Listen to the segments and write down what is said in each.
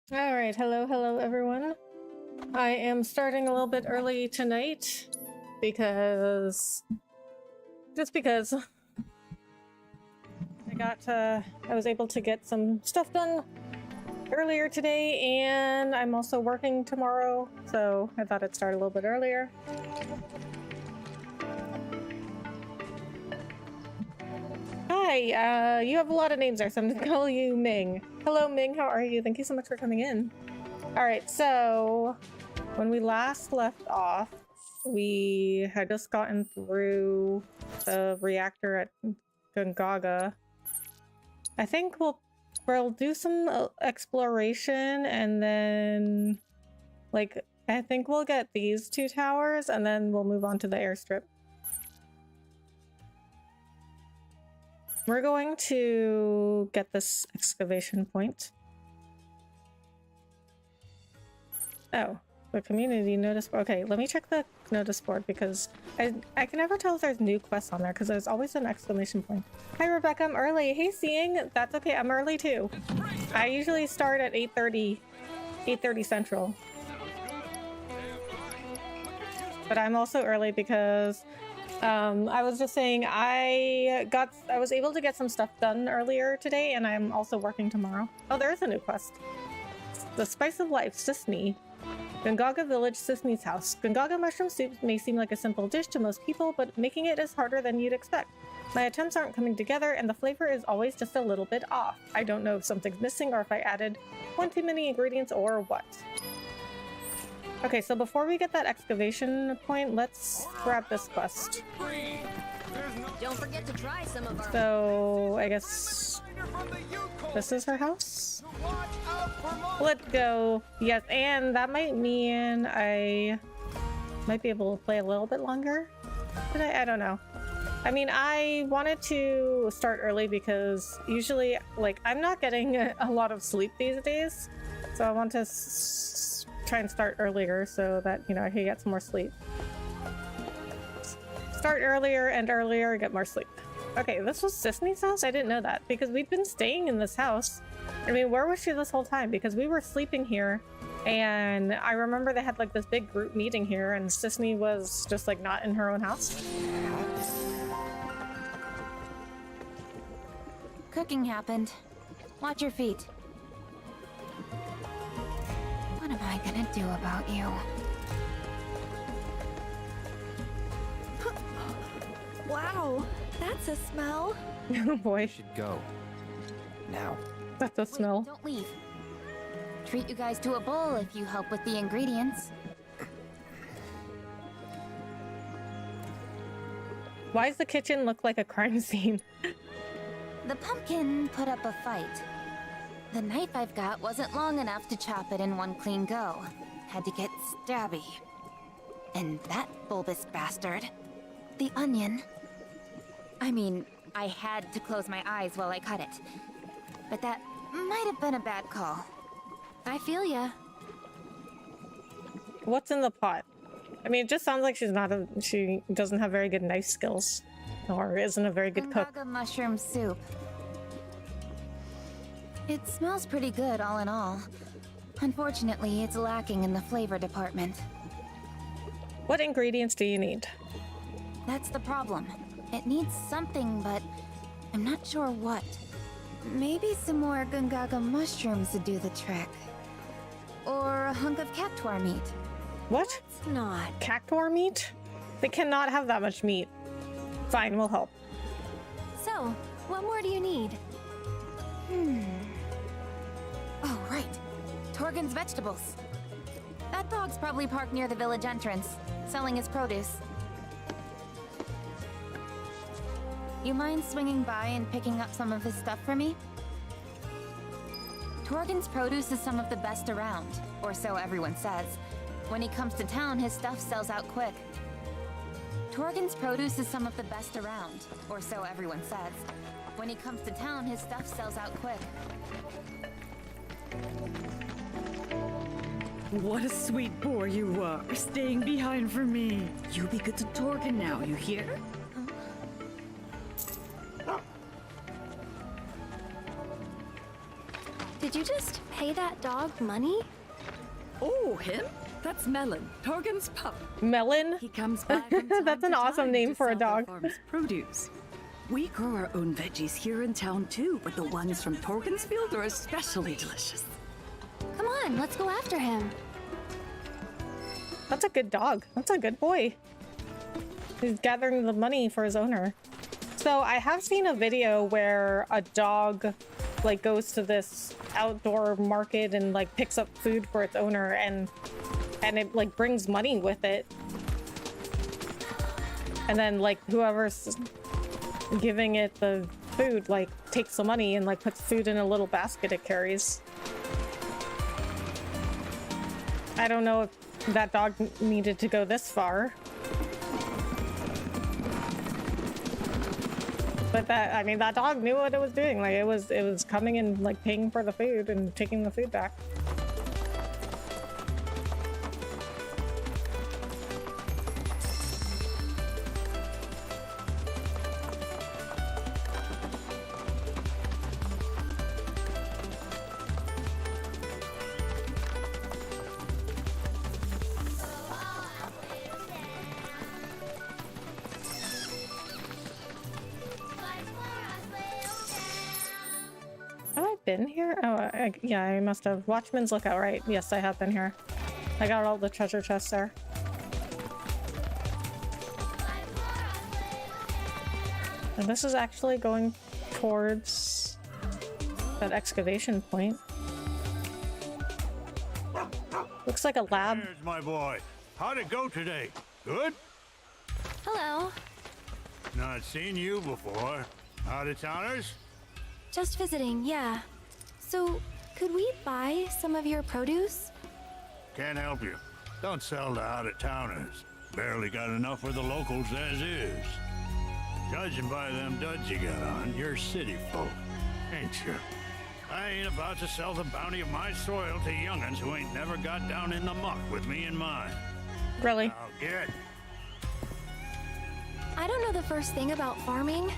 All right, hello everyone. I am starting a little bit early tonight because I was able to get some stuff done earlier today, and I'm also working tomorrow, so I thought I'd start a little bit earlier. Hi, you have a lot of names there, so I'm gonna call you Ming. Hello Ming, how are you? Thank you so much for coming in. Alright, so when we last left off, we had just gotten through the reactor at Gungaga. I think we'll do some exploration, and then I think we'll get these two towers, and then we'll move on to the airstrip. We're going to get this excavation point. Oh, the community notice. Okay, let me check the notice board because I can never tell if there's new quests on there because there's always an exclamation point. Hi Rebecca, I'm early. Hey Seeing, that's okay, I'm early too. I usually start at 8:30 Central. But I'm also early because I was just saying I was able to get some stuff done earlier today, and I'm also working tomorrow. Oh, there is a new quest. The Spice of Life, Sisney. Gungaga Village, Sisney's house. Gungaga mushroom soup may seem like a simple dish to most people, but making it is harder than you'd expect. My attempts aren't coming together, and the flavor is always just a little bit off. I don't know if something's missing or if I added one too many ingredients or what. Okay, so before we get that excavation point, let's grab this quest. Don't forget to try some of our. So I guess this is her house. Let's go. Yes, and that might mean I might be able to play a little bit longer today. I don't know. I mean, I wanted to start early because usually, I'm not getting a lot of sleep these days, so I want to try and start earlier so that, you know, I can get some more sleep. Start earlier and earlier, get more sleep. Okay, this was Sisney's house? I didn't know that because we'd been staying in this house. I mean, where was she this whole time? Because we were sleeping here, and I remember they had this big group meeting here, and Sisney was just not in her own house. Cooking happened. Watch your feet. What am I gonna do about you? Wow, that's a smell. Oh boy. We should go. Now. That's a smell. Don't leave. Treat you guys to a bowl if you help with the ingredients. Why does the kitchen look like a crime scene? The pumpkin put up a fight. The knife I've got wasn't long enough to chop it in one clean go. Had to get stabby. And that bulbous bastard, the onion. I mean, I had to close my eyes while I cut it. But that might have been a bad call. I feel ya. What's in the pot? I mean, it just sounds like she doesn't have very good knife skills, or isn't a very good cook. Gungaga mushroom soup. It smells pretty good, all in all. Unfortunately, it's lacking in the flavor department. What ingredients do you need? That's the problem. It needs something, but I'm not sure what. Maybe some more Gungaga mushrooms would do the trick. Or a hunk of cactuar meat. What? It's not. Cactuar meat? They cannot have that much meat. Fine, we'll help. So, what more do you need? Oh, right. Torgen's vegetables. That dog's probably parked near the village entrance, selling his produce. You mind swinging by and picking up some of his stuff for me? Torgen's produce is some of the best around, or so everyone says. When he comes to town, his stuff sells out quick. Torgen's produce is some of the best around, or so everyone says. When he comes to town, his stuff sells out quick. What a sweet boy you are, staying behind for me. You be good to Torgen now, you hear? Did you just pay that dog money? Oh, him? That's Melon, Torgen's pup. Melon? He comes by from time That's an to awesome time name to for a sell the dog. farm's produce. We grow our own veggies here in town too, but the ones from Torgen's field are especially delicious. Come on, let's go after him. That's a good dog. That's a good boy. He's gathering the money for his owner. So I have seen a video where a dog like goes to this outdoor market and like picks up food for its owner and it like brings money with it. And then like whoever's giving it the food like takes the money and like puts food in a little basket it carries. I don't know if that dog needed to go this far. But that, I mean, that dog knew what it was doing. Like it was coming and like paying for the food and taking the food back. Been here? Oh, yeah, I must have. Watchman's Lookout, right? Yes, I have been here. I got all the treasure chests there. And this is actually going towards that excavation point. Looks like a lab. There's my boy. How'd it go today? Good? Hello. Not seen you before. Out of towners? Just visiting, yeah. So, could we buy some of your produce? Can't help you. Don't sell to out-of-towners. Barely got enough for the locals as is. Judging by them duds you got on, you're city folk, ain't you? I ain't about to sell the bounty of my soil to young'uns who ain't never got down in the muck with me in mind. Really? I'll get. I don't know the first thing about farming,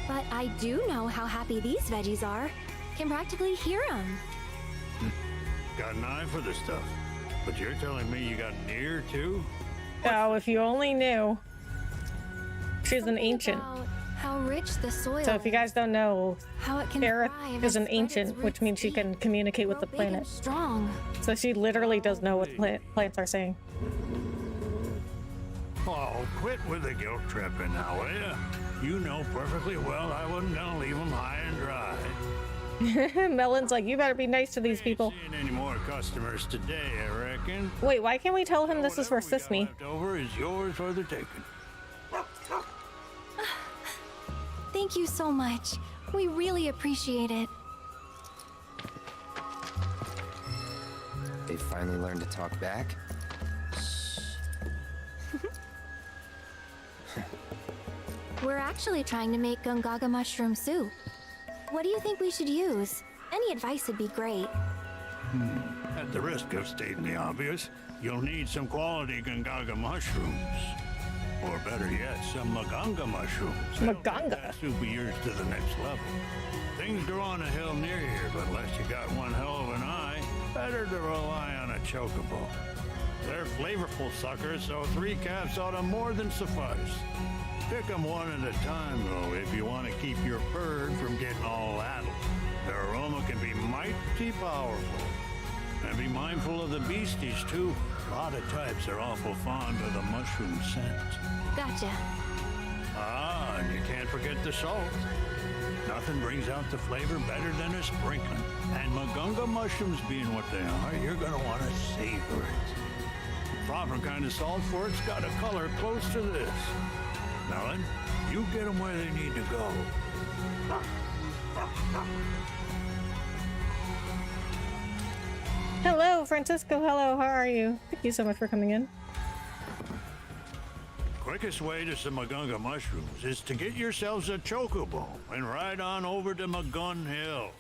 but I do know how happy these veggies are. Can practically hear them. Got an eye for the stuff. But you're telling me you got an ear, too? Oh, if you only knew. She's an ancient. About how rich the soil So if you guys don't know, how it can Aerith thrive is and an spread ancient, its which roots means she deep, can communicate with the grow big and planet. strong. So she literally does know what plants are saying. Oh, quit with the guilt tripping now, will ya? You know perfectly well I wasn't gonna leave them high and dry. Melon's like, you better be nice to these people. Ain't seeing any more customers today, I reckon. Wait, why can't we tell him this is for Whatever we got Sisme? left over is yours for the taking. Thank you so much. We really appreciate it. They finally learned to talk back. We're actually trying to make Gungaga mushroom soup. What do you think we should use? Any advice would be great. At the risk of stating the obvious, you'll need some quality Gungaga mushrooms. Or better yet, some Maganga mushrooms. That'll take Maganga? that soup of yours to the next level. Things grow on a hill near here, but unless you got one hell of an eye, better to rely on a chocobo. They're flavorful suckers, so 3 caps ought to more than suffice. Pick 'em one at a time, though, if you want to keep your bird from getting all addled. Their aroma can be mighty powerful. And be mindful of the beasties, too. A lot of types are awful fond of the mushroom scent. Gotcha. Ah, and you can't forget the salt. Nothing brings out the flavor better than a sprinkling. And Magunga mushrooms being what they are, you're going to want to savor it. The proper kind of salt for it's got a color close to this. Melon, you get them where they need to go. Hello, Francisco. Hello, how are you? Thank you so much for coming in. Quickest way to some Magunga mushrooms is to get yourselves a chocobo and ride on over to Magun Hill.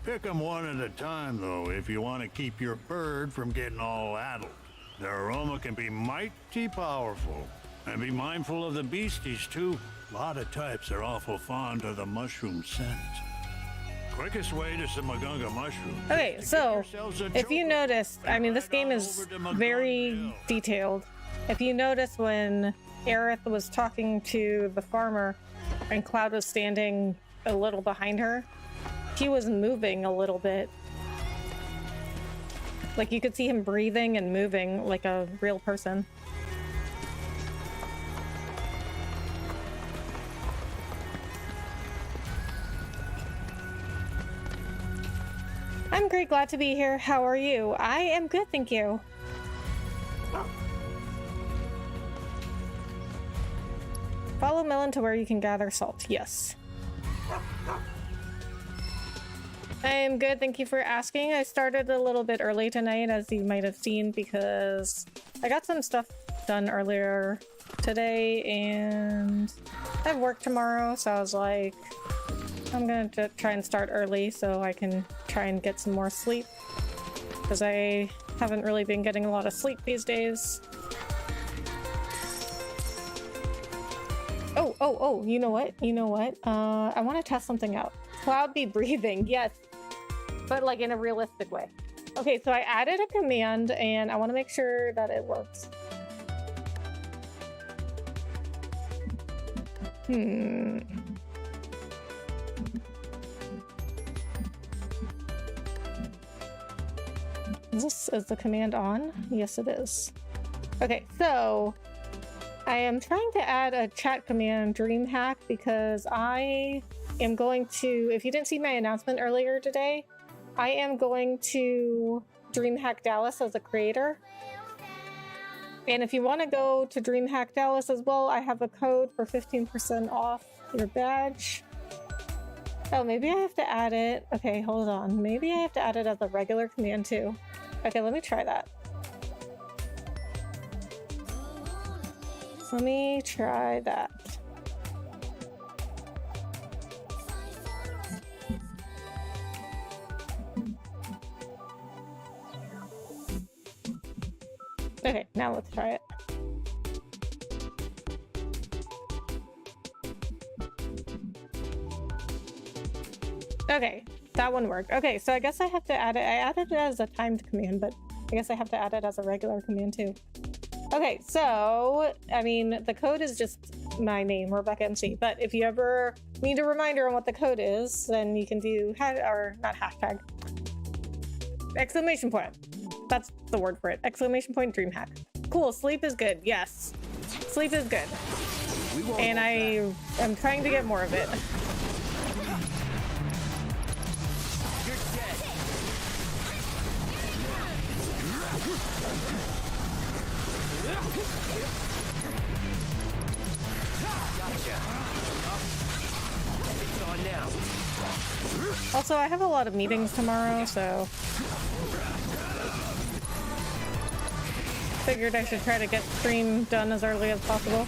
Pick 'em one at a time, though, if you want to keep your bird from getting all addled. Their aroma can be mighty powerful. And be mindful of the beasties, too. A lot of types are awful fond of the mushroom scent. quickest way to some Magunga mushrooms. Okay, is to so get yourselves a if you chocobo noticed, I and mean, this ride game on is over to Magunga very Hill. detailed. If you notice when Aerith was talking to the farmer and Cloud was standing a little behind her, he was moving a little bit. Like you could see him breathing and moving like a real person. I'm great, glad to be here. How are you? I am good, thank you. Follow Melon to where you can gather salt. Yes. I am good, thank you for asking. I started a little bit early tonight, as you might have seen, because I got some stuff done earlier today, and I have work tomorrow, so I was like, I'm gonna try and start early so I can try and get some more sleep, because I haven't really been getting a lot of sleep these days. Oh, you know what? I want to test something out. Cloud be breathing, yes, but like in a realistic way. Okay, so I added a command and I want to make sure that it works. Is the command on? Yes, it is. Okay, so I am trying to add a chat command, DreamHack, because I am going to, if you didn't see my announcement earlier today, I am going to DreamHack Dallas as a creator. And if you want to go to DreamHack Dallas as well, I have a code for 15% off your badge. Oh, maybe I have to add it. Okay, hold on. Maybe I have to add it as a regular command too. Okay, let me try that. Let me try that. Okay, now let's try it. Okay, that one worked. Okay, so I guess I have to add it. I added it as a timed command, but I guess I have to add it as a regular command too. Okay, so, I mean, the code is just my name, Rebecca MC, but if you ever need a reminder on what the code is, then you can do, not hashtag, exclamation point. That's the word for it. Exclamation point DreamHack. Cool, sleep is good, yes. Sleep is good. And I am trying to get more of it. Also, I have a lot of meetings tomorrow, so figured I should try to get stream done as early as possible.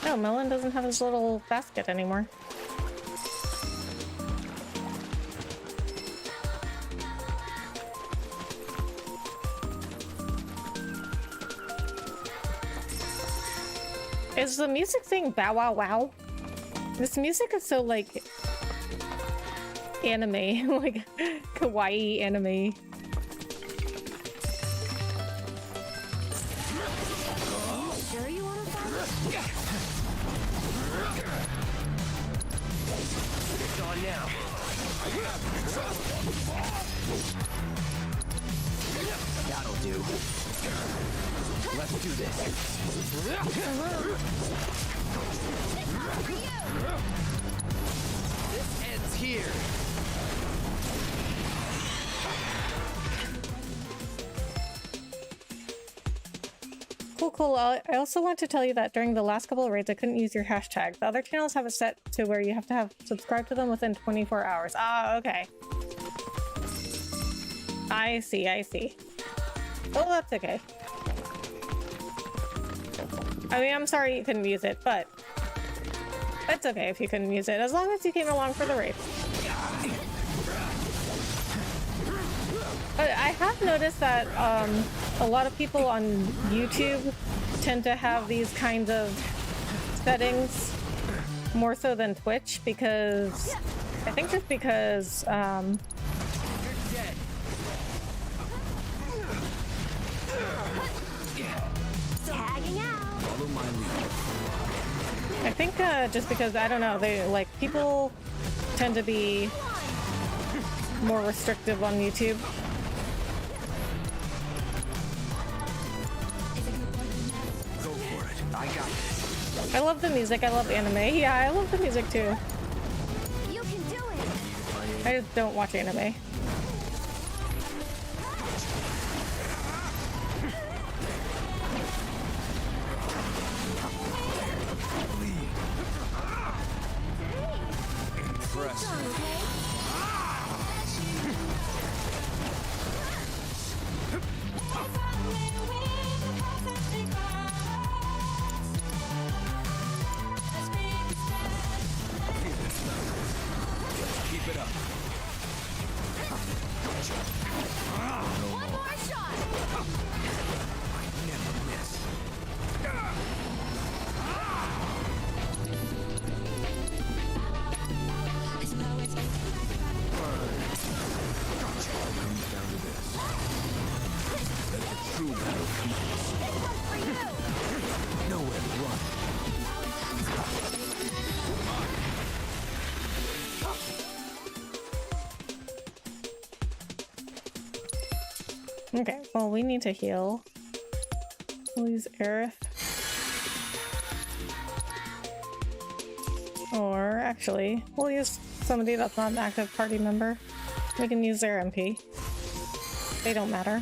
Oh, Melon doesn't have his little basket anymore. Is the music saying bow wow wow? This music is so like anime, like kawaii anime. Sure you want to fight? It's on now. That'll do. Let's do this. This ends here. Cool. I also want to tell you that during the last couple of raids, I couldn't use your hashtag. The other channels have it set to where you have to have subscribed to them within 24 hours. Ah, okay. I see. Oh, that's okay. I mean, I'm sorry you couldn't use it, but it's okay if you couldn't use it, as long as you came along for the raid. But I have noticed that a lot of people on YouTube tend to have these kinds of settings more so than Twitch, because I think just because I think just because, I don't know, they like, people tend to be more restrictive on YouTube. Go for it. I got this. I love the music, I love anime. Yeah, I love the music too. You can do it. I just don't watch anime. Keep it up. One more shot. Never miss. Comes down to this. Let the true battle commence. Nowhere to run. Okay, well, we need to heal. We'll use Aerith. Or, actually, we'll use somebody that's not an active party member. We can use their MP. They don't matter.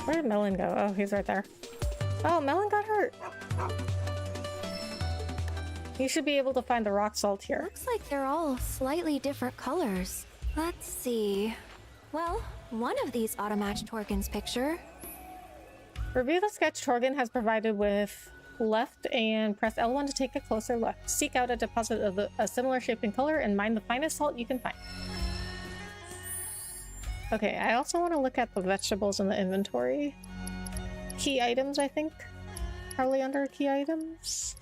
Where did Melon go? Oh, he's right there. Oh, Melon got hurt. You should be able to find the rock salt here. Looks like they're all slightly different colors. Let's see. Well, one of these auto-matched Torgen's picture. Review the sketch Torgen has provided with left and press L1 to take a closer look. Seek out a deposit of a similar shape and color and mine the finest salt you can find. Okay, I also want to look at the vegetables in the inventory. Key items, I think. Probably under key items.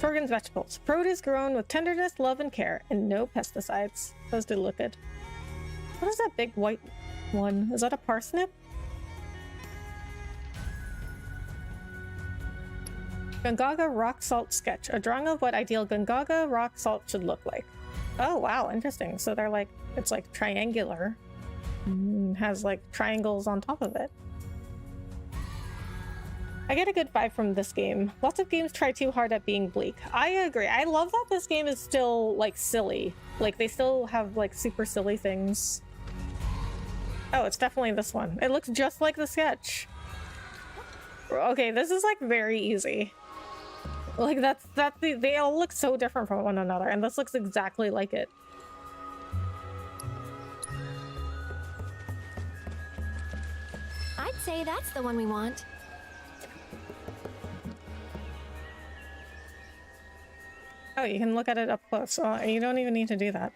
Torgen's vegetables. Produce grown with tenderness, love, and care, and no pesticides. Those do look good. What is that big white one? Is that a parsnip? Gungaga rock salt sketch. A drawing of what ideal Gungaga rock salt should look like. Oh wow, interesting. So they're like, it's like triangular. Has like triangles on top of it. I get a good vibe from this game. Lots of games try too hard at being bleak. I agree. I love that this game is still like silly. Like they still have like super silly things. Oh, it's definitely this one. It looks just like the sketch. Okay, this is like very easy. Like they all look so different from one another, and this looks exactly like it. I'd say that's the one we want. Oh, you can look at it up close. Oh, you don't even need to do that.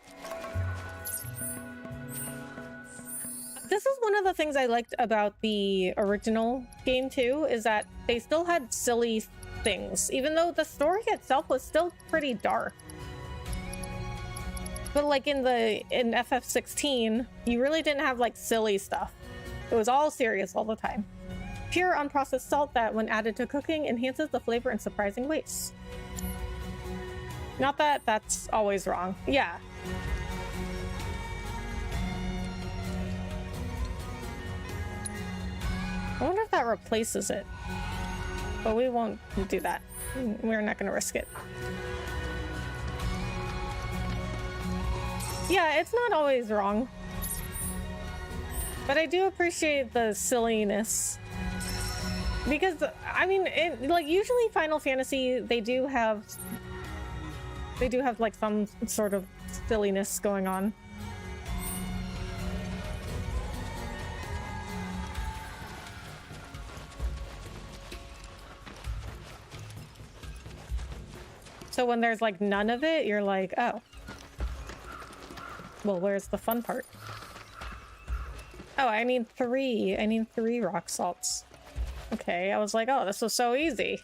This is one of the things I liked about the original game too, is that they still had silly things, even though the story itself was still pretty dark. But like in FF16, you really didn't have like silly stuff. It was all serious all the time. Pure unprocessed salt that, when added to cooking, enhances the flavor in surprising ways. Not that that's always wrong. Yeah. I wonder if that replaces it. But we won't do that. We're not going to risk it. Yeah, it's not always wrong. But I do appreciate the silliness. Because I mean, like usually Final Fantasy, they do have like some sort of silliness going on. So when there's like none of it, you're like, oh. Well, where's the fun part? Oh, I need 3. I need 3 rock salts. Okay, I was like, oh, this was so easy.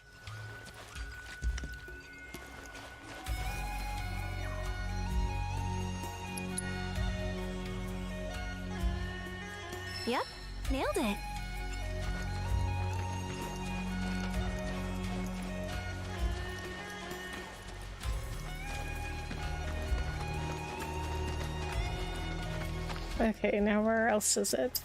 Yep, nailed it. Okay, now where else is it?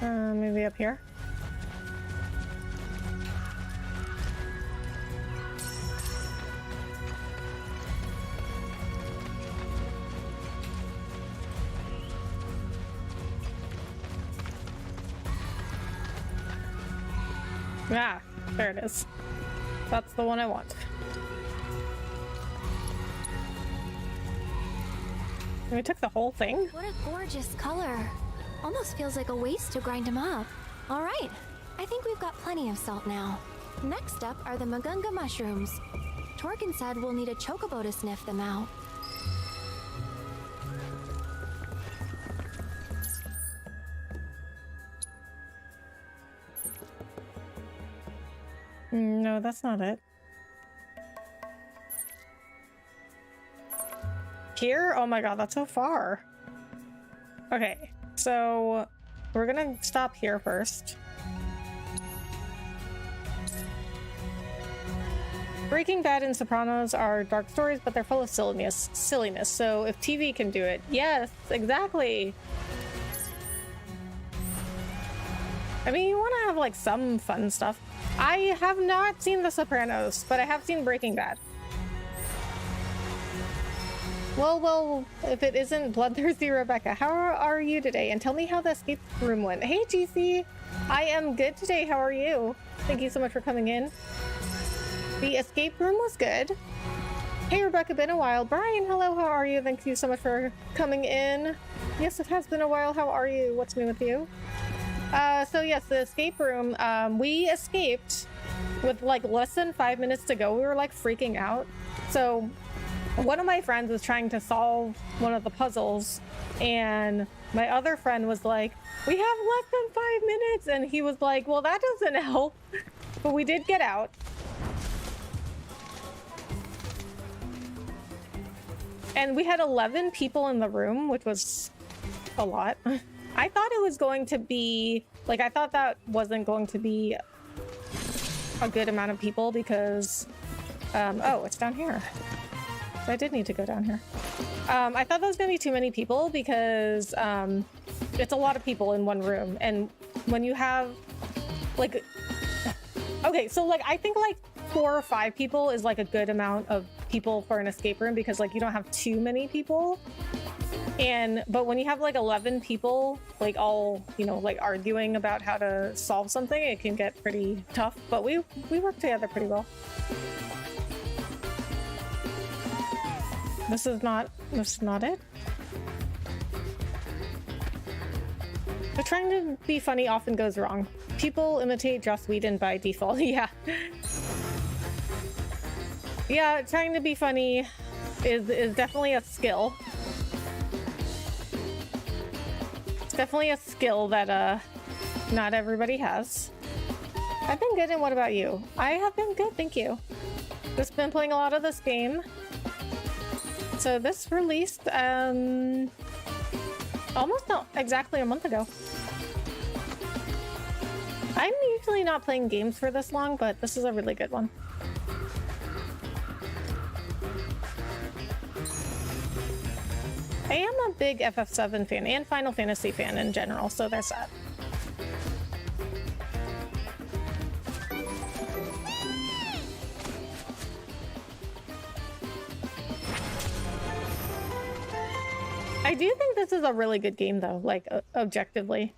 Maybe up here? Ah, there it is. That's the one I want. We took the whole thing? What a gorgeous color. Almost feels like a waste to grind them up. All right, I think we've got plenty of salt now. Next up are the Magunga mushrooms. Torkin said we'll need a chocobo to sniff them out. No, that's not it. Here? Oh my god, that's so far. Okay, so we're gonna stop here first. Breaking Bad and Sopranos are dark stories, but they're full of silliness. So if TV can do it, yes, exactly. I mean, you want to have like some fun stuff. I have not seen The Sopranos, but I have seen Breaking Bad. Well, if it isn't Bloodthirsty Rebecca, how are you today? And tell me how the escape room went. Hey, GC! I am good today, how are you? Thank you so much for coming in. The escape room was good. Hey, Rebecca, been a while. Brian, hello, how are you? Thank you so much for coming in. Yes, it has been a while. How are you? What's new with you? So yes, the escape room, we escaped with like less than 5 minutes to go. We were like freaking out. So one of my friends was trying to solve one of the puzzles, and my other friend was like, we have less than 5 minutes, and he was like, well, that doesn't help. But we did get out. And we had 11 people in the room, which was a lot. I thought it was going to be, like, I thought that wasn't going to be a good amount of people because, oh, it's down here. So I did need to go down here. I thought that was going to be too many people because it's a lot of people in one room. And when you have, like, okay, so, like, I think, like, 4 or 5 people is, like, a good amount of people for an escape room because, like, you don't have too many people. But when you have like 11 people, like all, you know, like arguing about how to solve something, it can get pretty tough, but we work together pretty well. This is not it. But trying to be funny often goes wrong. People imitate Joss Whedon by default. Yeah. Yeah, trying to be funny is definitely a skill. Definitely a skill that not everybody has. I've been good, and what about you? I have been good, thank you. Just been playing a lot of this game. So this released almost not exactly a month ago. I'm usually not playing games for this long, but this is a really good one. I am a big FF7 fan and Final Fantasy fan in general, so there's that. I do think this is a really good game, though, like, objectively.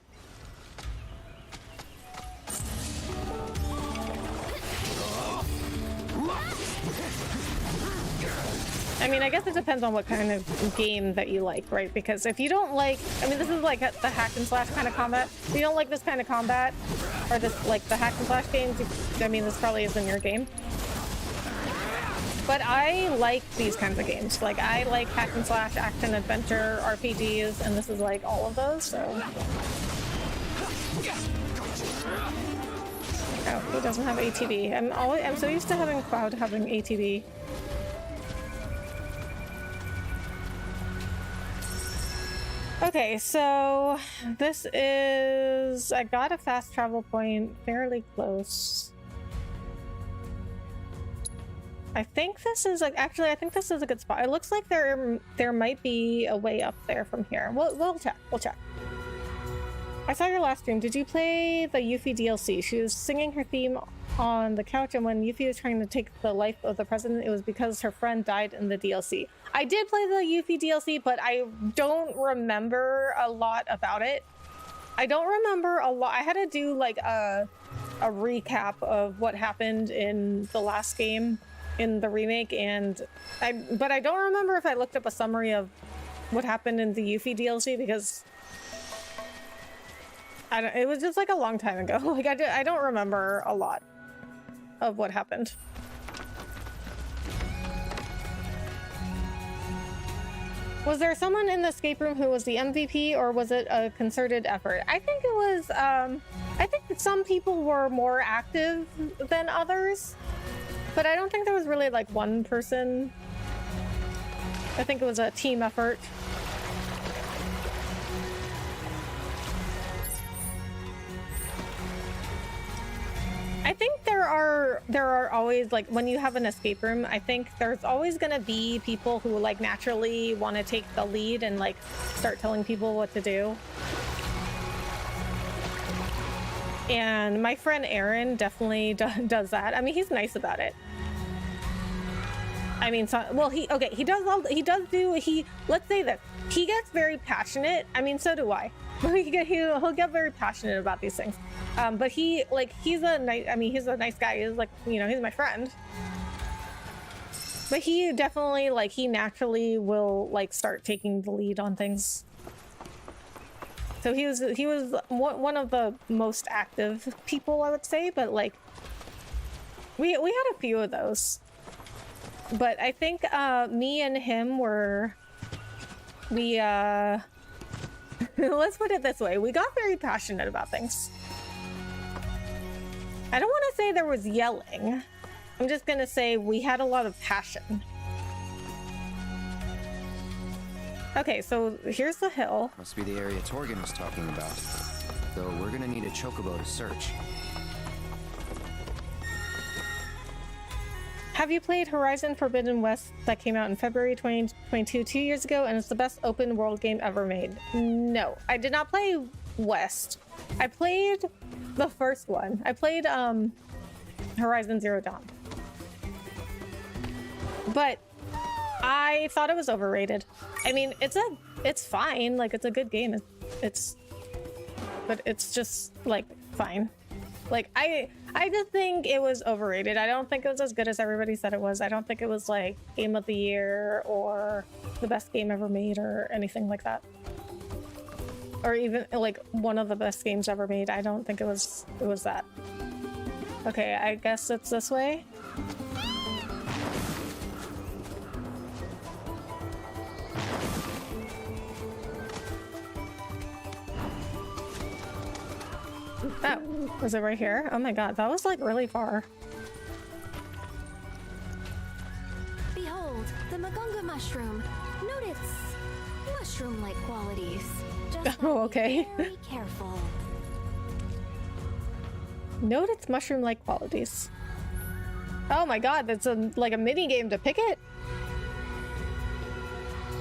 I mean, I guess it depends on what kind of game that you like, right? Because if you don't like, I mean, this is like the hack and slash kind of combat. If you don't like this kind of combat, or this, like, the hack and slash games, I mean, this probably isn't your game. But I like these kinds of games. Like, I like hack and slash, action, adventure, RPGs, and this is like all of those, so. Oh, he doesn't have ATB. I'm so used to having Cloud having ATB. Okay, so this is, I got a fast travel point fairly close. I think this is like, actually, I think this is a good spot. It looks like there might be a way up there from here. We'll check. We'll check. I saw your last stream. Did you play the Yuffie DLC? She was singing her theme on the couch, and when Yuffie was trying to take the life of the president, it was because her friend died in the DLC. I did play the Yuffie DLC, but I don't remember a lot about it. I don't remember a lot. I had to do like a recap of what happened in the last game in the remake, but I don't remember if I looked up a summary of what happened in the Yuffie DLC, because it was just like a long time ago. Like I don't remember a lot of what happened. Was there someone in the escape room who was the MVP, or was it a concerted effort? I think it was, I think some people were more active than others, but I don't think there was really like one person. I think it was a team effort. I think there are always, like, when you have an escape room, I think there's always gonna be people who like naturally want to take the lead and like start telling people what to do. And my friend Aaron definitely does that. I mean, he's nice about it. I mean, so, well, let's say that he gets very passionate. I mean, so do I. He'll get very passionate about these things. But he's a nice guy. He's like, you know, he's my friend. But he definitely, like, he naturally will like start taking the lead on things. So he was one of the most active people, I would say, but like we had a few of those. But I think me and him were let's put it this way, we got very passionate about things. I don't want to say there was yelling. I'm just gonna say we had a lot of passion. Okay, so here's the hill. Must be the area Torgen was talking about. Though we're gonna need a chocobo to search. Have you played Horizon Forbidden West that came out in February 2022, 2 years ago, and it's the best open world game ever made? No, I did not play West. I played the first one. I played Horizon Zero Dawn. But I thought it was overrated. I mean, it's fine, like it's a good game. But it's just like fine. Like I just think it was overrated. I don't think it was as good as everybody said it was. I don't think it was like game of the year or the best game ever made or anything like that. Or even like one of the best games ever made. I don't think it was that. Okay, I guess it's this way. Oh, was it right here? Oh my god, that was like really far. Behold, the Magunga mushroom. Note its mushroom-like qualities. Just Oh, okay. Be very careful. Note its mushroom-like qualities. Oh my god, that's like a mini game to pick it.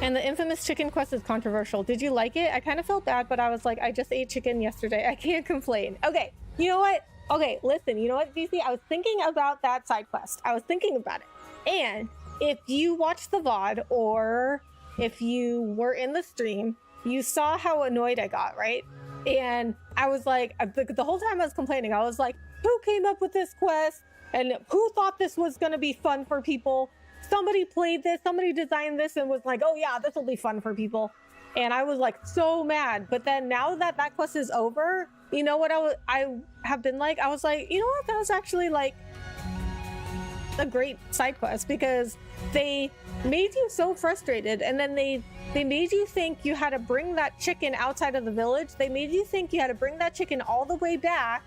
And the infamous chicken quest is controversial. Did you like it? I kind of felt bad, but I was like, I just ate chicken yesterday. I can't complain. Okay, you know what? Okay, listen, you know what, DC? I was thinking about that side quest. I was thinking about it. And if you watch the VOD or if you were in the stream, you saw how annoyed I got, right? And I was like, the whole time I was complaining, I was like, who came up with this quest? And who thought this was going to be fun for people? Somebody played this, somebody designed this and was like, oh yeah, this will be fun for people. And I was like so mad. But then now that that quest is over, you know what I have been like? I was like, you know what? That was actually like a great side quest because they made you so frustrated, and then they made you think you had to bring that chicken outside of the village. They made you think you had to bring that chicken all the way back.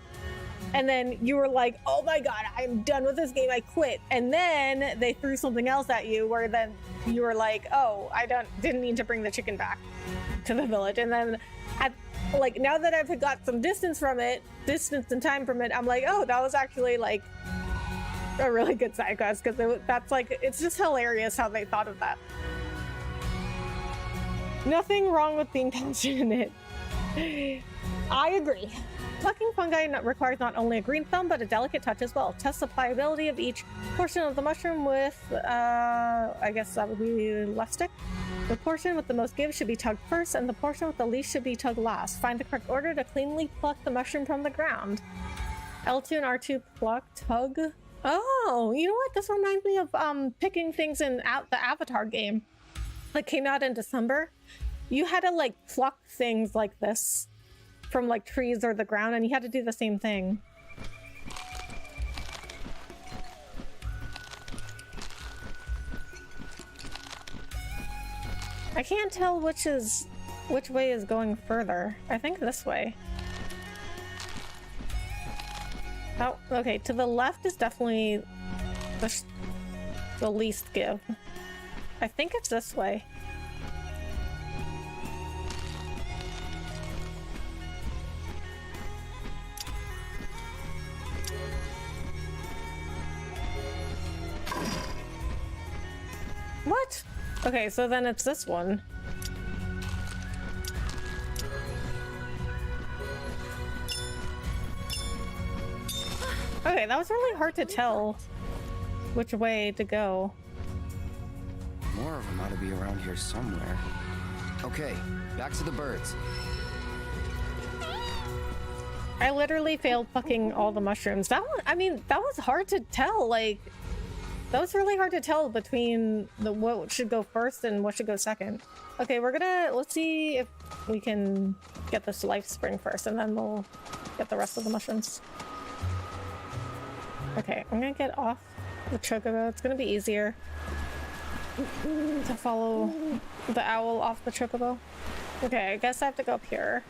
And then you were like, oh my God, I'm done with this game, I quit. And then they threw something else at you where then you were like, oh, didn't need to bring the chicken back to the village. And then like now that I've got some distance and time from it, I'm like, oh, that was actually like a really good side quest because that's like, it's just hilarious how they thought of that. Nothing wrong with being passionate. I agree. Plucking fungi requires not only a green thumb, but a delicate touch as well. Test the pliability of each portion of the mushroom with, I guess that would be left stick. The portion with the most give should be tugged first, and the portion with the least should be tugged last. Find the correct order to cleanly pluck the mushroom from the ground. L2 and R2 pluck, tug. Oh, you know what? This reminds me of picking things in the Avatar game that came out in December. You had to like pluck things like this from like trees or the ground, and you had to do the same thing. I can't tell which way is going further. I think this way. Oh, okay. To the left is definitely the least give. I think it's this way. What? Okay, so then it's this one. Okay, that was really hard to tell which way to go. More of them ought to be around here somewhere. Okay, back to the birds. I literally failed plucking all the mushrooms. That one, I mean, that was hard to tell. Like, that was really hard to tell between what should go first and what should go second. Okay, let's see if we can get this life spring first, and then we'll get the rest of the mushrooms. Okay, I'm gonna get off the chocobo. It's gonna be easier to follow the owl off the chocobo. Okay, I guess I have to go up here.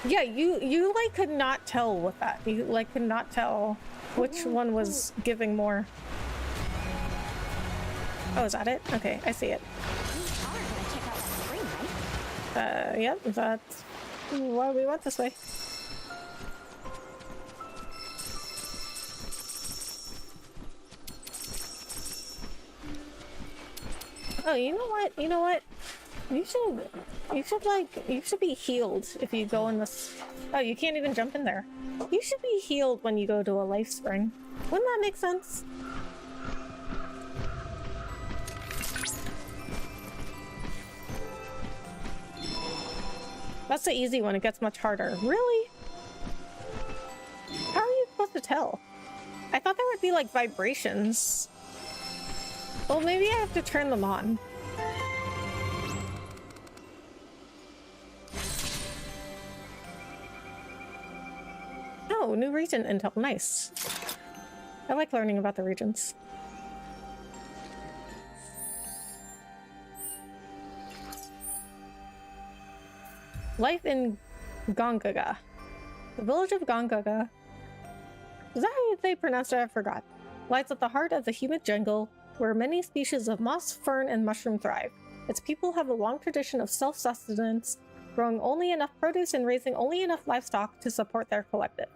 Yeah, you like could not tell with that. You like could not tell which one was giving more. Oh, is that it? Okay, I see it. Yep, that's why we went this way. Oh, you know what? You know what? You should be healed if you go in this. Oh, you can't even jump in there. You should be healed when you go to a life spring. Wouldn't that make sense? That's the easy one. It gets much harder. Really? How are you supposed to tell? I thought there would be like vibrations. Well, maybe I have to turn them on. Oh, new region intel. Nice. I like learning about the regions. Life in Gongaga. The village of Gongaga. Is that how they pronounce it? I forgot. Lies at the heart of the humid jungle, where many species of moss, fern, and mushroom thrive. Its people have a long tradition of self-sustenance, growing only enough produce and raising only enough livestock to support their collective.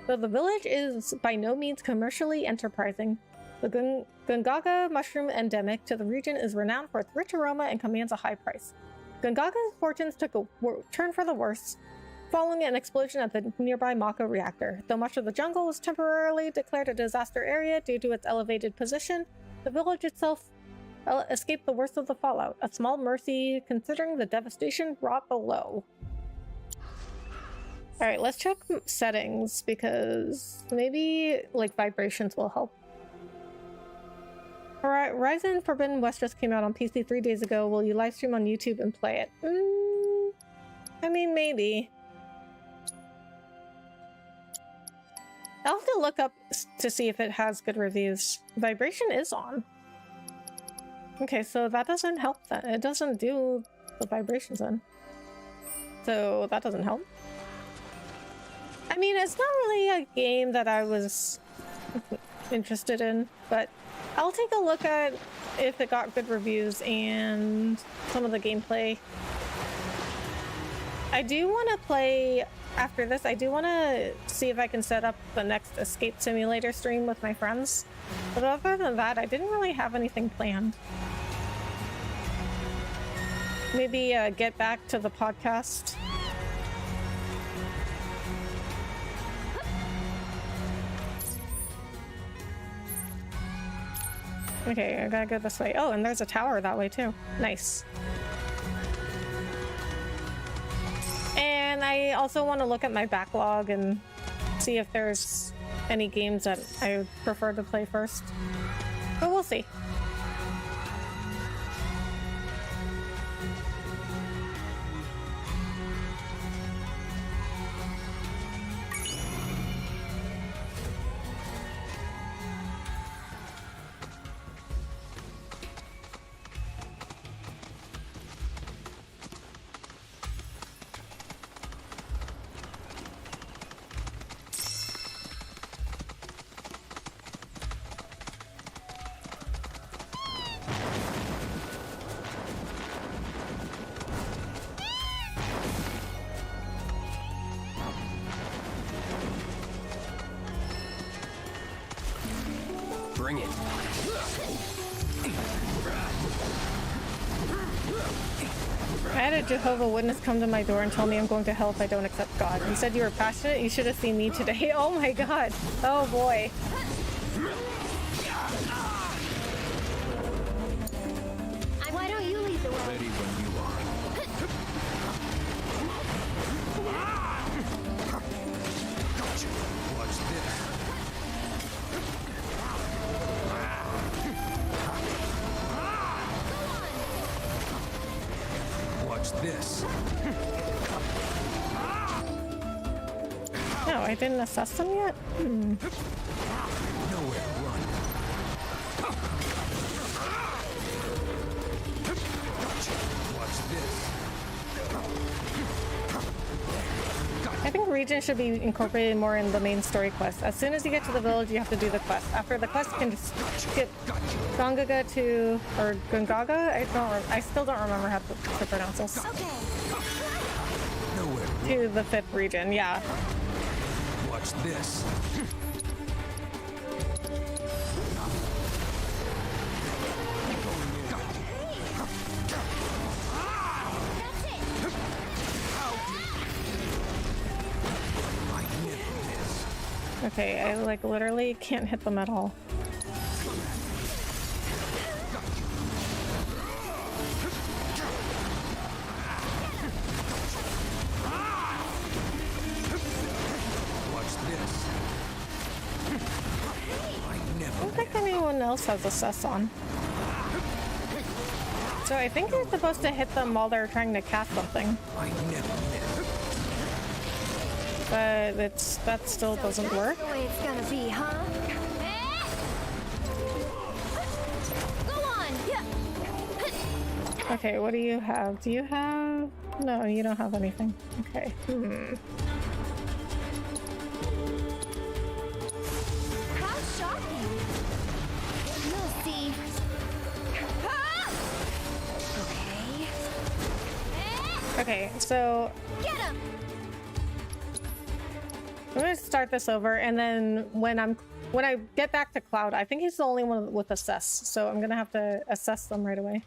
Though the village is by no means commercially enterprising, the Gongaga mushroom endemic to the region is renowned for its rich aroma and commands a high price. Gongaga's fortunes took a turn for the worse following an explosion at the nearby Mako reactor. Though much of the jungle was temporarily declared a disaster area due to its elevated position, the village itself I'll escape the worst of the fallout. A small mercy considering the devastation wrought below. Alright, let's check settings because maybe like vibrations will help. Horizon Forbidden West just came out on PC 3 days ago. Will you live stream on YouTube and play it? I mean, maybe. I'll have to look up to see if it has good reviews. Vibration is on. Okay, so that doesn't help then. It doesn't do the vibrations then. So that doesn't help. I mean, it's not really a game that I was interested in, but I'll take a look at if it got good reviews and some of the gameplay. I do want to play, after this, I do want to see if I can set up the next Escape Simulator stream with my friends. But other than that, I didn't really have anything planned. Maybe get back to the podcast. Okay, I gotta go this way. Oh, and there's a tower that way too. Nice. And I also want to look at my backlog and see if there's any games that I would prefer to play first. But we'll see. Bring it. I had a Jehovah's Witness come to my door and tell me I'm going to hell if I don't accept God. He said you were passionate. You should have seen me today. Oh my god. Oh boy. Why don't you lead the way? Ready when you are. Gotcha. Watch this. Watch this. No, I didn't assess them yet? Nowhere to run. Gotcha. Watch this. I think region should be incorporated more in the main story quest. As soon as you get to the village, you have to do the quest. After the quest, you can just skip Gongaga to, or Gungaga? I still don't remember how to pronounce this. Nowhere to run. To the 5th region, yeah. Watch this. Okay, I like literally can't hit them at all. I don't think anyone else has assess on. So I think you're supposed to hit them while they're trying to cast something. I never miss. But that still doesn't work. That's the way it's gonna be, huh? Go on! Yeah. Okay, what do you have? Do you have... No, you don't have anything. Okay. How shocking! You'll see. Okay. Okay, so... Get him! I'm gonna start this over, and then when I get back to Cloud, I think he's the only one with assess, so I'm gonna have to assess them right away.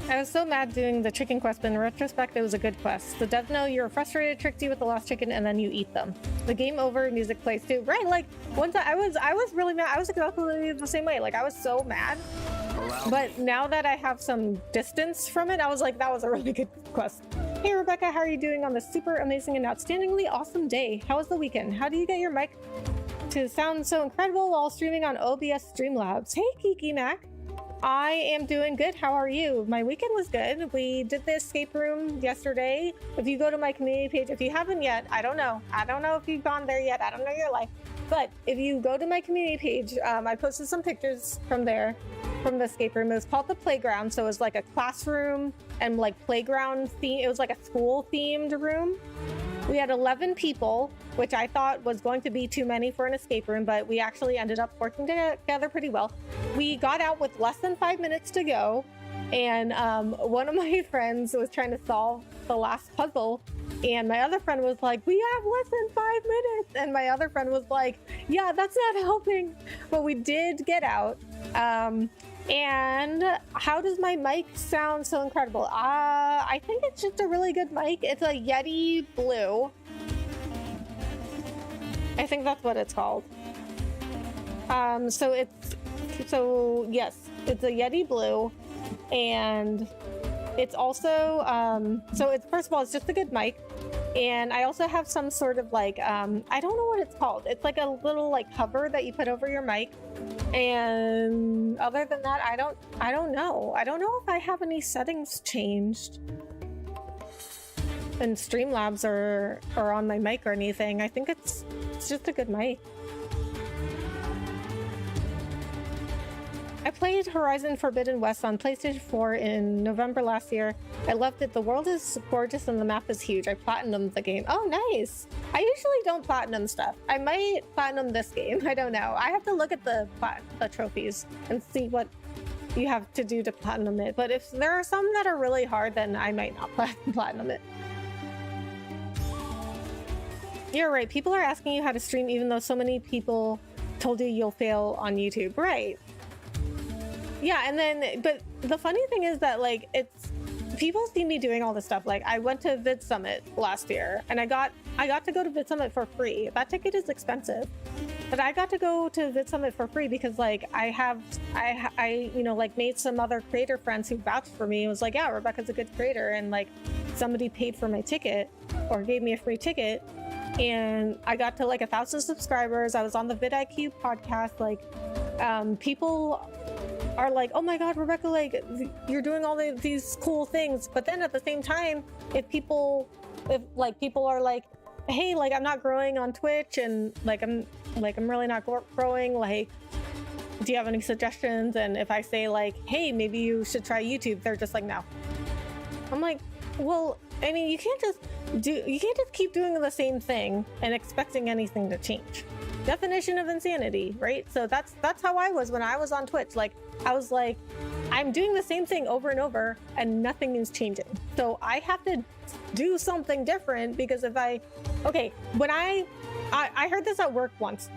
I was so mad doing the chicken quest, but in retrospect, it was a good quest. The devs know you're frustrated, tricked you with the lost chicken, and then you eat them. The game over music plays too. Right, like, once I was really mad. I was exactly the same way. Like, I was so mad. But now that I have some distance from it, I was like, that was a really good quest. Hey, Rebecca, how are you doing on this super amazing and outstandingly awesome day? How was the weekend? How do you get your mic to sound so incredible while streaming on OBS Streamlabs? Hey, Kiki Mac. I am doing good. How are you? My weekend was good. We did the escape room yesterday. If you go to my community page, if you haven't yet, I don't know if you've gone there yet. I don't know your life. But if you go to my community page, I posted some pictures from there, from the escape room. It was called the Playground. So it was like a classroom and like playground theme. It was like a school themed room. We had 11 people, which I thought was going to be too many for an escape room, but we actually ended up working together pretty well. We got out with less than 5 minutes to go, and one of my friends was trying to solve the last puzzle, and my other friend was like, we have less than 5 minutes, and my other friend was like, yeah, that's not helping. But we did get out. And how does my mic sound so incredible? I think it's just a really good mic. It's a Yeti Blue. I think that's what it's called. So yes, it's a Yeti Blue, and it's also so it's, first of all, it's just a good mic. And I also have some sort of like I don't know what it's called. It's like a little like cover that you put over your mic. And other than that, I don't know. I don't know if I have any settings changed and Streamlabs or on my mic or anything. I think it's just a good mic. I played Horizon Forbidden West on PlayStation 4 in November last year. I loved it. The world is gorgeous and the map is huge. I platinumed the game. Oh, nice. I usually don't platinum stuff. I might platinum this game. I don't know. I have to look at the trophies and see what you have to do to platinum it. But if there are some that are really hard, then I might not platinum it. You're right. People are asking you how to stream even though so many people told you you'll fail on YouTube. Right. Yeah, and then, but the funny thing is that, like, it's, people see me doing all this stuff. Like, I went to Vid Summit last year, and I got to go to Vid Summit for free. That ticket is expensive, but I got to go to Vid Summit for free because, like, I you know, like, made some other creator friends who vouched for me. It was like, yeah, Rebecca's a good creator, and, like, somebody paid for my ticket or gave me a free ticket, and I got to, like, 1,000 subscribers. I was on the vidIQ podcast. Like, people are like, oh my god, Rebecca, like, you're doing all these cool things. But then at the same time, if people are like, hey, like, I'm not growing on Twitch, and like I'm really not growing, like, do you have any suggestions? And if I say like, hey, maybe you should try YouTube, they're just like, no. I'm like, well, I mean, you can't just keep doing the same thing and expecting anything to change. Definition of insanity, right? So that's how I was when I was on Twitch. Like, I was like, I'm doing the same thing over and over and nothing is changing. So I have to do something different, because if when I heard this at work once.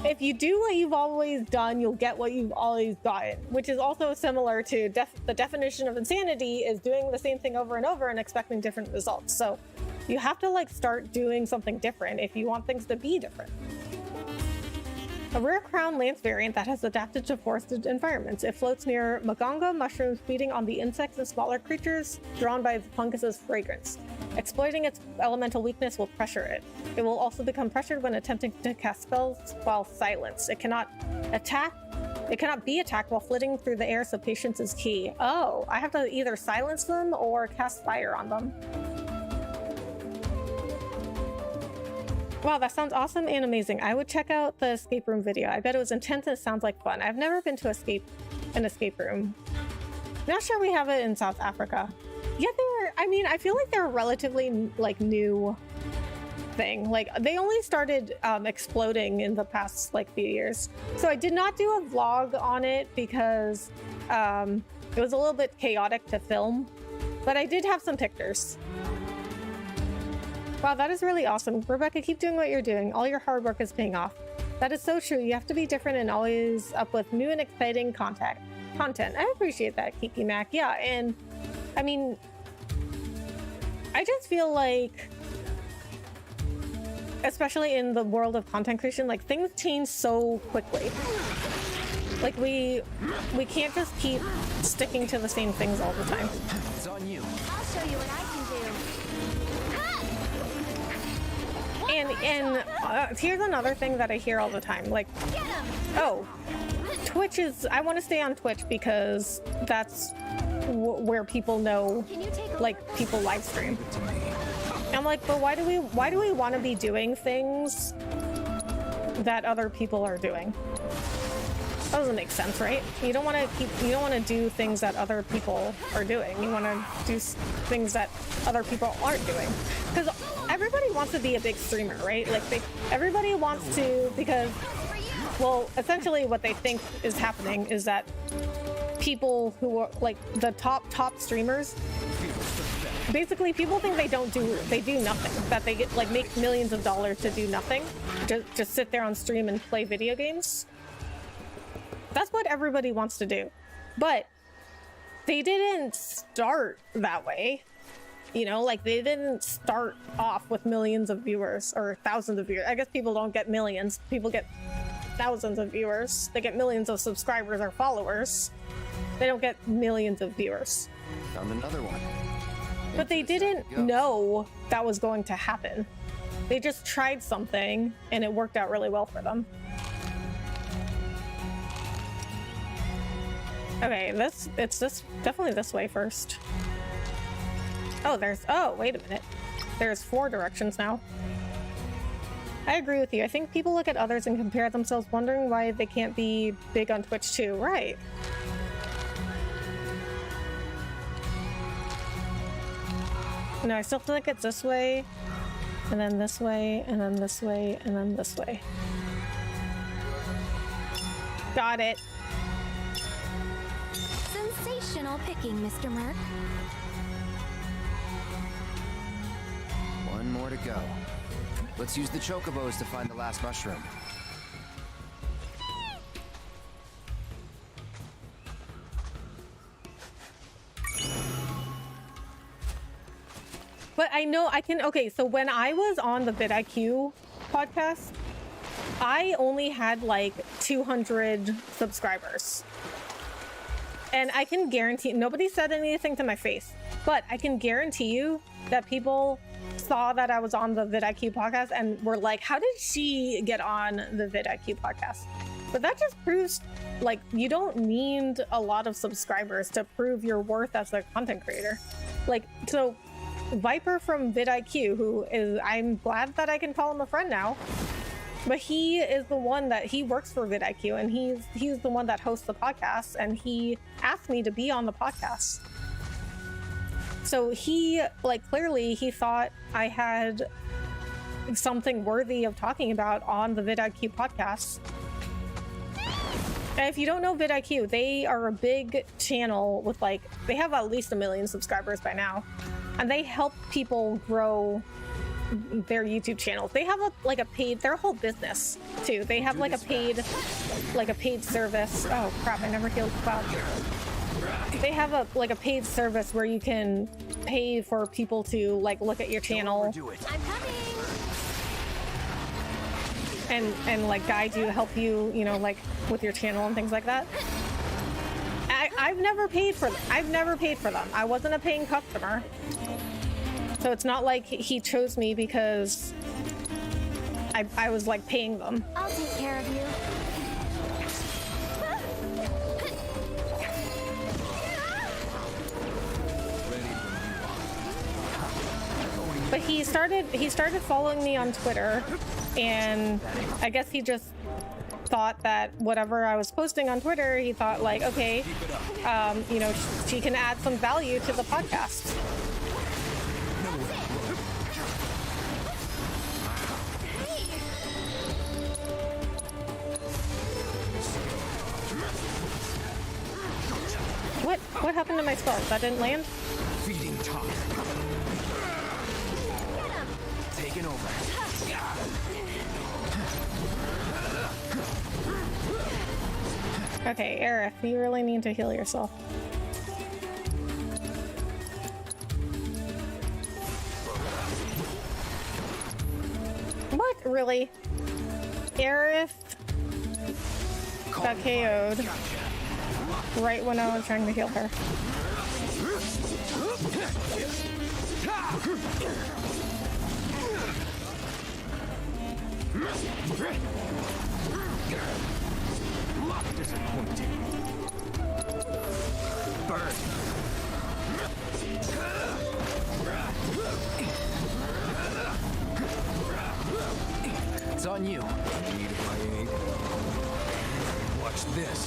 If you do what you've always done, you'll get what you've always gotten, which is also similar to the definition of insanity is doing the same thing over and over and expecting different results. So you have to, like, start doing something different if you want things to be different. A rare crown lance variant that has adapted to forested environments. It floats near Maganga mushrooms, feeding on the insects and smaller creatures drawn by the fungus's fragrance. Exploiting its elemental weakness will pressure it. It will also become pressured when attempting to cast spells while silenced. It cannot be attacked while flitting through the air, so patience is key. Oh, I have to either silence them or cast fire on them. Wow, that sounds awesome and amazing. I would check out the escape room video. I bet it was intense and it sounds like fun. I've never been to an escape room. Not sure we have it in South Africa. Yeah, I feel like they're a relatively, like, new thing. Like, they only started exploding in the past, like, few years. So I did not do a vlog on it because it was a little bit chaotic to film, but I did have some pictures. Wow, that is really awesome. Rebecca, keep doing what you're doing. All your hard work is paying off. That is so true. You have to be different and always up with new and exciting content. content. I appreciate that, Kiki Mac. Yeah, and I mean, I just feel like, especially in the world of content creation, like things change so quickly. Like we can't just keep sticking to the same things all the time. It's on you. I'll show you what I can do. And here's another thing that I hear all the time, like, oh, Twitch is, I want to stay on Twitch because that's where people know, like, people live stream. I'm like, but why do we want to be doing things that other people are doing? That doesn't make sense, right? You don't want to do things that other people are doing. You want to do things that other people aren't doing. Because everybody wants to be a big streamer, right? Like everybody wants to, because, well, essentially what they think is happening is that people who are like the top streamers, basically people think they do nothing, that they get like make millions of dollars to do nothing, just sit there on stream and play video games. That's what everybody wants to do, but they didn't start that way. You know, like they didn't start off with millions of viewers or thousands of viewers. I guess people don't get millions, people get thousands of viewers. They get millions of subscribers or followers. They don't get millions of viewers. Found another one. But they didn't know that was going to happen. They just tried something and it worked out really well for them. Okay, it's definitely this way first. Oh, wait a minute. There's 4 directions now. I agree with you. I think people look at others and compare themselves, wondering why they can't be big on Twitch too. Right. No, I still feel like it's this way, and then this way, and then this way, and then this way. Got it. Sensational picking, Mr. Merc. One more to go. Let's use the chocobos to find the last mushroom. But I know I can, okay, so when I was on the vidIQ podcast, I only had like 200 subscribers. And I can guarantee, nobody said anything to my face, but I can guarantee you that people saw that I was on the vidIQ podcast and were like, how did she get on the vidIQ podcast? But that just proves, like, you don't need a lot of subscribers to prove your worth as a content creator. Like, so Viper from vidIQ, who is, I'm glad that I can call him a friend now, but he is the one that, he works for vidIQ, and he's the one that hosts the podcast, and he asked me to be on the podcast. So he, like, clearly he thought I had something worthy of talking about on the vidIQ podcast. And if you don't know vidIQ, they are a big channel with, like, they have at least 1 million subscribers by now, and they help people grow their YouTube channels. They have a paid, their whole business too. They have like a paid service. Oh crap, I never healed Cloud. They have a paid service where you can pay for people to like look at your channel I'm coming. and like guide you, help you, you know, like with your channel and things like that. I've never paid for them. I wasn't a paying customer. So it's not like he chose me because I was like paying them. I'll take care of you. But he started following me on Twitter, and I guess he just thought that whatever I was posting on Twitter, he thought like, okay, you know, she can add some value to the podcast. What happened to my spells? That didn't land? Feeding time. Taking over. Okay, Aerith, you really need to heal yourself. What? Really? Aerith got KO'd right when I was trying to heal her. Disappointing. Burn. It's on you. Need my aid. Watch this.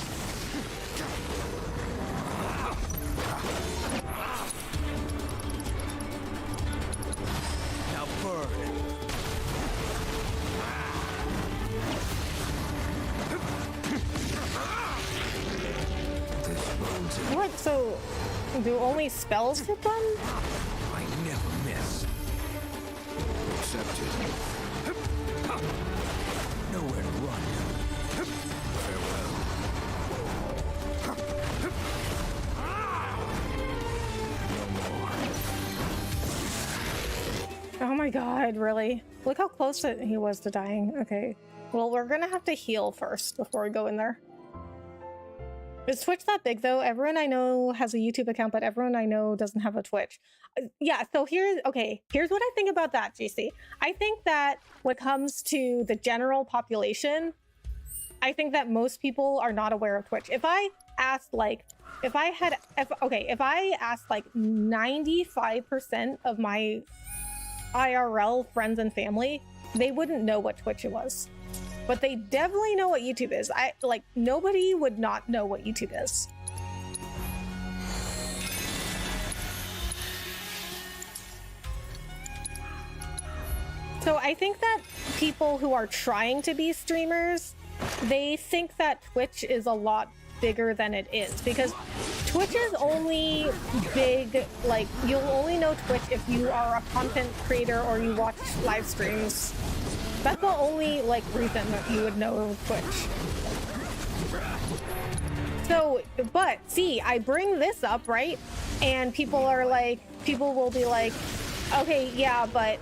Now burn. What? So, do only spells hit them? I never miss. Accepted. Nowhere to run. Farewell. No more. Oh my god, really? Look how close he was to dying. Okay. Well, we're gonna have to heal first before we go in there. Is Twitch that big though? Everyone I know has a YouTube account, but everyone I know doesn't have a Twitch. Yeah, so here's what I think about that, GC. I think that when it comes to the general population, I think that most people are not aware of Twitch. If I asked like 95% of my IRL friends and family, they wouldn't know what Twitch was. But they definitely know what YouTube is. Nobody would not know what YouTube is. So I think that people who are trying to be streamers, they think that Twitch is a lot bigger than it is, because Twitch is only big, like, you'll only know Twitch if you are a content creator or you watch live streams. That's the only, like, reason that you would know Twitch. So, but, see, I bring this up, right? And people will be like, okay, yeah, but...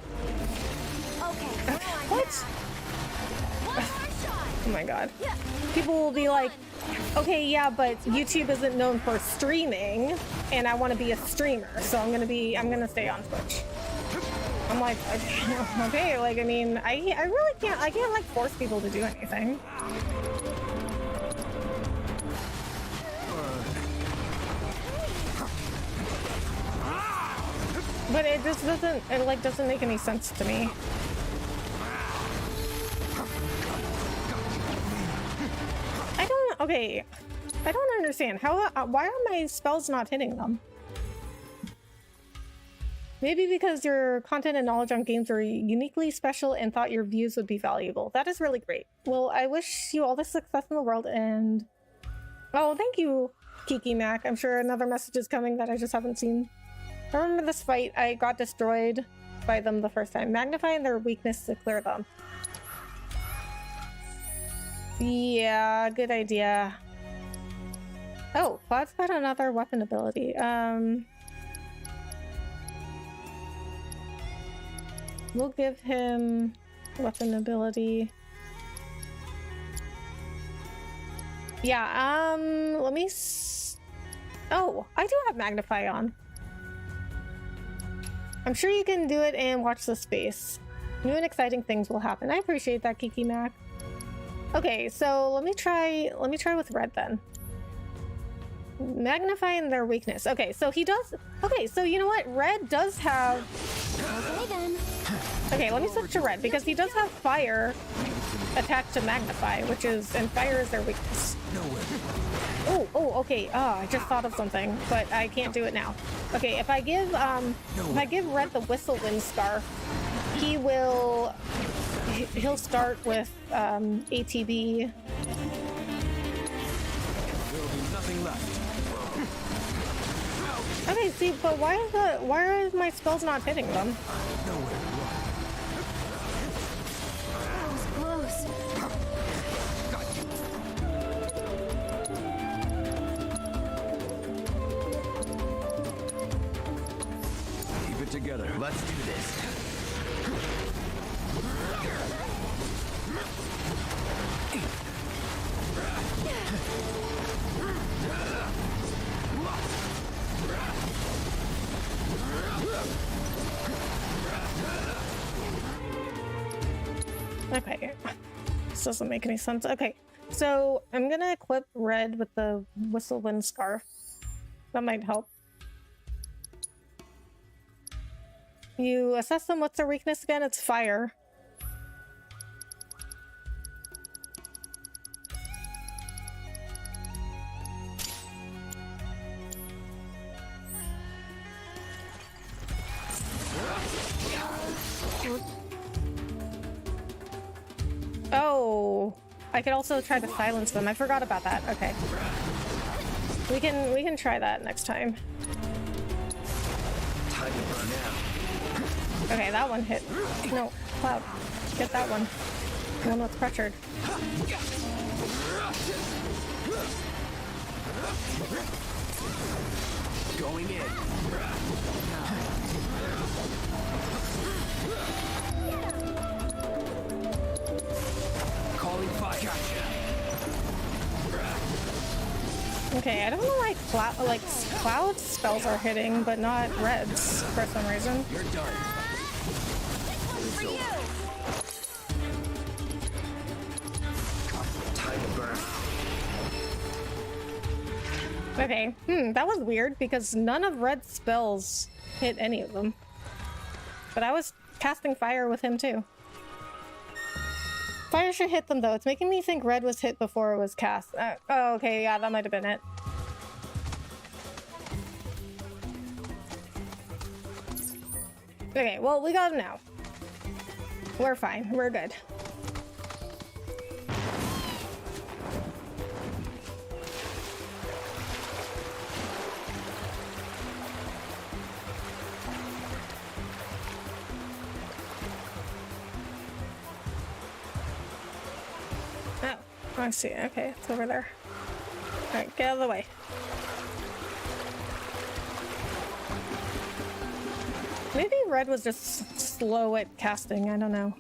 Okay, what? Oh my god. People will be like, okay, yeah, but YouTube isn't known for streaming, and I want to be a streamer, so I'm gonna stay on Twitch. I'm like, okay, like, I mean, I really can't, like, force people to do anything. But it just doesn't make any sense to me. I don't understand. Why are my spells not hitting them? Maybe because your content and knowledge on games are uniquely special and thought your views would be valuable. That is really great. Well, I wish you all the success in the world, and... oh, thank you, Kiki Mac. I'm sure another message is coming that I just haven't seen. I remember this fight. I got destroyed by them the first time. Magnifying their weakness to clear them. Yeah, good idea. Oh, Cloud's got another weapon ability. We'll give him weapon ability. Yeah, let me oh, I do have Magnify on. I'm sure you can do it and watch the space. New and exciting things will happen. I appreciate that, Kiki Mac. Okay, so let me try with Red then. Magnifying their weakness. Okay, so he does. Okay, so you know what? Red does have. Okay then. Okay, let me switch to Red because he does have fire attached to Magnify, and fire is their weakness. Oh, okay. Oh, I just thought of something, but I can't do it now. Okay, if I give Red the Whistlewind Scarf, he'll start with ATB. There'll be nothing left. Okay, see, but why are my spells not hitting them? Nowhere to run. That was close. together. Let's do this. Okay, this doesn't make any sense. Okay, so I'm gonna equip Red with the Whistlewind Scarf. That might help. You assess them. What's their weakness again? It's fire. Oh, I could also try to silence them. I forgot about that. Okay. We can try that next time. Time to burn out. Okay, that one hit. No, Cloud. Get that one. The one with pressured. Going in. Calling fire. Okay, I don't know why Cloud spells are hitting, but not Red's for some reason. You're done. Time to burn. Okay, that was weird because none of Red's spells hit any of them. But I was casting fire with him too. Fire should hit them though. It's making me think Red was hit before it was cast. Oh, okay, yeah, that might have been it. Okay, well, we got him now. We're fine. We're good. Oh, I see. Okay, it's over there. Alright, get out of the way. Maybe Red was just slow at casting, I don't know.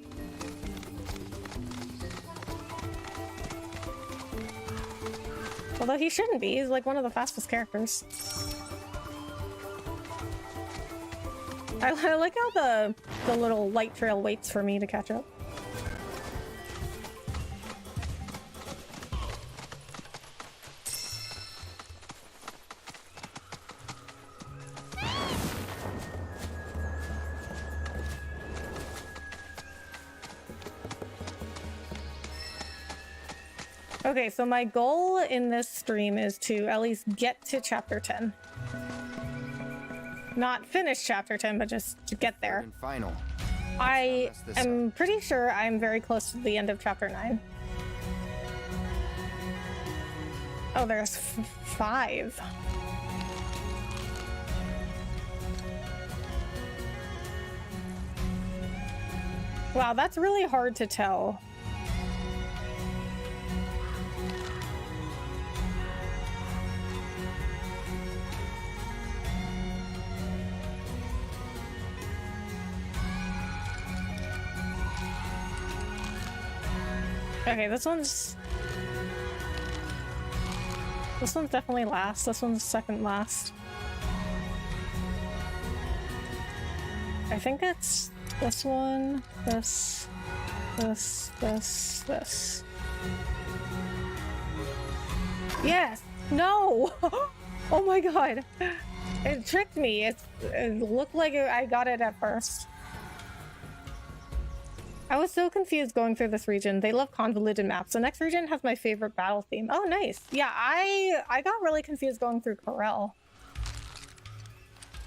Although he shouldn't be, he's like one of the fastest characters. I like how the little light trail waits for me to catch up. Okay, so my goal in this stream is to at least get to chapter 10. Not finish chapter 10, but just to get there. And final. I am pretty sure I'm very close to the end of chapter 9. Oh, there's 5. Wow, that's really hard to tell. Okay, this one's definitely last. This one's second last. I think it's this one, this. Yes! No! Oh my god! It tricked me. It looked like I got it at first. I was so confused going through this region. They love convoluted maps. The next region has my favorite battle theme. Oh, nice. Yeah, I got really confused going through Corel.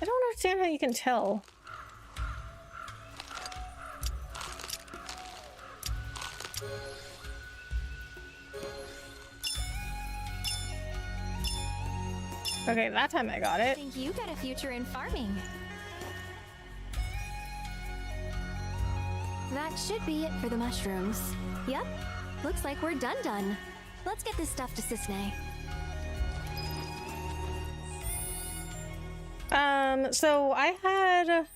I don't understand how you can tell. Okay, that time I got I it. think you got a future in farming. That should be it for the mushrooms. Yep, looks like we're done. Let's get this stuff to Cisne. So I had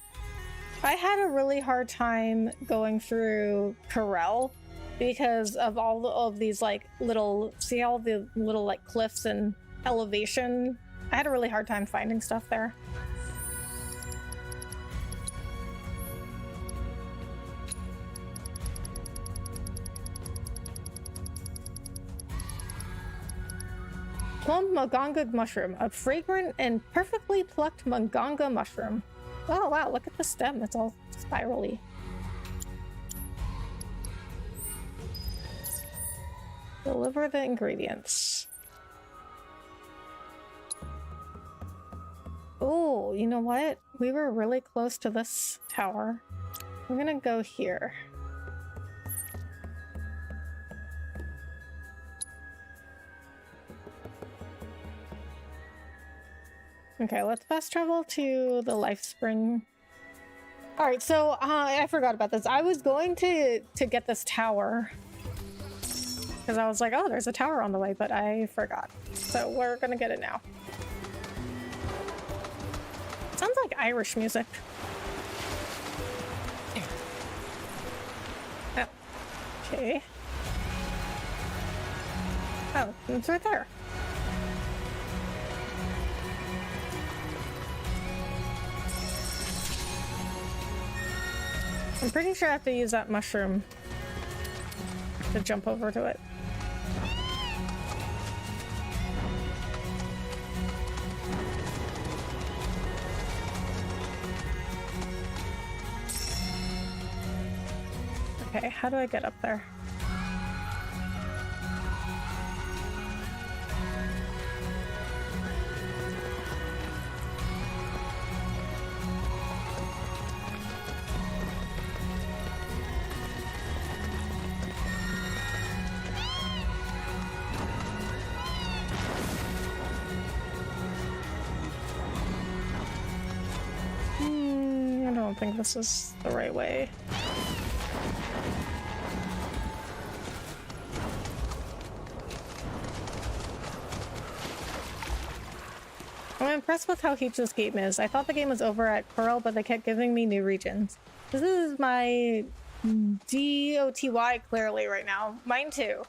I had a really hard time going through Corel because of all of these like little, see all the little like cliffs and elevation. I had a really hard time finding stuff there. Plum Maganga mushroom, a fragrant and perfectly plucked Maganga mushroom. Oh wow, look at the stem, it's all spirally. Deliver the ingredients. Oh, you know what? We were really close to this tower. I'm gonna go here. Okay, let's fast travel to the life spring. All right, so I forgot about this. I was going to get this tower because I was like, oh, there's a tower on the way, but I forgot. So we're gonna get it now. Sounds like Irish music. Oh, okay. Oh, it's right there. I'm pretty sure I have to use that mushroom to jump over to it. Okay, how do I get up there? I don't think this is the right way. I'm impressed with how huge this game is. I thought the game was over at Coral, but they kept giving me new regions. This is my DOTY clearly right now. Mine too.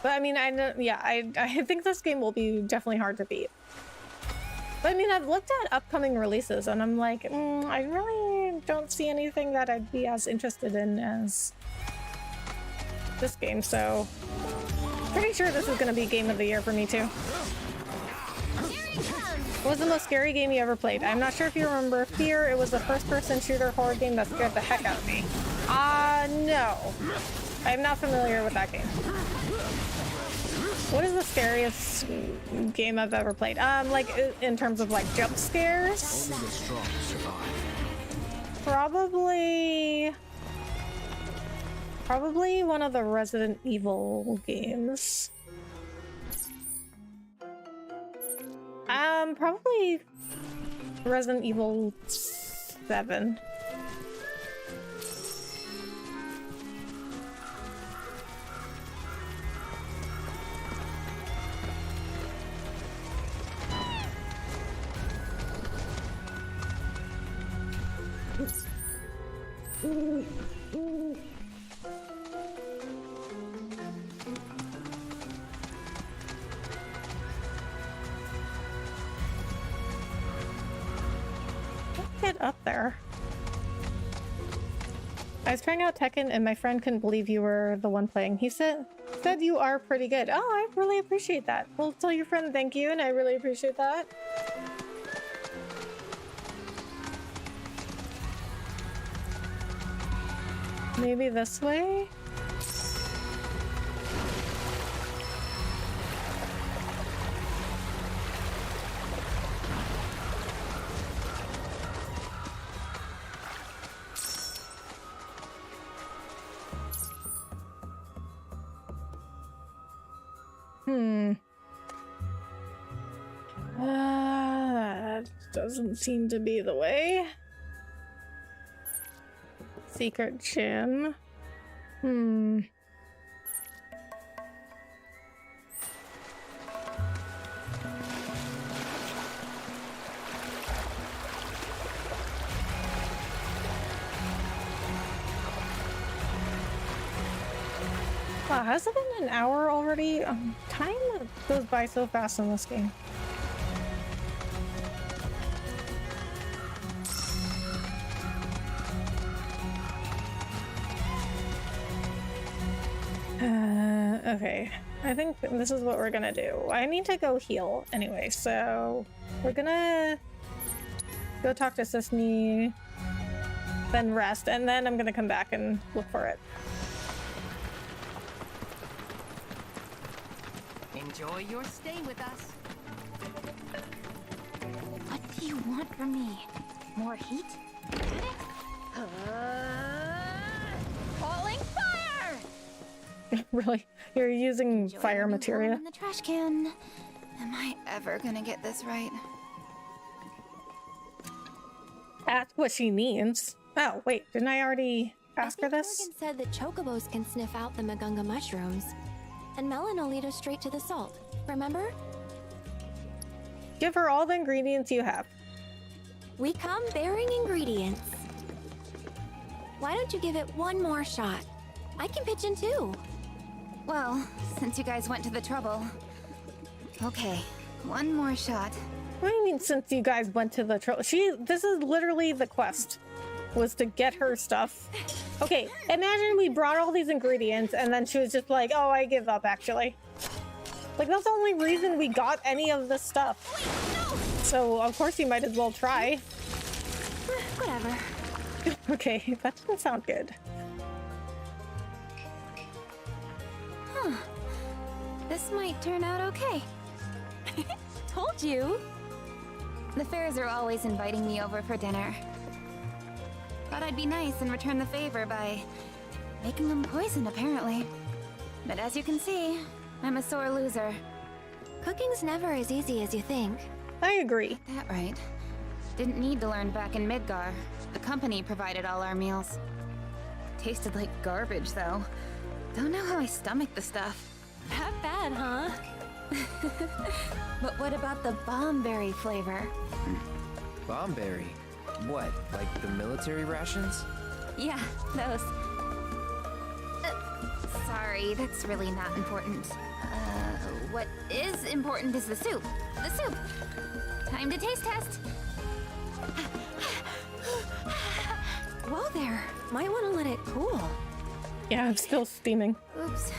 But I mean, I know, yeah, I think this game will be definitely hard to beat. But I mean, I've looked at upcoming releases and I'm like, I really don't see anything that I'd be as interested in as this game, so pretty sure this is gonna be game of the year for me too. What was the most scary game you ever played? I'm not sure if you remember Fear. It was the first-person shooter horror game that scared the heck out of me. No. I'm not familiar with that game. What is the scariest game I've ever played? Like, in terms of, like, jump scares? Only the strong survive. Probably one of the Resident Evil games. Probably Resident Evil 7. Get up there. I was trying out Tekken and my friend couldn't believe you were the one playing. He said you are pretty good. Oh, I really appreciate that. Well, tell your friend thank you, and I really appreciate that. Maybe this way? That doesn't seem to be the way. Secret gym. Has it been an hour already? Time goes by so fast in this game. Okay. I think this is what we're gonna do. I need to go heal anyway, so we're gonna go talk to Sisney, then rest, and then I'm gonna come back and look for it. Enjoy your stay with us. What do you want from me? More heat? Falling fire! Really? You're using Enjoy fire your new materia? home in the trash can. Am I ever gonna get this right? That's what she means. Oh, wait, didn't I already ask her this? Morgan said that chocobos can sniff out the Magunga mushrooms. And Melon will lead us straight to the salt. Remember? Give her all the ingredients you have. We come bearing ingredients. Why don't you give it one more shot? I can pitch in too. Well, since you guys went to the trouble. Okay, one more shot. What do you mean since you guys went to the this is literally the quest, was to get her stuff. Okay, imagine we brought all these ingredients and then she was just like, oh, I give up actually. Like, that's the only reason we got any of this stuff. So, of course, you might as well try. Whatever. Okay, that doesn't sound good. Huh. This might turn out okay. Told you. The fairs are always inviting me over for dinner. Thought I'd be nice and return the favor by making them poison, apparently. But as you can see, I'm a sore loser. Cooking's never as easy as you think. I agree. That right. Didn't need to learn back in Midgar. The company provided all our meals. Tasted like garbage, though. Don't know how I stomached the stuff. That bad, huh? But what about the bombberry flavor? Bombberry? What, like the military rations? Yeah, those. Sorry, that's really not important. What is important is the soup. The soup! Time to taste test! Whoa there. Might want to let it cool. Yeah, it's still steaming. Oops.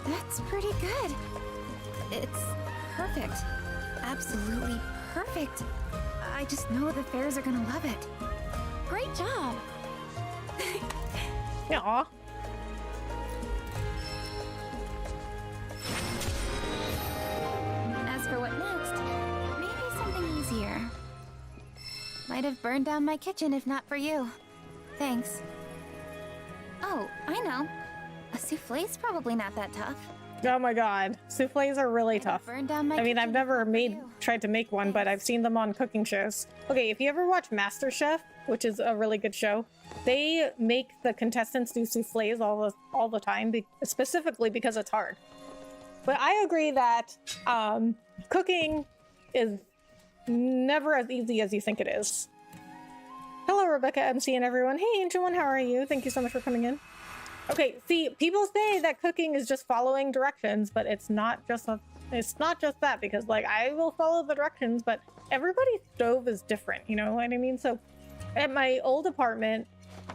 That's pretty good. It's perfect. Absolutely perfect. I just know the fairs are gonna love it. Great job. Aw. As for what next, maybe something easier. Might have burned down my kitchen if not for you. Thanks. Oh, I know. A souffle's probably not that tough. Oh my god. Souffles are really tough. Burned down my I mean, I've kitchen never if not for you. tried to make one, but I've seen them on cooking shows. Okay, if you ever watch MasterChef, which is a really good show, they make the contestants do souffles all the time, specifically because it's hard. But I agree that cooking is never as easy as you think it is. Hello, Rebecca, MC, and everyone. Hey, Angel One, how are you? Thank you so much for coming in. Okay, see, people say that cooking is just following directions, but it's not just that, because like I will follow the directions, but everybody's stove is different, you know what I mean? So at my old apartment,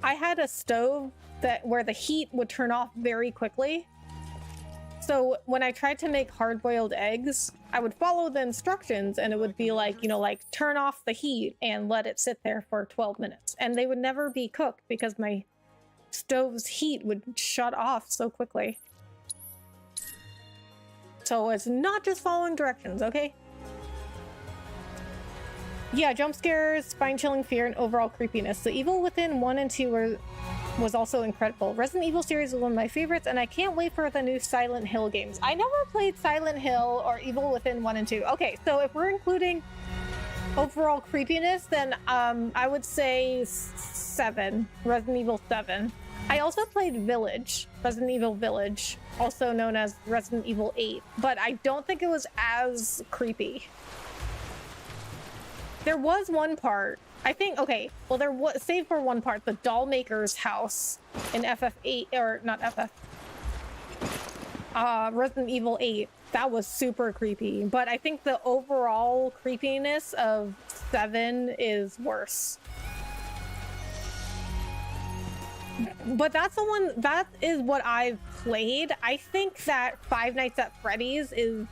I had a stove where the heat would turn off very quickly. So when I tried to make hard-boiled eggs, I would follow the instructions and it would be like, you know, like turn off the heat and let it sit there for 12 minutes. And they would never be cooked because my stove's heat would shut off so quickly. So it's not just following directions, okay? Yeah, jump scares, spine-chilling fear, and overall creepiness. The Evil Within 1 and 2 was also incredible. Resident Evil series is one of my favorites, and I can't wait for the new Silent Hill games. I never played Silent Hill or Evil Within 1 and 2. Okay, so if we're including overall creepiness, then I would say 7. Resident Evil 7. I also played Village, Resident Evil Village, also known as Resident Evil 8, but I don't think it was as creepy. There was one part I think, okay, well, there was, save for one part, the doll maker's house in FF8, or not FF, Resident Evil 8, that was super creepy. But I think the overall creepiness of 7 is worse. But that's the one, that is what I've played. I think that Five Nights at Freddy's is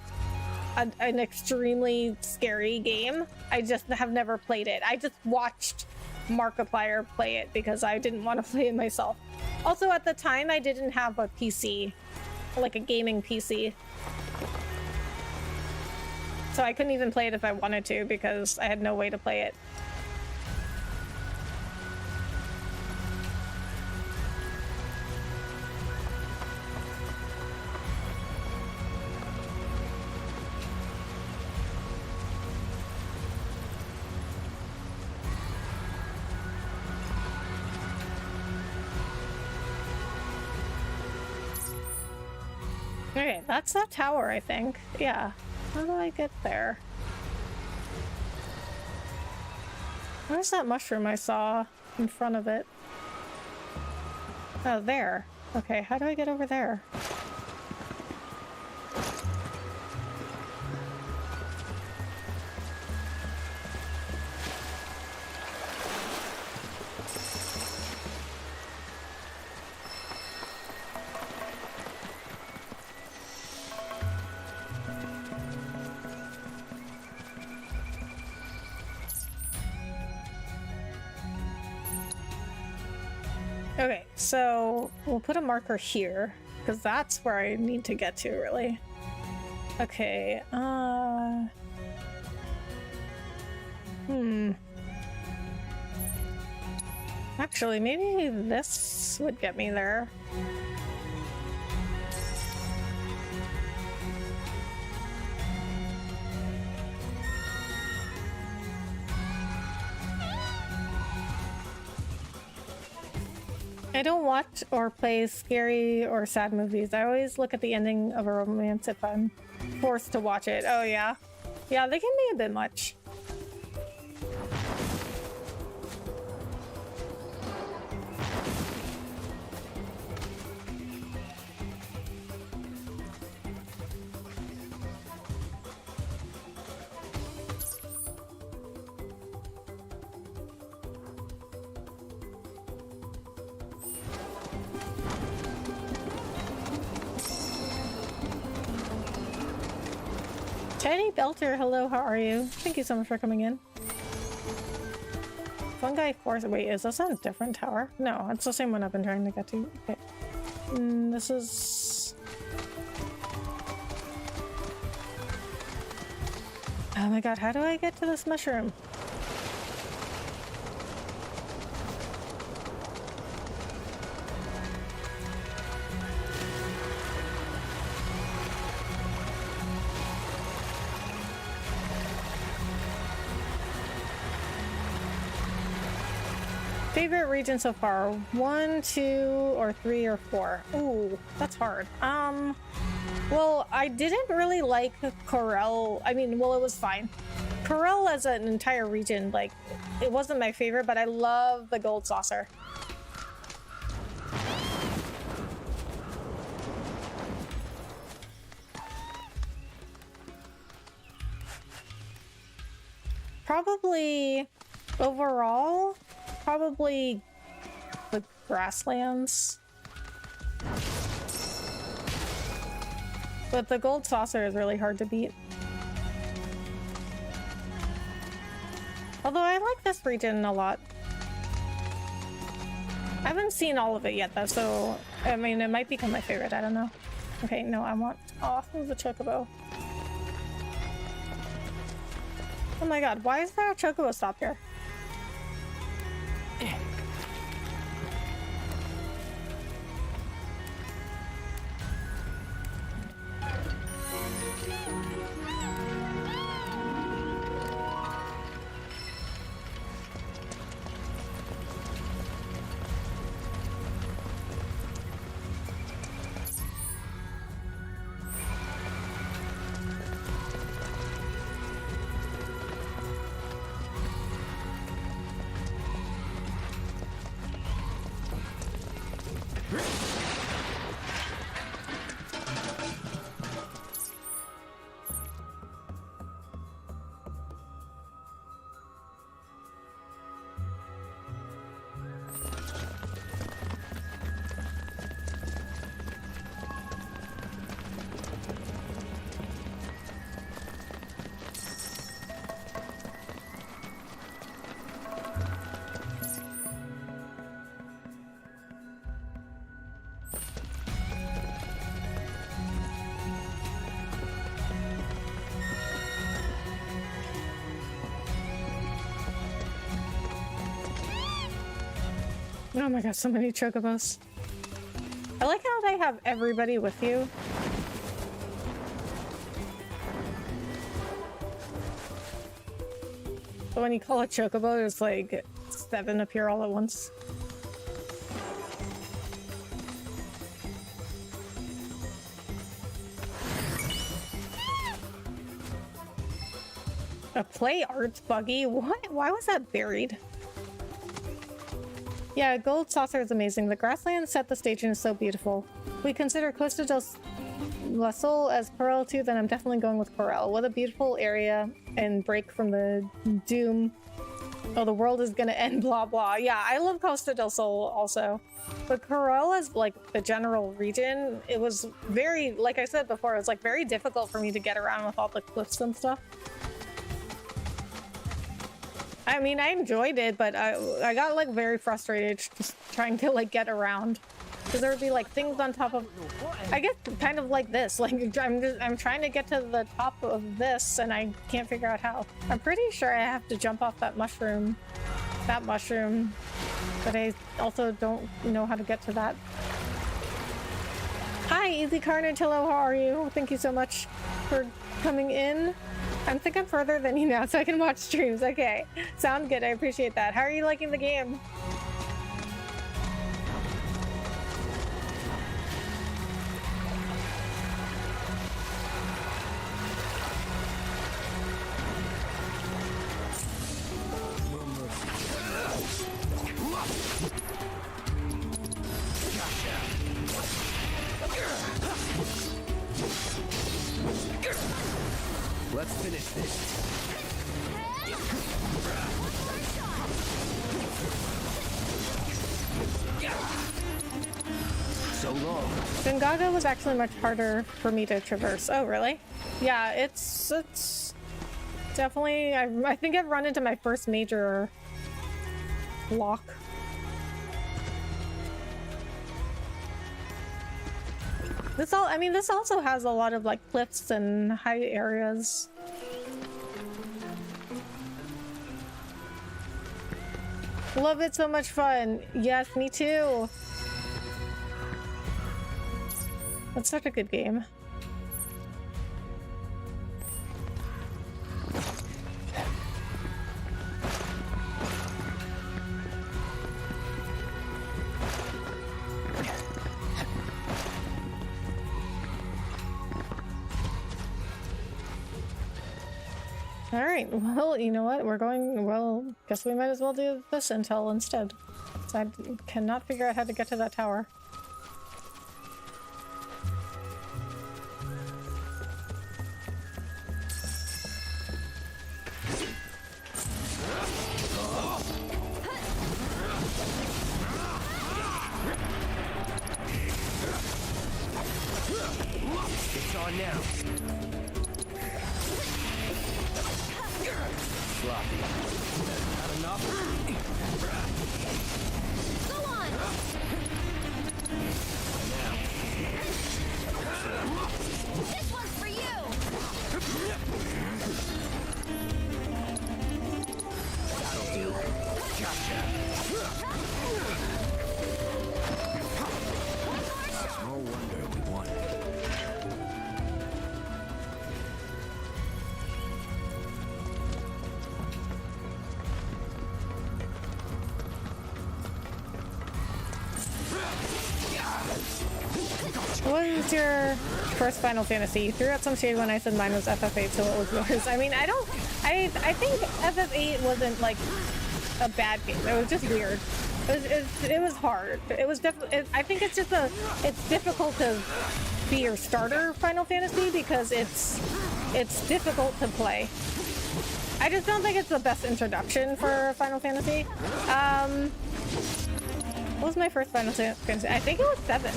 an extremely scary game. I just have never played it. I just watched Markiplier play it because I didn't want to play it myself. Also, at the time, I didn't have a PC, like a gaming PC. So I couldn't even play it if I wanted to because I had no way to play it. Okay, that's that tower, I think. Yeah. How do I get there? Where's that mushroom I saw in front of it? Oh, there. Okay, how do I get over there? Okay, so we'll put a marker here because that's where I need to get to, really. Okay, Actually, maybe this would get me there. I don't watch or play scary or sad movies. I always look at the ending of a romance if I'm forced to watch it. Oh, yeah? Yeah, they can be a bit much. Tiny Belter, hello, how are you? Thank you so much for coming in. Fungi Force, wait, is this a different tower? No, it's the same one I've been trying to get to. Okay. This is... Oh my god, how do I get to this mushroom? Favorite region so far? 1, 2, or 3, or 4? Ooh, that's hard. Well, I didn't really like Corel. I mean, well, it was fine. Corel as an entire region, like, it wasn't my favorite, but I love the Gold Saucer. Probably, overall, probably the grasslands. But the Gold Saucer is really hard to beat. Although I like this region a lot. I haven't seen all of it yet though, so I mean it might become my favorite, I don't know. Okay, no, I want off of the chocobo. Oh my god, why is there a chocobo stop here? Oh my god, so many chocobos. I like how they have everybody with you. But when you call a chocobo, there's like 7 appear all at once. A play arts buggy? What? Why was that buried? Yeah, Gold Saucer is amazing. The grassland set the stage and is so beautiful. We consider Costa del Sol as Corel too, then I'm definitely going with Corel. What a beautiful area and break from the doom. Oh, the world is gonna end, blah blah. Yeah, I love Costa del Sol also. But Corel as like the general region, it was very, like I said before, it was like very difficult for me to get around with all the cliffs and stuff. I mean, I enjoyed it, but I got like very frustrated just trying to like get around, because there would be like things on top of, I guess kind of like this, like I'm trying to get to the top of this and I can't figure out how. I'm pretty sure I have to jump off that mushroom, but I also don't know how to get to that. Hi, Easy Carnage. Hello, how are you? Thank you so much for coming in. I think I'm further than you now, so I can watch streams. Okay, sound good. I appreciate that. How are you liking the game? Let's finish this. So long. Gungaga was actually much harder for me to traverse. Oh, really? Yeah, it's definitely. I think I've run into my first major block. This also has a lot of like cliffs and high areas. Love it, so much fun. Yes, me too. That's such a good game. All right, well, you know what? We're going, well, guess we might as well do this intel instead. So I cannot figure out how to get to that tower. It's on now. Sloppy. Not enough. Go on! Now. This one's for you! That'll do. Gotcha. No wonder we won. What was your first Final Fantasy? You threw out some shade when I said mine was FF8, so it was yours. I mean, I think FF8 wasn't like a bad game. It was just weird. It was hard. It was definitely. I think it's just it's difficult to be your starter Final Fantasy because it's difficult to play. I just don't think it's the best introduction for Final Fantasy. What was my first Final Fantasy? I think it was 7.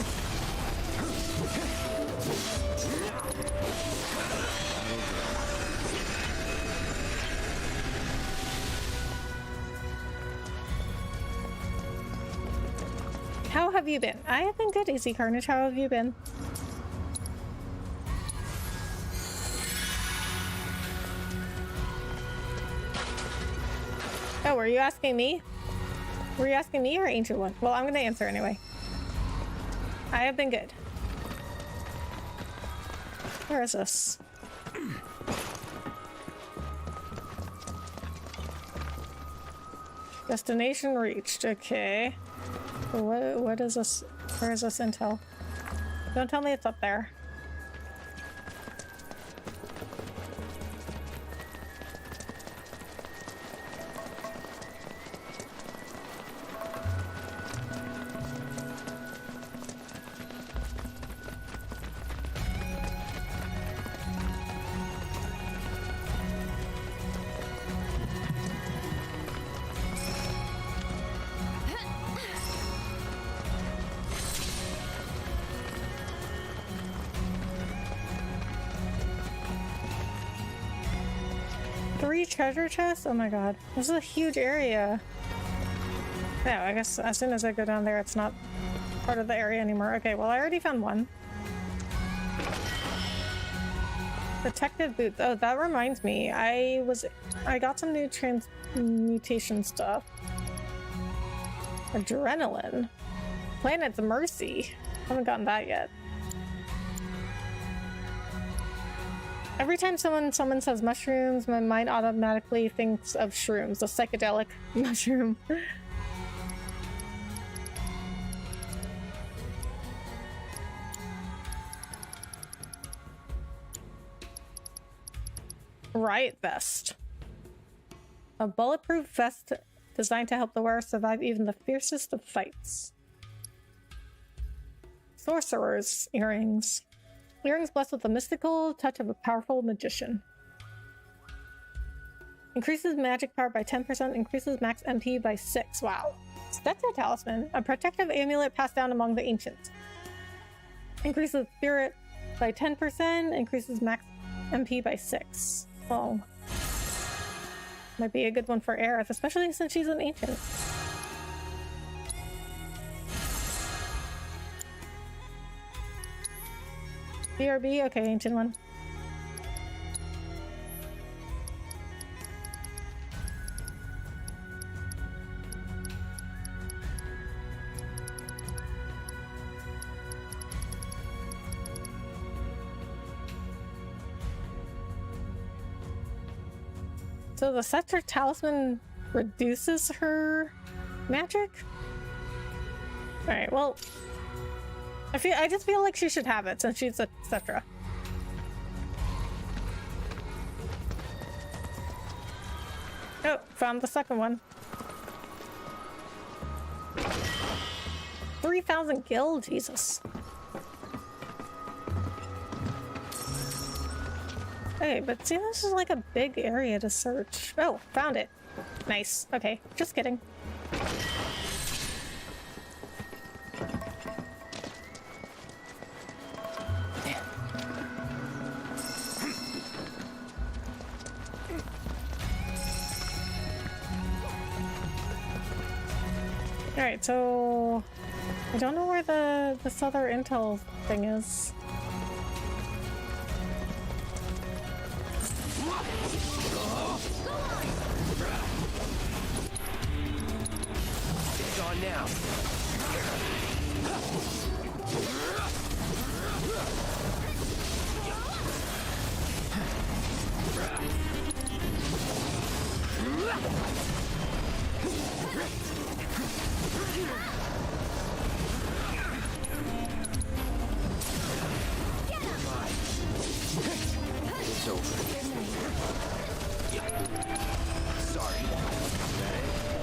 How have you been? I have been good, Easy Carnage. How have you been? Oh, were you asking me? Were you asking me or Ancient One? Well, I'm gonna answer anyway. I have been good. Where is this? Destination reached. Okay. What is this? Where is this intel? Don't tell me it's up there. Treasure chest? Oh my god. This is a huge area. Yeah, I guess as soon as I go down there, it's not part of the area anymore. Okay, well, I already found one. Protective boots. Oh, that reminds me. I got some new transmutation stuff. Adrenaline. Planet's Mercy. Haven't gotten that yet. Every time someone says mushrooms, my mind automatically thinks of shrooms, a psychedelic mushroom. Riot vest. A bulletproof vest designed to help the wearer survive even the fiercest of fights. Sorcerer's earrings. Earrings blessed with the mystical touch of a powerful magician. Increases magic power by 10%, increases max MP by 6. Wow. That's a talisman. A protective amulet passed down among the ancients. Increases spirit by 10%, increases max MP by 6. Well, might be a good one for Aerith, especially since she's an ancient. BRB? Okay, Ancient One. So the Scepter Talisman reduces her magic? Alright, well... I just feel like she should have it since she's a Sceptra. Oh, found the second one. 3,000 gil? Jesus. Okay, but see, this is like a big area to search. Oh, found it. Nice. Okay, just kidding. Alright, so I don't know where this other intel thing is. It's on now. It's over. Sorry. Is that it?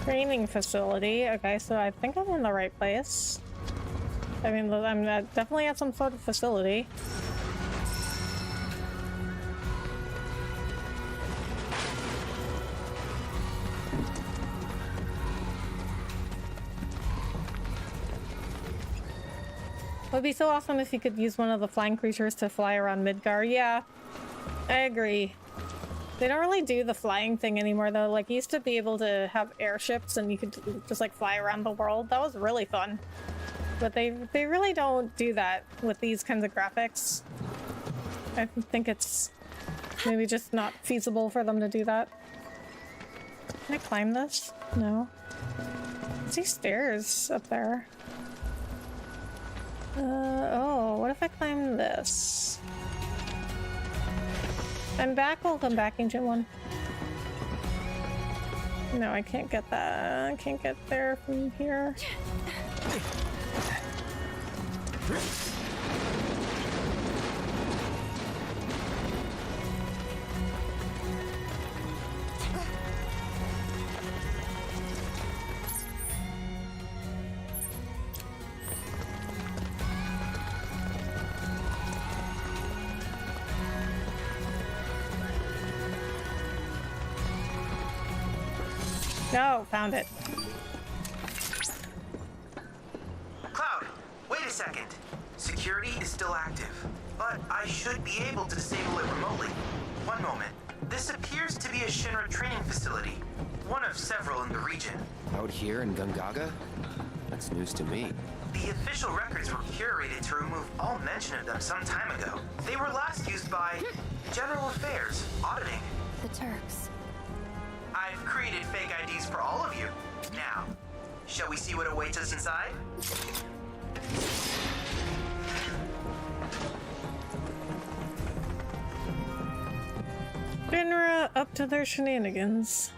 Training facility. Okay, so I think I'm in the right place. I mean, I'm definitely at some sort of facility. It would be so awesome if you could use one of the flying creatures to fly around Midgar. Yeah, I agree. They don't really do the flying thing anymore though. Like, you used to be able to have airships and you could just like fly around the world. That was really fun. but they really don't do that with these kinds of graphics. I think it's maybe just not feasible for them to do that. Can I climb this? No. I see stairs up there. Oh, what if I climb this? I'm back. I'll come back, Ancient One. No, I can't get that. I can't get there from here. No, found it. Cloud, wait a second. Security is still active, but I should be able to disable it remotely. One moment. This appears to be a Shinra training facility, one of several in the region. Out here in Gungaga? That's news to me. The official records were curated to remove all mention of them some time ago. They were last used by General Affairs, auditing. The Turks. I've created fake IDs for all of you. Now, shall we see what awaits us inside? Shinra up to their shenanigans.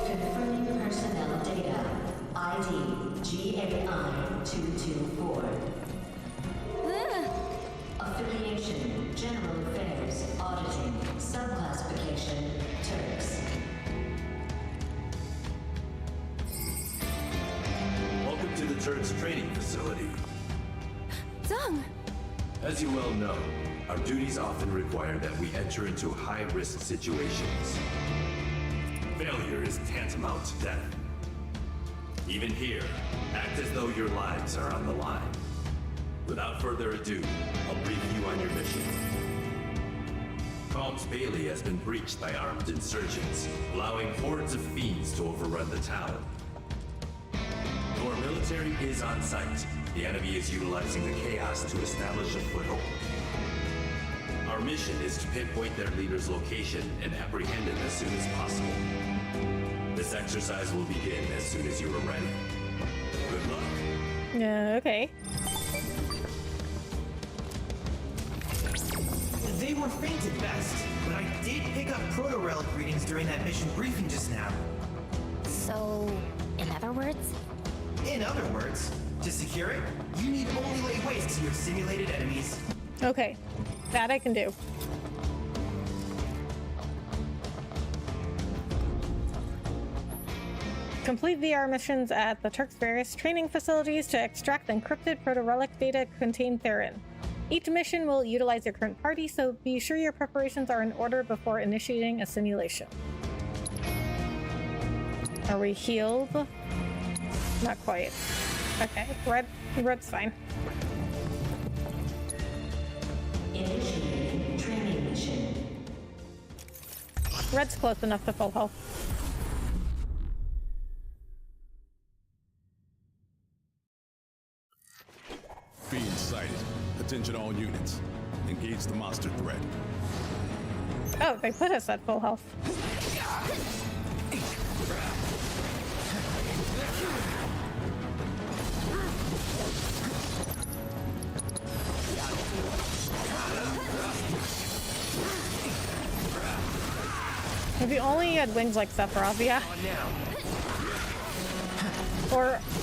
Confirming personnel data. ID GAI-224. Affiliation, General Affairs, Auditing, Subclassification, Turks. Welcome to the Turks training facility. Zung! As you well know, our duties often require that we enter into high-risk situations. Failure is tantamount to death. Even here, act as though your lives are on the line. Without further ado, I'll brief you on your mission. Calm's Bailey has been breached by armed insurgents, allowing hordes of fiends to overrun the town. Your military is on site. The enemy is utilizing the chaos to establish a foothold. Our mission is to pinpoint their leader's location and apprehend him as soon as possible. This exercise will begin as soon as you are ready. Good luck. Yeah, okay. They were faint at best, but I did pick up proto-relic readings during that mission briefing just now. So, in other words? In other words, to secure it, you need only lay waste to your simulated enemies. Okay. That I can do. Complete VR missions at the Turks' various training facilities to extract encrypted proto-relic data contained therein. Each mission will utilize your current party, so be sure your preparations are in order before initiating a simulation. Are we healed? Not quite. Okay, red's fine. Initiating training mission. Red's close enough to full health. Being sighted. Attention all units. Engage the monster threat. Oh, they put us at full health. If you only had wings like Sephiroth, yeah.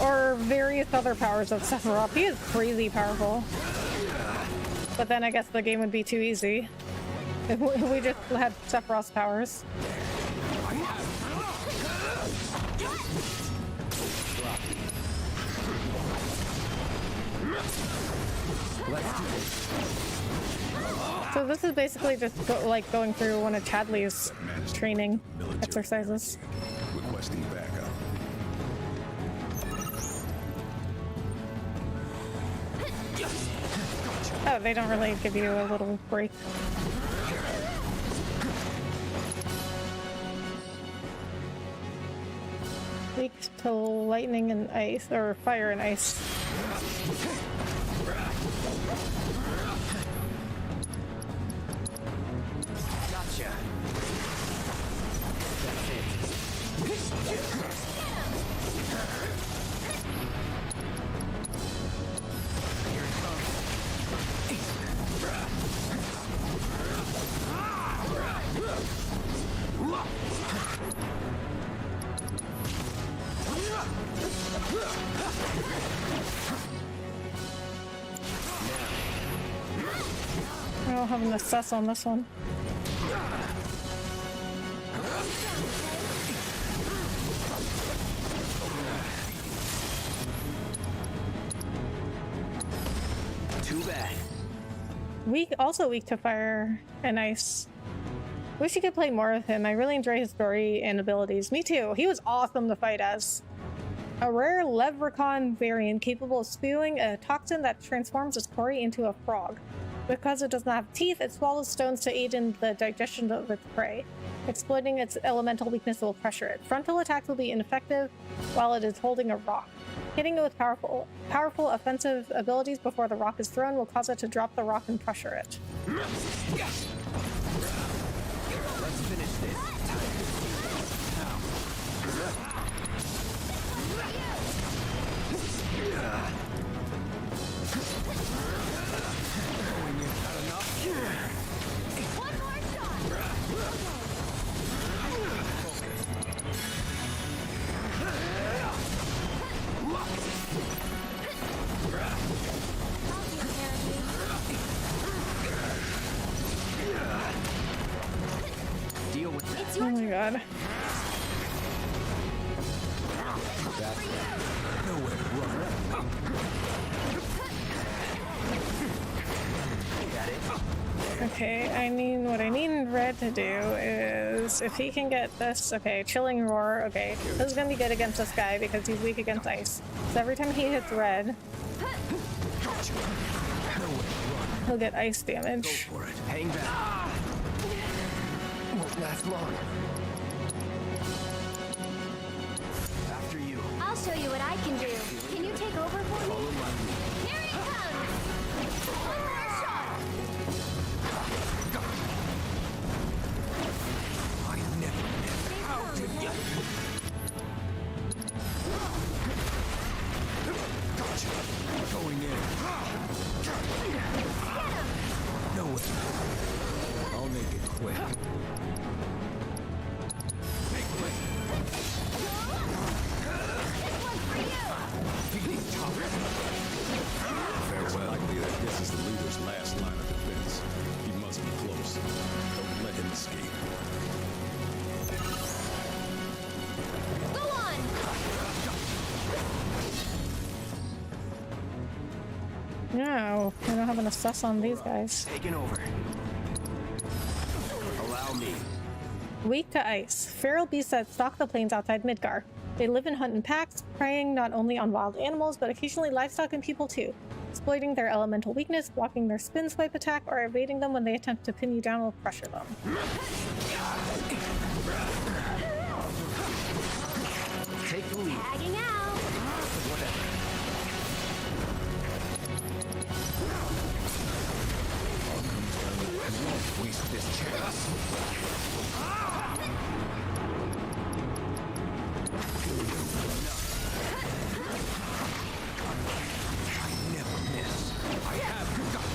Or various other powers of Sephiroth. He is crazy powerful. But then I guess the game would be too easy if we just had Sephiroth's powers. So this is basically just going through one of Chadley's training exercises. Requesting backup. Oh, they don't really give you a little break. to lightning and ice, or fire and ice. Gotcha. That's it. Here it comes. I don't have an assess on this one. Too bad. Also weak to fire and ice. Wish you could play more with him. I really enjoy his story and abilities. Me too. He was awesome to fight as. A rare leprechaun variant capable of spewing a toxin that transforms its quarry into a frog. Because it does not have teeth, it swallows stones to aid in the digestion of its prey. Exploiting its elemental weakness will pressure it. Frontal attacks will be ineffective while it is holding a rock. Hitting it with powerful offensive abilities before the rock is thrown will cause it to drop the rock and pressure it. Let's finish this. One more shot. Deal with that. It's Oh your my turn. god. That's nowhere to run. Okay, what I need Red to do is, if he can get this, okay, Chilling Roar, okay, this is gonna be good against this guy because he's weak against ice. So every time he hits Red, he'll get ice damage. Go for it. Hang back. Won't last long. After you. I'll show you what I can do. Can you take over for me? Follow my lead. Here it comes! One more shot! I never miss. How did you? Gotcha. Going in. No way. I'll make it quick. Make way. This one's for you! Farewell. Likely that this is the leader's last line of defense. He must be close. Don't let him escape. Go on! No, I don't have an assess on these guys. Taking over. Allow me. Weak to ice. Feral beasts that stalk the plains outside Midgar. They live and hunt in packs, preying not only on wild animals, but occasionally livestock and people too. Exploiting their elemental weakness, blocking their spin swipe attack, or evading them when they attempt to pin you down will pressure them. Take the lead. Tagging out! Whatever. Waste this chance. I never miss. I have got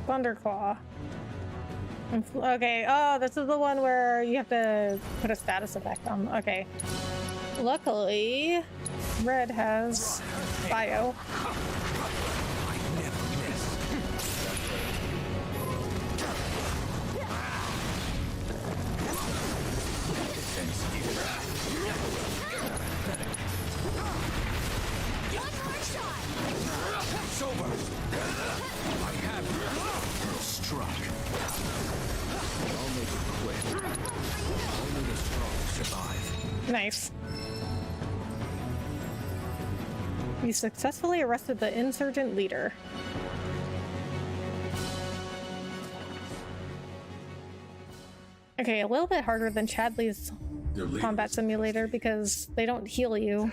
Thunderclaw. Okay, oh, this is the one where you have to put a status effect on. Okay. Luckily, Red has bio. I never miss. It's over. I have struck. I'll make it quick. Only the strong survive. Nice. You successfully arrested the insurgent leader. Okay, a little bit harder than Chadley's combat simulator because they don't heal you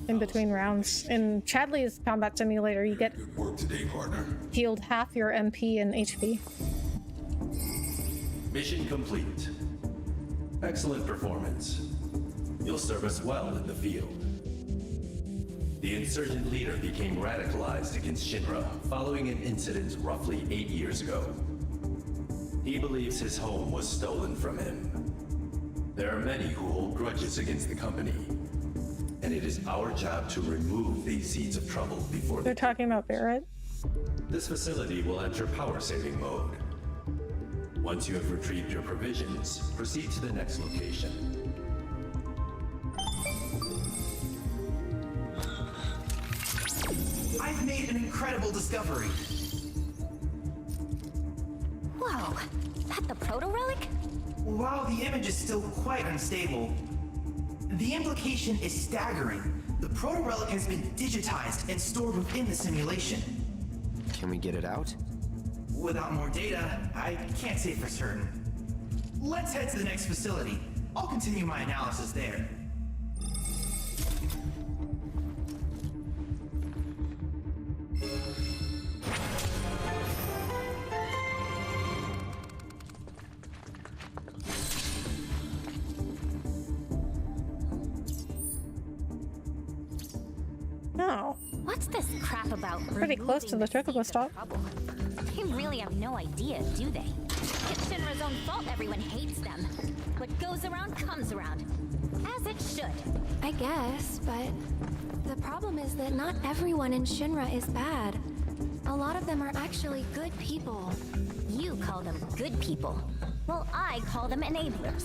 in between rounds. In Chadley's combat simulator, you get Good work today, partner. healed half your MP and HP. Mission complete. Excellent performance. You'll serve us well in the field. The insurgent leader became radicalized against Shinra following an incident roughly 8 years ago. He believes his home was stolen from him. There are many who hold grudges against the company, and it is our job to remove these seeds of trouble before They're talking about Barrett. This facility will enter power-saving mode. Once you have retrieved your provisions, proceed to the next location. I've made an incredible discovery. Whoa, that the proto-relic? While the image is still quite unstable, the implication is staggering. The proto-relic has been digitized and stored within the simulation. Can we get it out? Without more data, I can't say for certain. Let's head to the next facility. I'll continue my analysis there. No. What's this crap about? Pretty close to the chocobo stop. They really have no idea, do they? It's Shinra's own fault everyone hates them. What goes around comes around. As it should. I guess, but the problem is that not everyone in Shinra is bad. A lot of them are actually good people. You call them good people. Well, I call them enablers.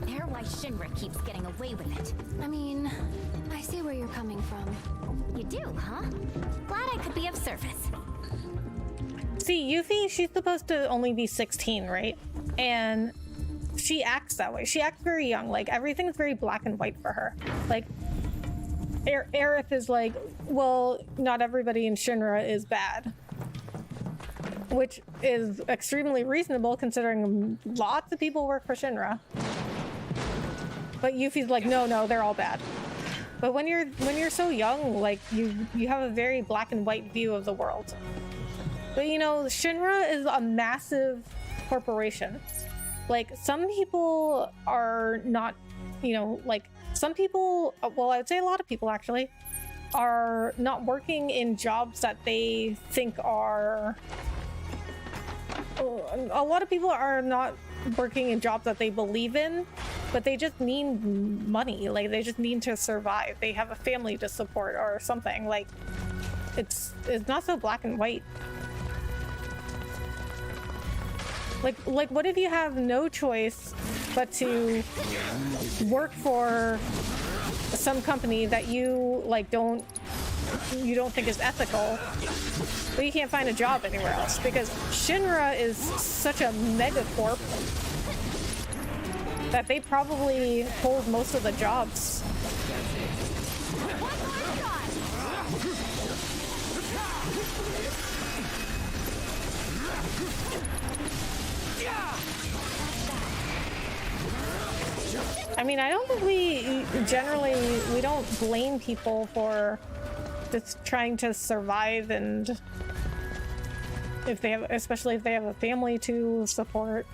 They're why Shinra keeps getting away with it. I mean, I see where you're coming from. You do, huh? Glad I could be of service. See, Yuffie, she's supposed to only be 16, right? And she acts that way. She acts very young. Like, everything's very black and white for her. Like, Aerith is like, well, not everybody in Shinra is bad. Which is extremely reasonable considering lots of people work for Shinra. But Yuffie's like, no, they're all bad. But when you're so young, like, you have a very black and white view of the world. But you know, Shinra is a massive corporation. Like, some people are not, you know, like, some people, well, I would say a lot of people actually, are not working in jobs that they think are... A lot of people are not working in jobs that they believe in, but they just need money. Like, they just need to survive. They have a family to support or something. Like, it's not so black and white. Like, what if you have no choice but to work for some company that you like don't think is ethical, but you can't find a job anywhere else because Shinra is such a megacorp that they probably hold most of the jobs. I mean, I don't think we don't blame people for just trying to survive, and especially if they have a family to support.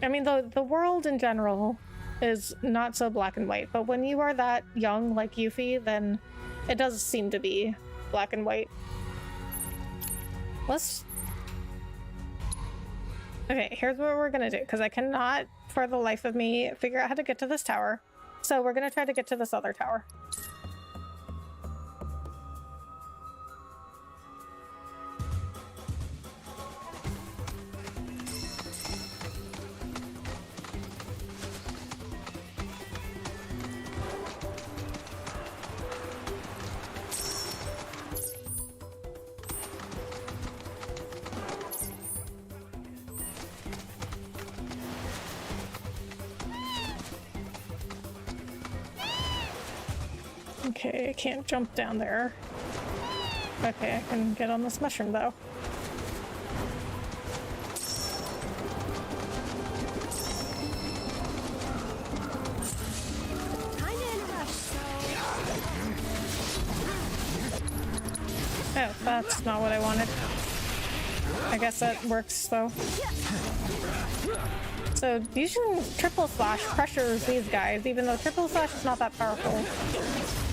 I mean, the world in general is not so black and white, but when you are that young like Yuffie, then it does seem to be black and white. Okay, here's what we're gonna do, because I cannot, for the life of me, figure out how to get to this tower. So we're gonna try to get to this other tower. Okay, I can't jump down there. Okay, I can get on this mushroom though. Oh, that's not what I wanted. I guess that works though. So using triple slash pressures these guys, even though triple slash is not that powerful.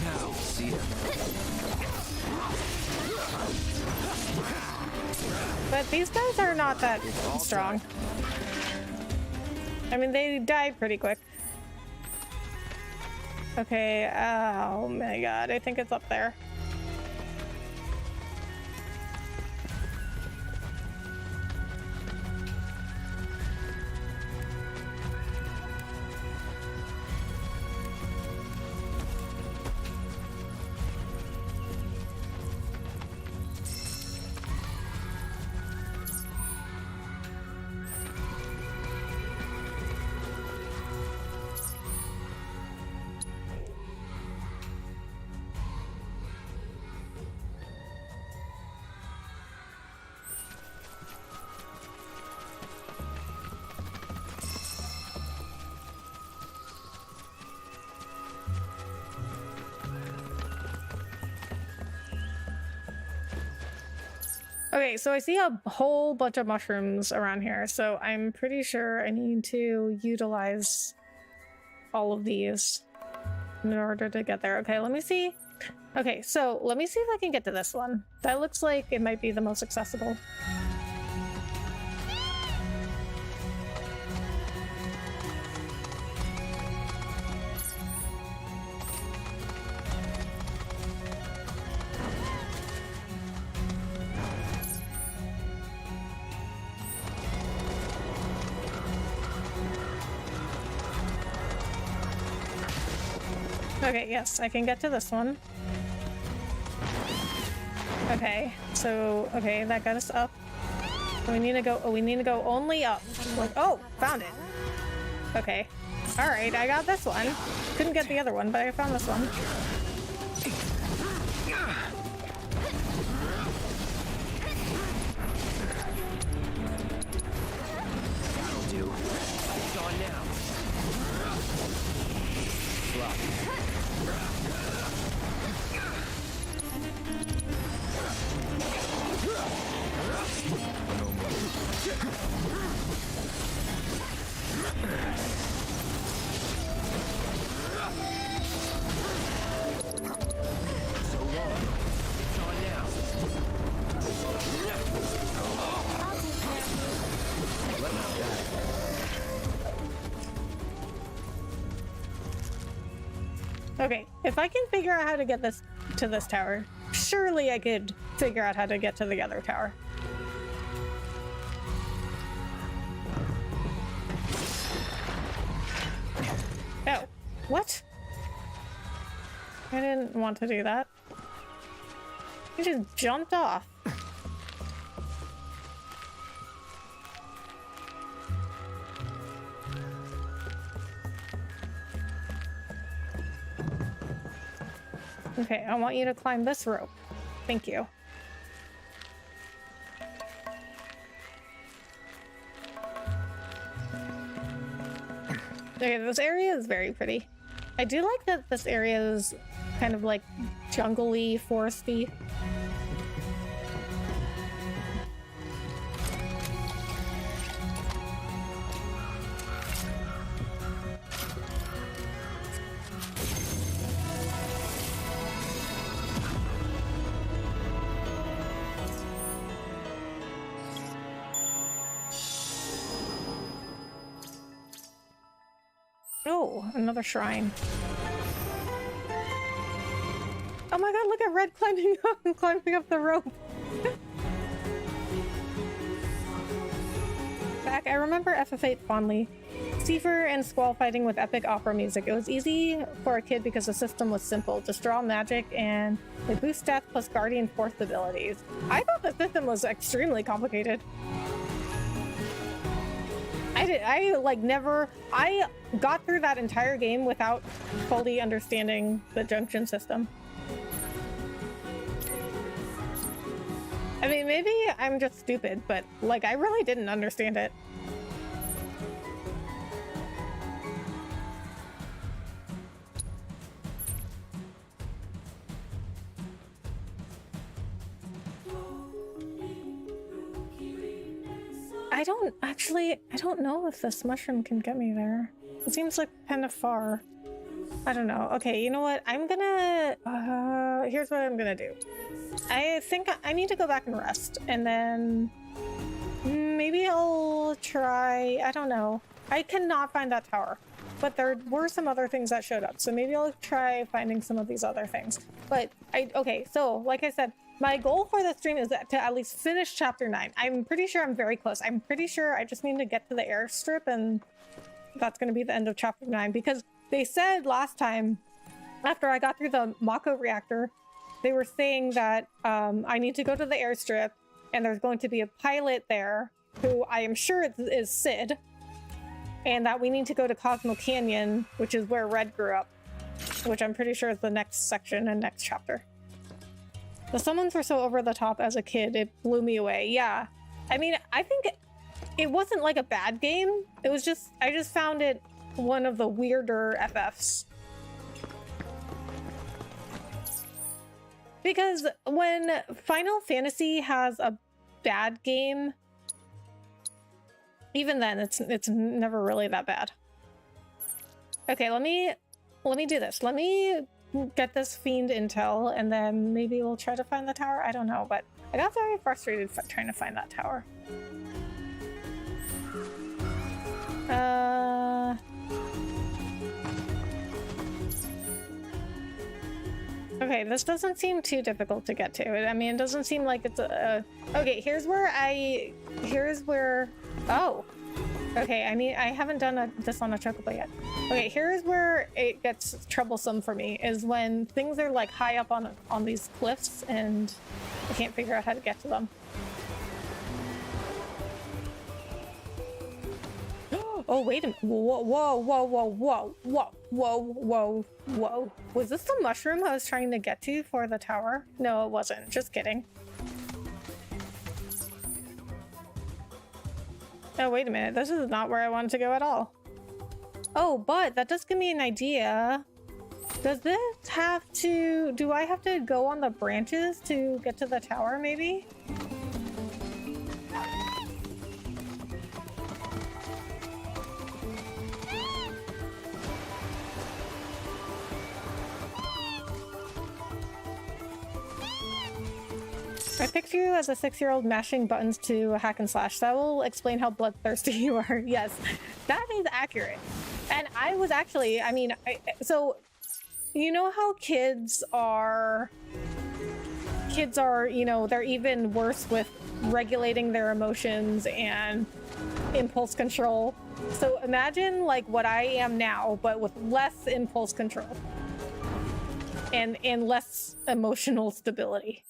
Now, see it. But these guys are not that strong. I mean, they die pretty quick. Okay, oh my god, I think it's up there. Okay, so I see a whole bunch of mushrooms around here, so I'm pretty sure I need to utilize all of these in order to get there. Okay, let me see. Okay, so let me see if I can get to this one. That looks like it might be the most accessible. Okay, yes, I can get to this one. Okay, so, okay, that got us up. We need to go, oh, we need to go only up. Like, oh, found it. Okay. Alright, I got this one. Couldn't get the other one, but I found this one. That'll do. It's on now. Block. So long. It's on now. Let me die. Okay, if I can figure out how to get this to this tower, surely I could figure out how to get to the other tower. Oh, what? I didn't want to do that. He just jumped off. Okay, I want you to climb this rope. Thank you. Okay, this area is very pretty. I do like that this area is kind of like jungly, foresty. Oh, another shrine. Oh my god, look at Red climbing up and climbing up the rope. Back, I remember FF8 fondly. Seifer and Squall fighting with epic opera music. It was easy for a kid because the system was simple. Just draw magic and they boost stats plus guardian force abilities. I thought the system was extremely complicated. I got through that entire game without fully understanding the junction system. I mean, maybe I'm just stupid, but like I really didn't understand it. I don't know if this mushroom can get me there. It seems like kind of far. I don't know. Okay, you know what? I'm gonna, here's what I'm gonna do. I think I need to go back and rest, and then maybe I'll try, I don't know. I cannot find that tower, but there were some other things that showed up, so maybe I'll try finding some of these other things. But okay, so like I said, my goal for the stream is to at least finish chapter 9. I'm pretty sure I'm very close. I'm pretty sure I just need to get to the airstrip, and that's going to be the end of chapter 9, because they said last time, after I got through the Mako reactor, they were saying that I need to go to the airstrip, and there's going to be a pilot there, who I am sure is Sid, and that we need to go to Cosmo Canyon, which is where Red grew up, which I'm pretty sure is the next section and next chapter. The summons were so over the top as a kid, it blew me away. Yeah. I mean, I think it wasn't like a bad game. It was just, I just found it one of the weirder FFs. Because when Final Fantasy has a bad game, even then it's never really that bad. Okay, let me do this. Let me get this fiend intel, and then maybe we'll try to find the tower. I don't know, but I got very frustrated trying to find that tower. Okay, this doesn't seem too difficult to get to. I mean, it doesn't seem like it's a... Okay, here's where... Oh! Okay, I haven't done this on a chocobo yet. Okay, here's where it gets troublesome for me, is when things are like high up on these cliffs and I can't figure out how to get to them. Oh, wait a minute. Whoa, whoa, whoa, whoa, whoa, whoa, whoa, whoa, whoa. Was this the mushroom I was trying to get to for the tower? No, it wasn't. Just kidding. Oh, wait a minute. This is not where I wanted to go at all. Oh, but that does give me an idea. Does this have to... Do I have to go on the branches to get to the tower, maybe? I picture you as a 6-year-old mashing buttons to a hack and slash. That will explain how bloodthirsty you are. Yes, that is accurate. And I was actually, I mean, so you know how kids are, you know, they're even worse with regulating their emotions and impulse control. So imagine like what I am now, but with less impulse control and less emotional stability.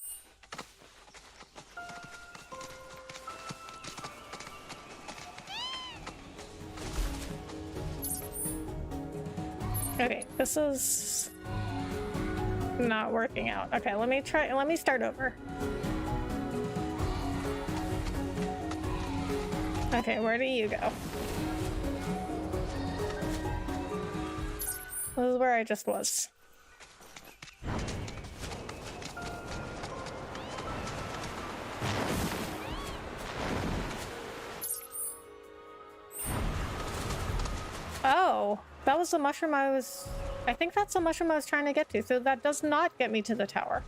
Okay, this is not working out. Okay, let me start over. Okay, where do you go? This is where I just was. Oh. That was the mushroom I think that's the mushroom I was trying to get to, so that does not get me to the tower.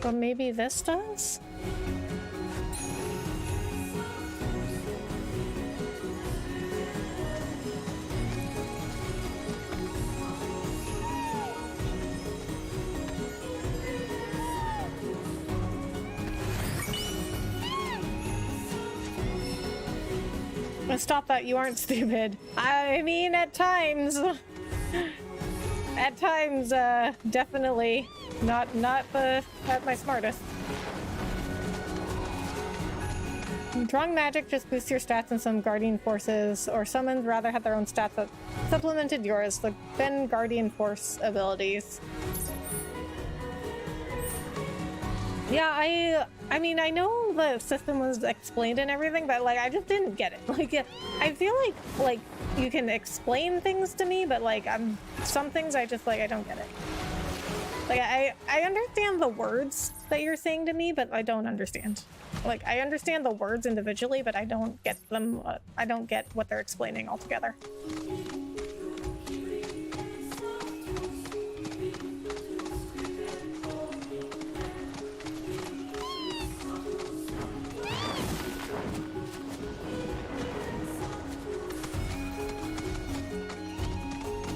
But maybe this does? Stop that, you aren't stupid. I mean, at times, definitely. Not at my smartest. Drawing magic just boosts your stats, and some guardian forces or summons rather had their own stats that supplemented yours, the then guardian force abilities. Yeah, I mean, I know the system was explained and everything, but like I just didn't get it. Like I feel like you can explain things to me, but like some things I just like I don't get it. Like I understand the words that you're saying to me, but I don't understand. Like I understand the words individually, but I don't get them. I don't get what they're explaining altogether.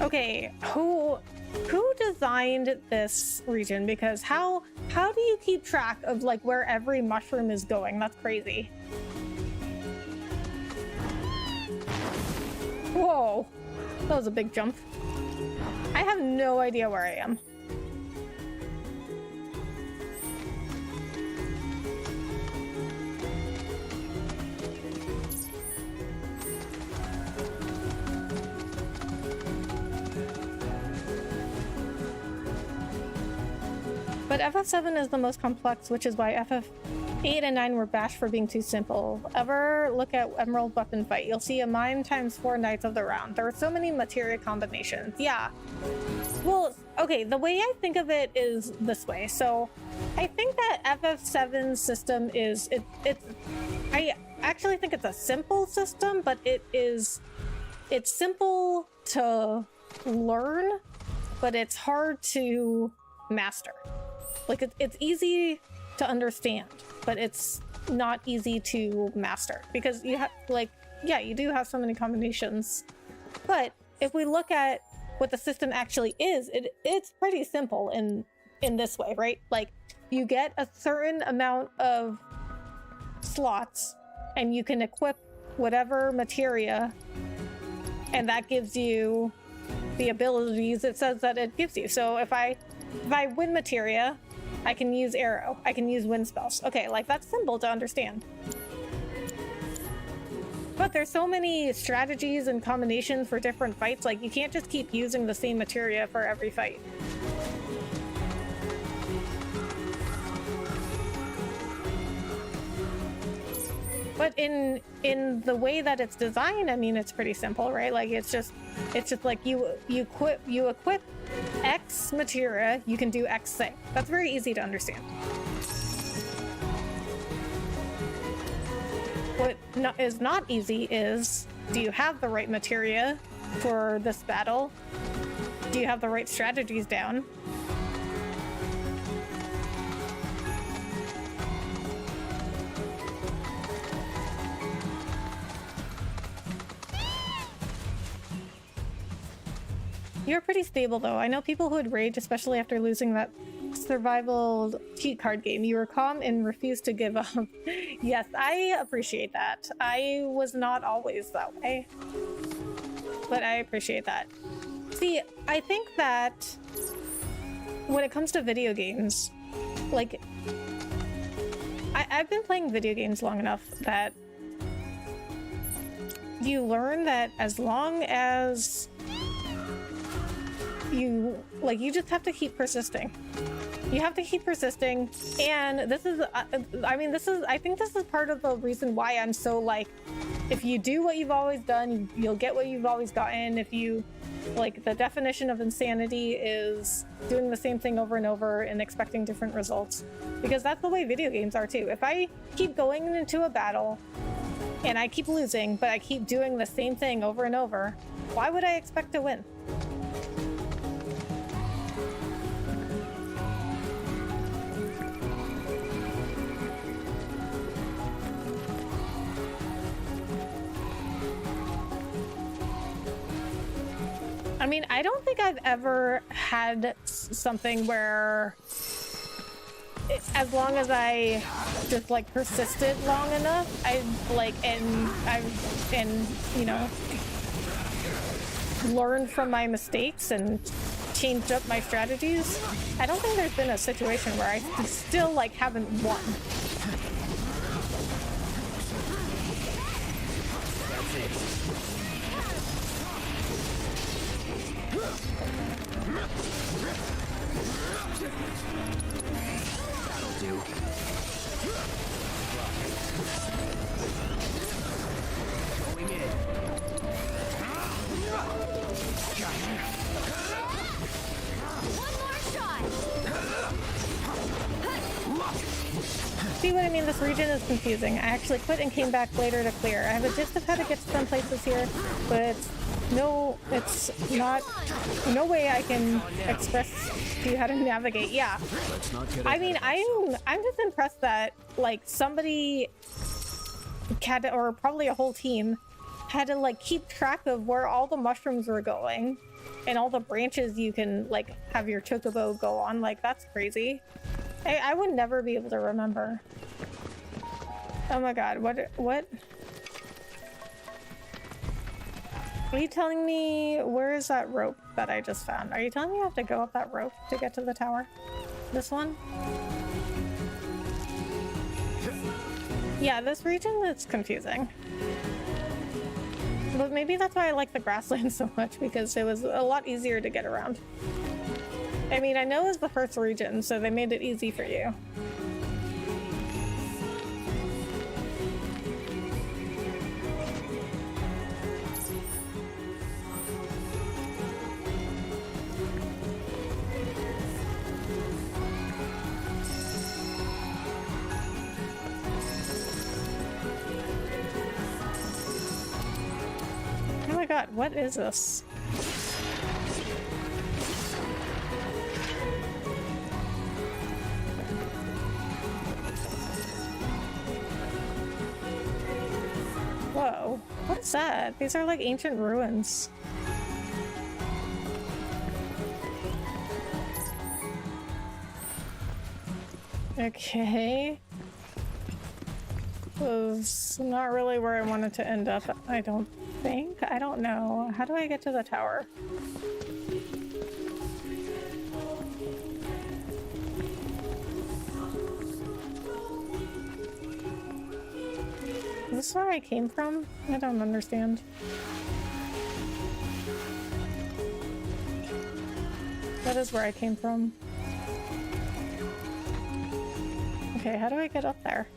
Okay, who designed this region? Because how do you keep track of like where every mushroom is going? That's crazy. Whoa, that was a big jump. I have no idea where I am. But FF7 is the most complex, which is why FF8 and 9 were bashed for being too simple. Ever look at Emerald Weapon Fight, you'll see a mime times 4 Knights of the Round. There are so many materia combinations. Yeah. Well, okay, the way I think of it is this way. So I think that FF7's system is, I actually think it's a simple system, but it's simple to learn, but it's hard to master. Like it's easy to understand, but it's not easy to master because you have like, yeah, you do have so many combinations. But if we look at what the system actually is, it's pretty simple in this way, right? Like you get a certain amount of slots and you can equip whatever materia, and that gives you the abilities it says that it gives you. So if I win materia, I can use arrow, I can use wind spells. Okay, like that's simple to understand. But there's so many strategies and combinations for different fights, like you can't just keep using the same materia for every fight. But in the way that it's designed, I mean, it's pretty simple, right? Like it's just like you equip X materia, you can do X thing. That's very easy to understand. What is not easy is, do you have the right materia for this battle? Do you have the right strategies down? You're pretty stable though. I know people who would rage, especially after losing that survival cheat card game. You were calm and refused to give up. Yes, I appreciate that. I was not always that way, but I appreciate that. See, I think that when it comes to video games, like I've been playing video games long enough that you learn that as long as you just have to keep persisting. You have to keep persisting, and this is I think this is part of the reason why I'm so like, if you do what you've always done, you'll get what you've always gotten. If you like, the definition of insanity is doing the same thing over and over and expecting different results, because that's the way video games are too. If I keep going into a battle and I keep losing, but I keep doing the same thing over and over, why would I expect to win? I mean, I don't think I've ever had something where, as long as I just like persisted long enough, you know, learned from my mistakes and changed up my strategies, I don't think there's been a situation where I still like haven't won. That'll do. Going in. One more shot. See what I mean? This region is confusing. I actually quit and came back later to clear. I have a gist of how to get to some places here, but it's not, no way I can express to you how to navigate. Yeah. Let's not get I mean, I'm just impressed that like somebody had, or probably a whole team, had to like keep track of where all the mushrooms were going and all the branches you can like have your chocobo go on. Like, that's crazy. I would never be able to remember. Oh my god, what? Are you telling me, where is that rope that I just found? Are you telling me I have to go up that rope to get to the tower? This one? Yeah, this region is confusing. But maybe that's why I like the grassland so much, because it was a lot easier to get around. I mean, I know it was the first region, so they made it easy for you. Oh my god, what is this? Whoa, what is that? These are like ancient ruins. Okay. Was not really where I wanted to end up, I don't think. I don't know. How do I get to the tower? Is this where I came from? I don't understand. That is where I came from. Okay, how do I get up there?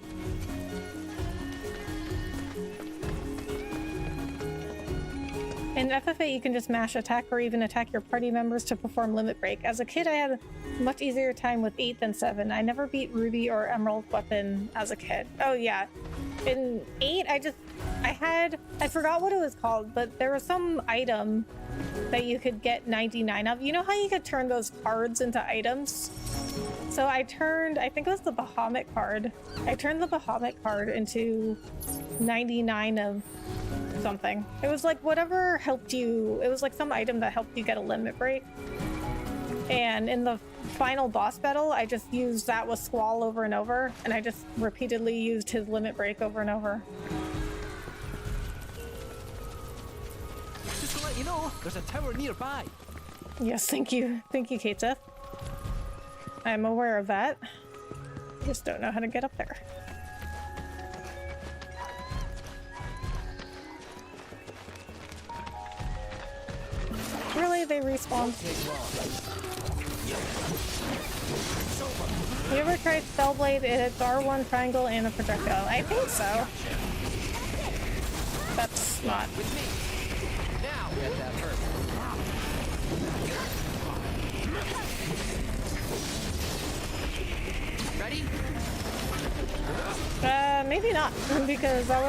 In FFA, you can just mash attack or even attack your party members to perform limit break. As a kid, I had a much easier time with 8 than 7. I never beat Ruby or Emerald weapon as a kid. Oh yeah. In 8, I forgot what it was called, but there was some item that you could get 99 of. You know how you could turn those cards into items? So I think it was the Bahamut card. I turned the Bahamut card into 99 of something. It was like whatever helped you, it was like some item that helped you get a limit break. And in the final boss battle, I just used that with Squall over and over, and I just repeatedly used his limit break over and over. Just to let you know, there's a tower nearby. Yes, thank you. Thank you, Kate Seth. I'm aware of that. Just don't know how to get up there. Really? They respawn? You ever tried Spellblade? It's R1 triangle and a projectile. I think so. That's not. Now get that hurt. Ready? Maybe not, because I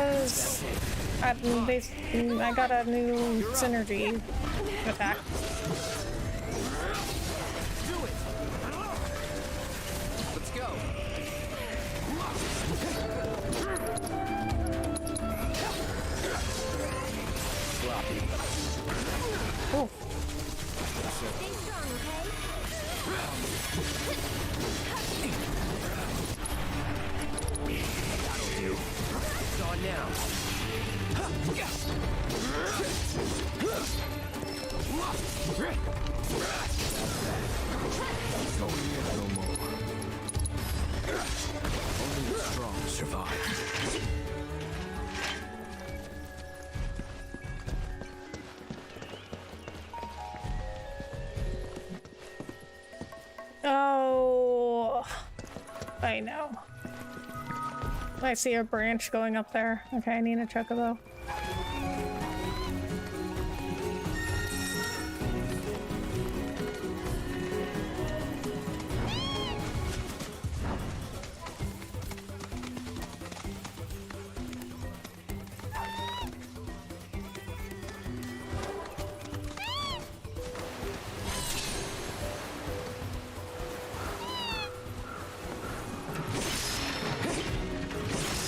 got a new synergy attack. Do it. Let's go. Oh. Stay strong, okay? That'll do. It's on now. I know. I see a branch going up there. Okay, I need a chocobo.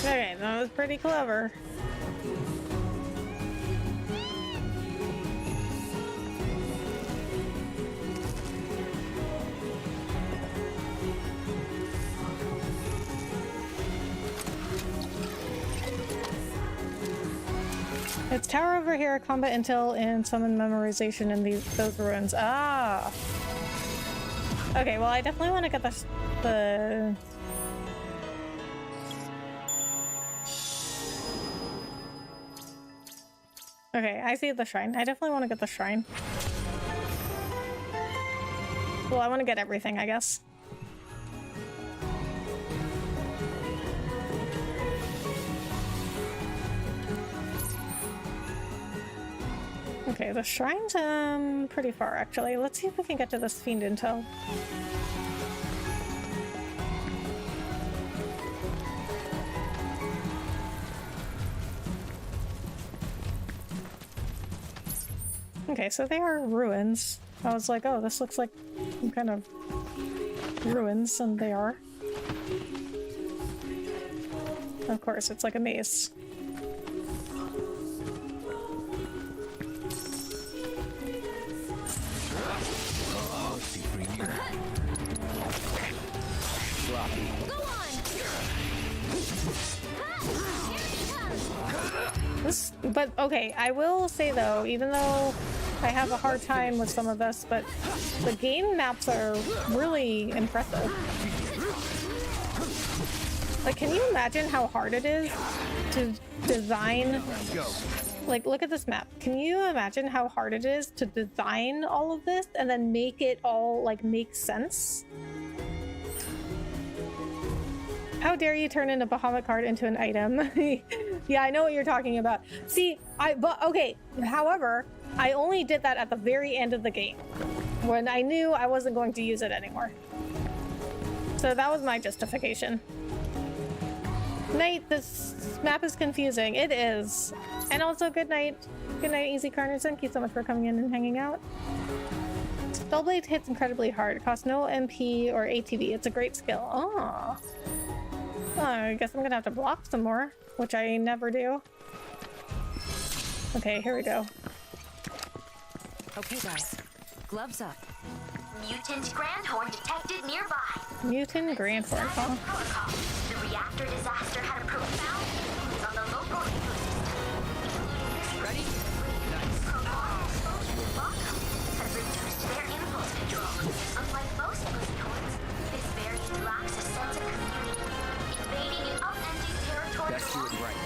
Okay, that was pretty clever. It's tower over here, combat intel, and summon memorization in those ruins. Ah. Okay, well I definitely want to get the Okay, I see the shrine. I definitely want to get the shrine. Well, I want to get everything, I guess. Okay, the shrine's pretty far actually. Let's see if we can get to this fiend intel. Okay, so they are ruins. I was like, oh, this looks like some kind of ruins, and they are. Of course, it's like a maze. But okay, I will say though, even though I have a hard time with some of this, but the game maps are really impressive. Like, can you imagine how hard it is to design? Like, look at this map. Can you imagine how hard it is to design all of this and then make it all, like, make sense? How dare you turn in a Bahamut card into an item? Yeah, I know what you're talking about. See, but okay, however, I only did that at the very end of the game when I knew I wasn't going to use it anymore. So that was my justification. Night, this map is confusing. It is. And also good night. Good night, Easy Carners. Thank you so much for coming in and hanging out. Spellblade hits incredibly hard. It costs no MP or ATB. It's a great skill. Oh. Oh, I guess I'm gonna have to block some more, which I never do. Okay, here we go. Okay, guys. Gloves up. Mutant Grandhorn detected nearby. Mutant Grandhorn, huh? Protocol. The reactor disaster had a profound influence on the local ecosystem. Ready? Nice. Prolonged exposure to volume has reduced their impulse control. Unlike most Mutanthorns, this variant lacks a sense of community, invading and upending territory. Best do it right.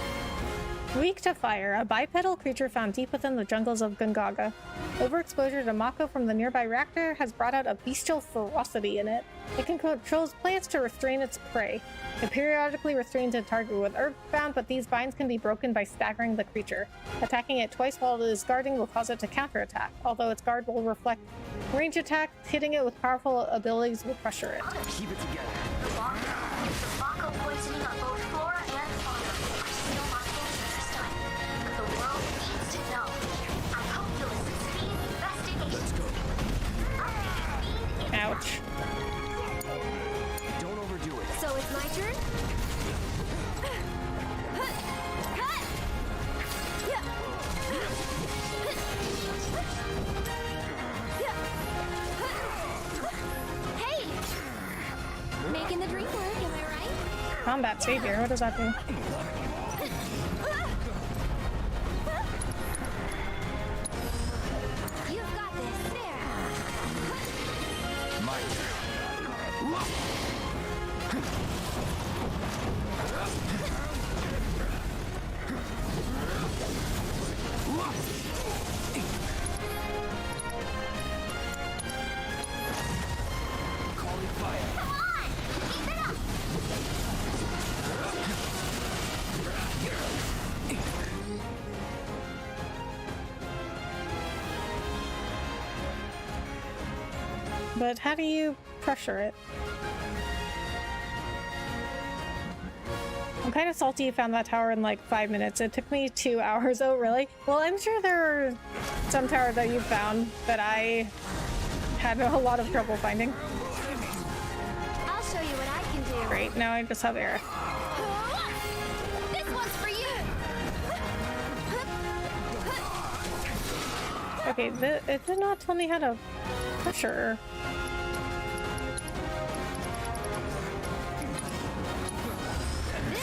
Weak to fire, a bipedal creature found deep within the jungles of Gungaga. Overexposure to Mako from the nearby reactor has brought out a bestial ferocity in it. It controls plants to restrain its prey. It periodically restrains a target with earthbound, but these binds can be broken by staggering the creature. Attacking it twice while it is guarding will cause it to counterattack, although its guard will reflect range attack. Hitting it with powerful abilities will pressure it. Keep it together. The Mako poisoning on both flora and fauna are still not dangerous time, but the world needs to know. I hope you'll succeed in investigation. Let's go. Ouch. Don't overdo it. So it's my turn? Hey! Making the dream work, am I right? Combat savior, what does that do? You've got this. There. My Come on! Keep it up! But how do you pressure it? I'm kind of salty you found that tower in like 5 minutes. It took me 2 hours. Oh, really? Well, I'm sure there are some towers that you found that I had a lot of trouble finding. I'll show you what I can do. Great, now I just have Aerith. This one's for you. Okay, it did not tell me how to pressure.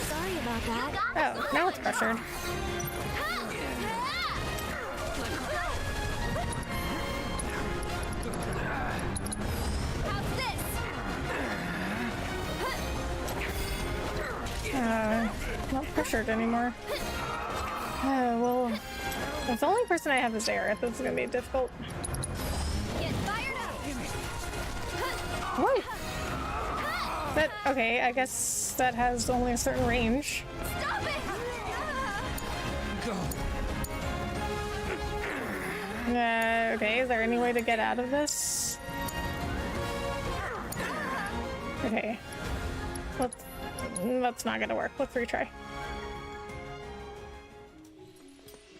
Sorry about that. Oh, now it's pressured. How's this? Not pressured anymore. Well, if the only person I have is Aerith, it's gonna be difficult. Get fired up. What? But okay, I guess that has only a certain range. Stop it! Okay, is there any way to get out of this? Okay. That's not gonna work. Let's retry.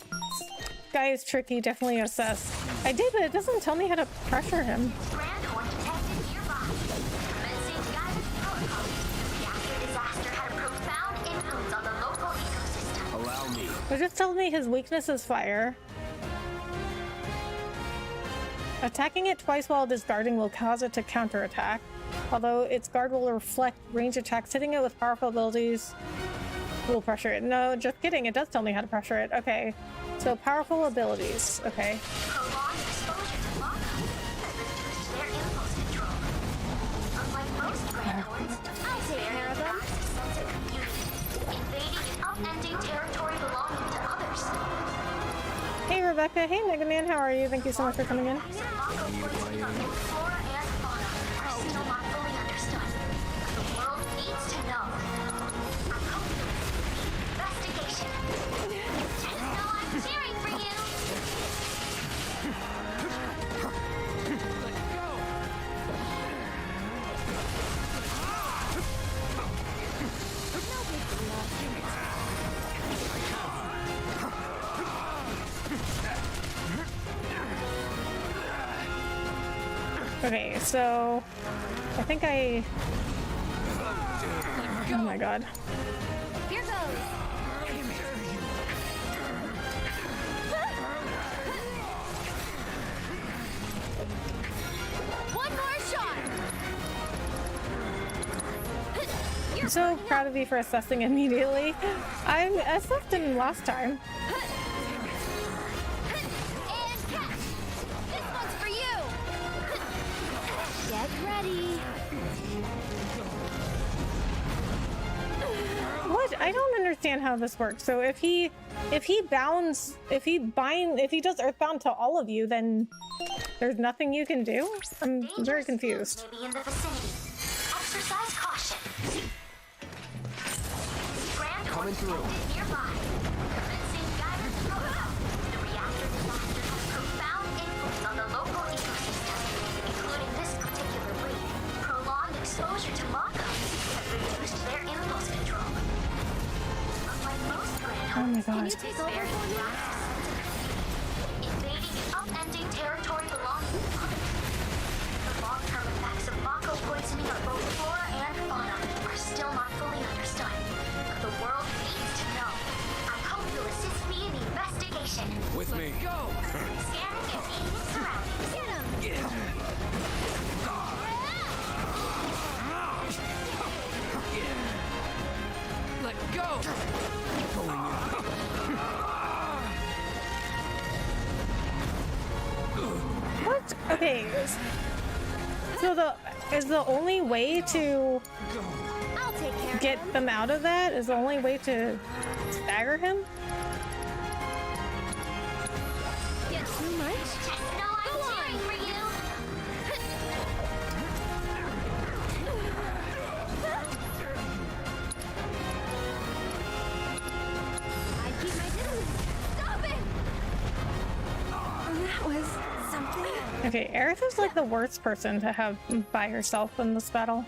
This guy is tricky, definitely assess. I did, but it doesn't tell me how to pressure him. Grandhorn detected nearby. Commencing Gaia's protocol. The after disaster had a profound influence on the local ecosystem. Allow me. It just tells me his weakness is fire. Attacking it twice while discarding will cause it to counterattack. Although its guard will reflect range attacks, hitting it with powerful abilities will pressure it. No, just kidding. It does tell me how to pressure it. Okay. So powerful abilities. Okay. Prolonged exposure to lava has reduced their impulse control. Unlike most grandhorns, I'll take care of them. lacks a sense of community, invading and upending territory belonging to others. Hey Rebecca. Hey Mega Man. How are you? Thank you so much for coming in. Mako points of both flora and fauna are still not fully understood. The world needs to know. I hope you'll investigation. Just know I'm cheering for you. Okay, so I think I... Oh my god. Here goes. One more shot. I'm so proud of you for assessing immediately. I assessed him last time. And catch. This one's for you. Get ready. What? I don't understand how this works. So if he does Earthbound to all of you, then there's nothing you can do? I'm very confused. May be in the vicinity. Exercise caution. Coming through. Detected nearby. Commencing Gaia's protocol. The reactor disaster has profound influence on the local ecosystem, including this particular breed. Prolonged exposure to Mako has reduced their impulse control. Unlike most Oh my grandhorns, god. Can you take over for me? invading and upending territory belonging to others. The long-term effects of Mako poisoning on both flora and fauna are still not fully understood. But the world needs to know. I hope you'll assist me in the investigation. With me. Go. Scanning and meeting surroundings. Get him. Let go. Going in. What? Okay. So is the only way to I'll take care get of him. them out of that is the only way to stagger him? Get too much? Just know I'm cheering for you. I keep my distance. Stop it! That was something. Okay, Aerith is like the worst person to have by herself in this battle.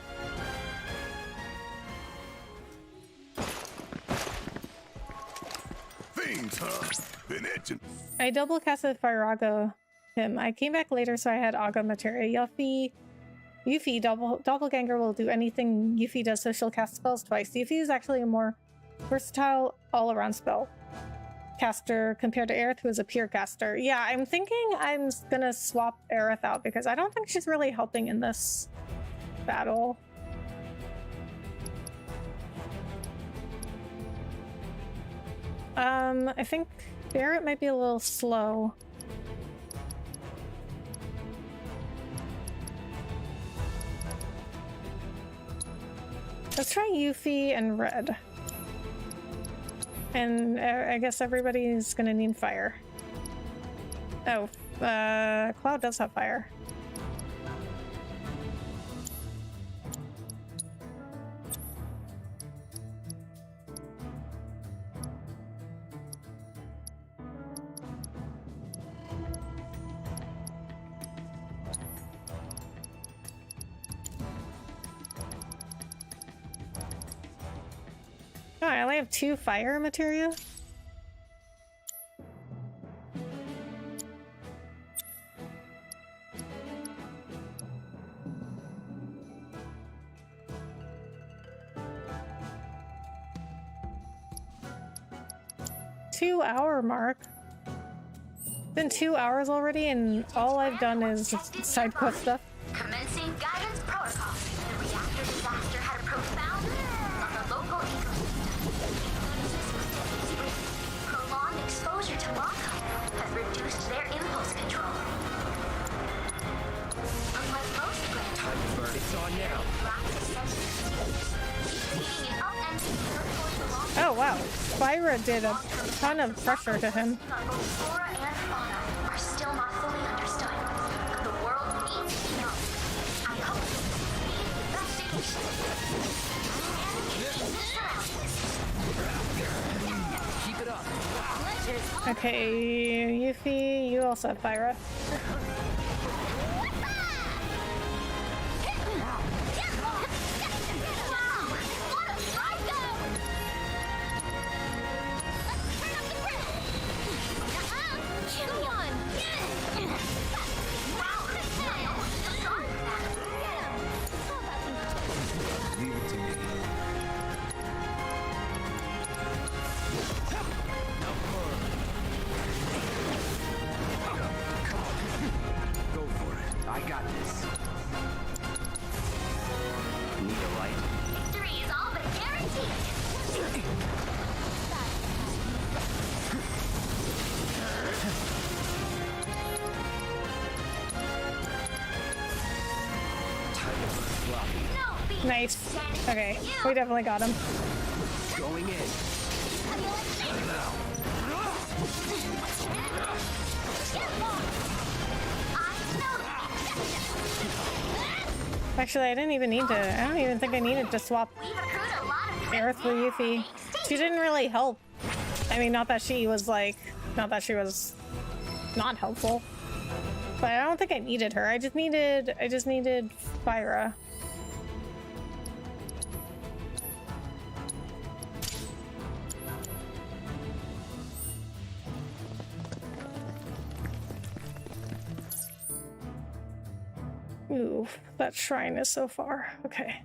Things, huh? Been itching. I double casted Firago him. I came back later, so I had Aga materia. Yuffie doppelganger will do anything Yuffie does, so she'll cast spells twice. Yuffie is actually a more versatile all-around spell caster compared to Aerith, who is a pure caster. Yeah, I'm thinking I'm gonna swap Aerith out because I don't think she's really helping in this battle. I think Barrett might be a little slow. Let's try Yuffie and Red. And I guess everybody's gonna need fire. Oh, Cloud does have fire. Oh, I only have 2 fire materia. Two-hour mark. Been 2 hours already, and all I've done is side quest stuff. Commencing guidance protocol. The reactor disaster had a profound impact on the local ecosystem. Prolonged exposure to lava has reduced their impulse control. Unlike most plants, It's on now. lack a sense of speed, leaving an unending circle along Oh wow, Spyra did a ton of pressure to him. on both flora and fauna are still not fully understood. The world needs to know. I hope investigation. Keep it up. Okay, Yuffie, you also have Spyra. Leave it to me. Go for it. I got this. Need a light? Victory is all but guaranteed. Time to burn floppy. No being Nice. Okay, we definitely got him. Going in. Actually, I didn't even need to. I don't even think I needed to swap We've accrued a lot of Aerith for Yuffie. She didn't really help. I mean, not that she was like, not that she was not helpful, but I don't think I needed her. I just needed Spyra. Ooh, that shrine is so far. Okay.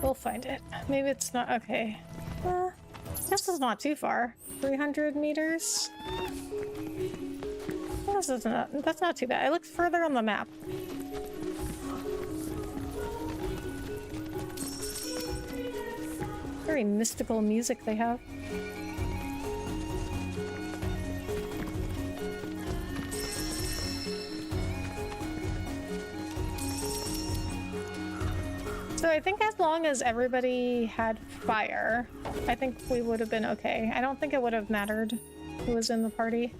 We'll find it. Maybe it's not. Okay. This is not too far. 300 meters? That's not too bad. It looks further on the map. Very mystical music they have. So I think as long as everybody had fire, I think we would have been okay. I don't think it would have mattered who was in the party.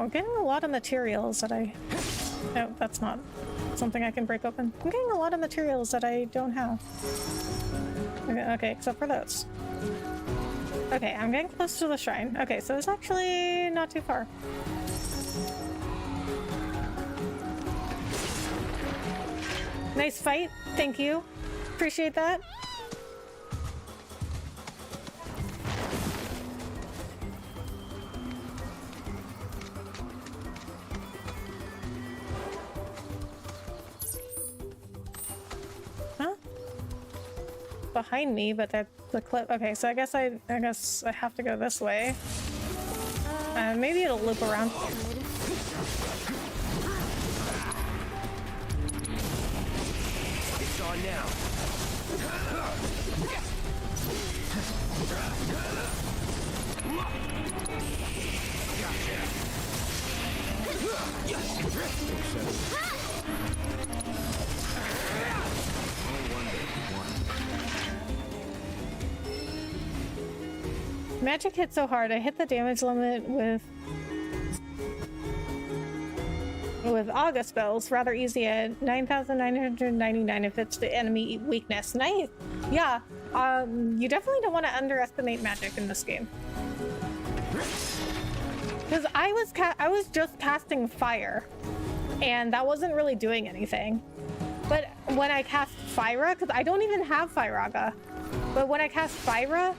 I'm getting a lot of materials that I... No, that's not something I can break open. I'm getting a lot of materials that I don't have. Okay, except for those. Okay, I'm getting close to the shrine. Okay, so it's actually not too far. Nice fight. Thank you. Appreciate that. Huh? Behind me, but that's the clip. Okay, so I guess I have to go this way. Maybe it'll loop around. It's on now. Magic hit so hard, I hit the damage limit with Auga spells. Rather easy at 9,999 if it's the enemy weakness. Nice! Yeah, you definitely don't want to underestimate magic in this game. Because I was just casting fire, and that wasn't really doing anything. But when I cast Fyra, because I don't even have Fyraga, but when I cast Fyra,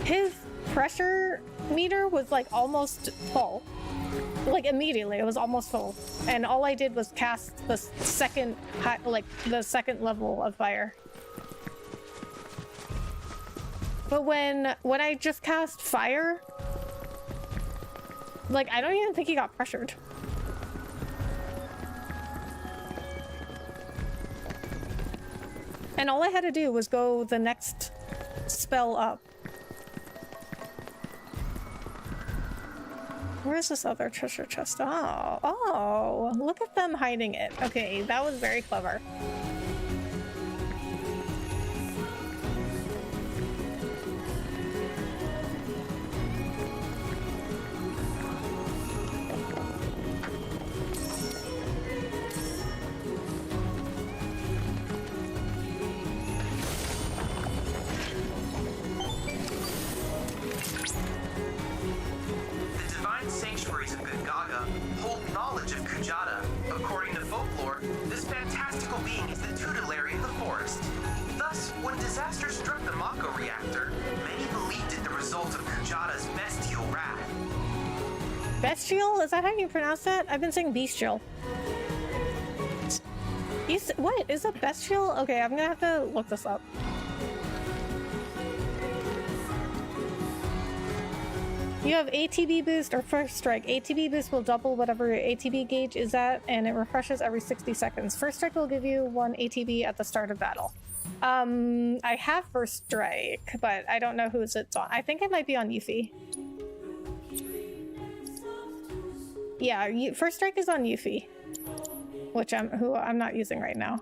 his pressure meter was like almost full. Like immediately, it was almost full. And all I did was cast the second level of fire. But when I just cast fire, like I don't even think he got pressured. And all I had to do was go the next spell up. Where's this other treasure chest? Oh, look at them hiding it. Okay, that was very clever. Sanctuaries of Gaia hold knowledge of Kujata. According to folklore, this fantastical being is the tutelary of the forest. Thus, when disaster struck the Mako reactor, many believed it the result of Kujata's bestial wrath. Bestial? Is that how you pronounce that? I've been saying bestial. What? Is it bestial? Okay, I'm gonna have to look this up. You have ATB boost or first strike. ATB boost will double whatever your ATB gauge is at, and it refreshes every 60 seconds. First strike will give you 1 ATB at the start of battle. I have first strike, but I don't know who's it's on. I think it might be on Yuffie. Yeah, first strike is on Yuffie, which I'm not using right now.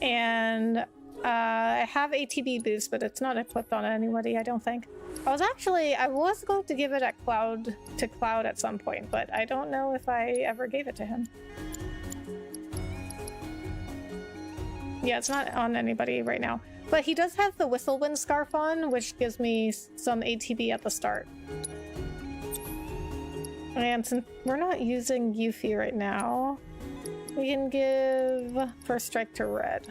And I have ATB boost, but it's not equipped on anybody, I don't think. I was going to give it at Cloud at some point, but I don't know if I ever gave it to him. Yeah, it's not on anybody right now. But he does have the Whistlewind Scarf on, which gives me some ATB at the start. And since we're not using Yuffie right now, we can give first strike to Red.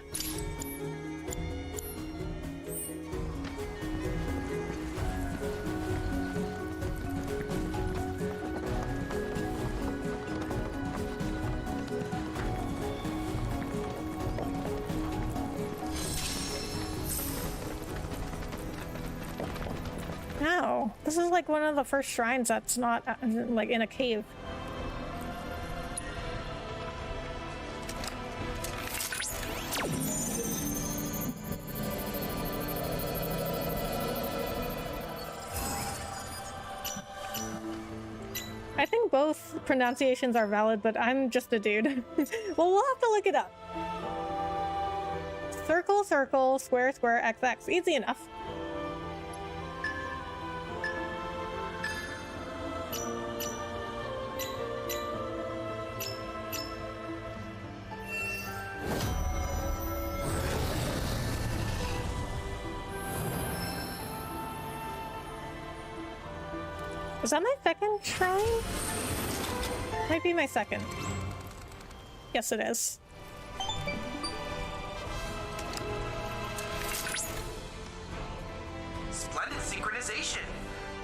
No, this is like one of the first shrines that's not like in a cave. I think both pronunciations are valid, but I'm just a dude. Well, we'll have to look it up. Circle, circle, square, square, x, x. Easy enough. Is that my second shrine? Might be my second. Yes, it is. Splendid synchronization.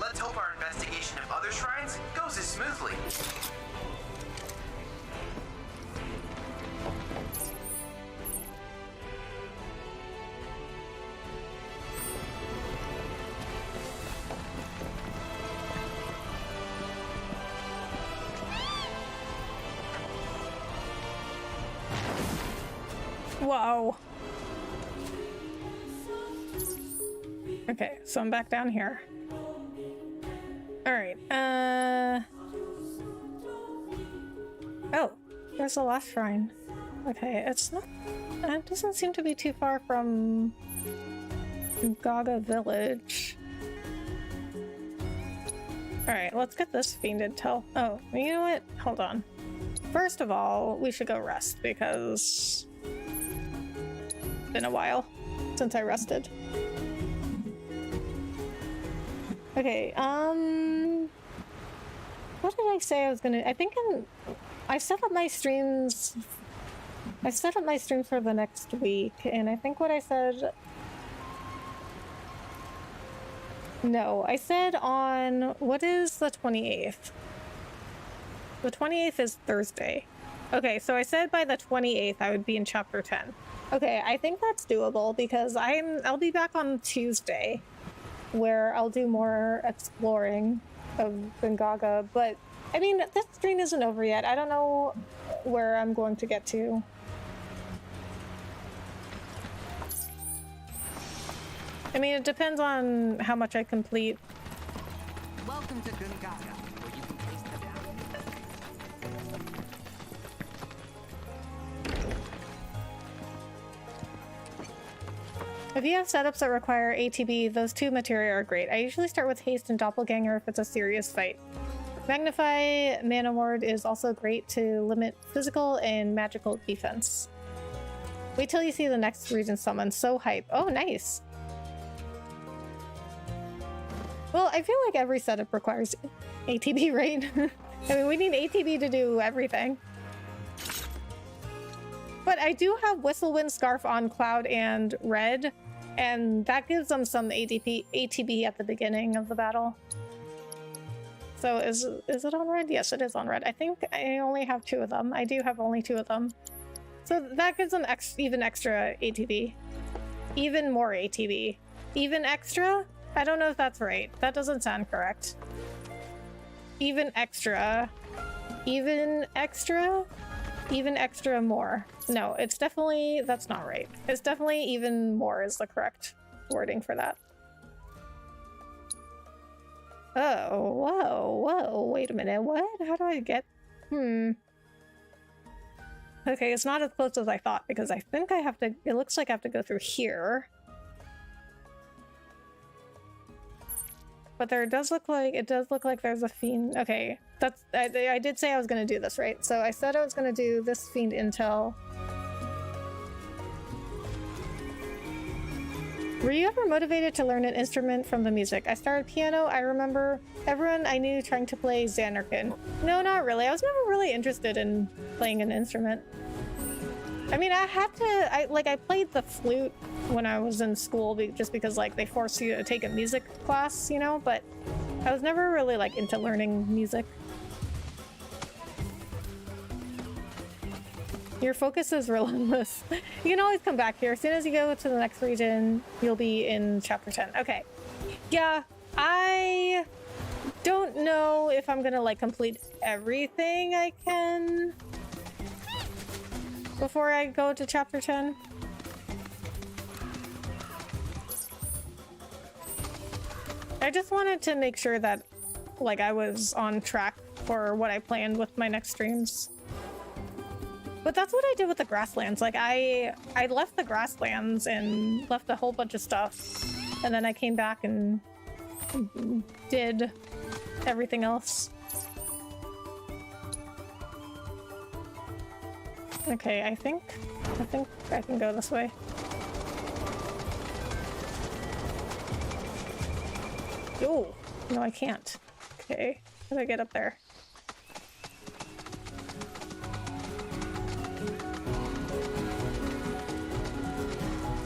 Let's hope our investigation of other shrines goes as smoothly. Whoa. Okay, so I'm back down here. Alright, oh, there's the last shrine. Okay, it's not... It doesn't seem to be too far from Gaia Village. Alright, let's get this fiend intel. Oh, you know what? Hold on. First of all, we should go rest because it's been a while since I rested. Okay, what did I say I was gonna... I think I set up my streams... I set up my streams for the next week, and I think what I said... No, I said on... What is the 28th? The 28th is Thursday. Okay, so I said by the 28th I would be in chapter 10. Okay, I think that's doable because I'll be back on Tuesday, where I'll do more exploring of Gaia, but I mean, this stream isn't over yet. I don't know where I'm going to get to. I mean, it depends on how much I complete. Welcome to Gaia, where you can taste the If you have setups that require ATB, those two materia are great. I usually start with haste and doppelganger if it's a serious fight. Magnify Mana Ward is also great to limit physical and magical defense. Wait till you see the next region summon. So hype. Oh, nice. Well, I feel like every setup requires ATB, right? I mean, we need ATB to do everything. But I do have Whistlewind Scarf on Cloud and Red, and that gives them some ATB at the beginning of the battle. So is it on Red? Yes, it is on Red. I think I only have 2 of them. I do have only 2 of them. So that gives them even extra ATB. Even more ATB. Even extra? I don't know if that's right. That doesn't sound correct. Even extra. Even extra? Even extra more. No, it's definitely... That's not right. It's definitely even more is the correct wording for that. Oh, whoa, wait a minute. What? How do I get... Okay, it's not as close as I thought because I think I have to... It looks like I have to go through here. But there does look like... It does look like there's a fiend... Okay, that's... I did say I was going to do this, right? So I said I was going to do this fiend intel. Were you ever motivated to learn an instrument from the music? I started piano. I remember everyone I knew trying to play Xanarkin. No, not really. I was never really interested in playing an instrument. I mean, I had to... I played the flute when I was in school just because, like, they forced you to take a music class, you know? But I was never really, like, into learning music. Your focus is relentless. You can always come back here. As soon as you go to the next region, you'll be in chapter 10. Okay. Yeah, I don't know if I'm gonna, like, complete everything I can before I go to chapter 10. I just wanted to make sure that, like, I was on track for what I planned with my next streams. But that's what I did with the grasslands. Like, I left the grasslands and left a whole bunch of stuff. And then I came back and did everything else. Okay, I think I can go this way. Oh, no, I can't. Okay, how do I get up there?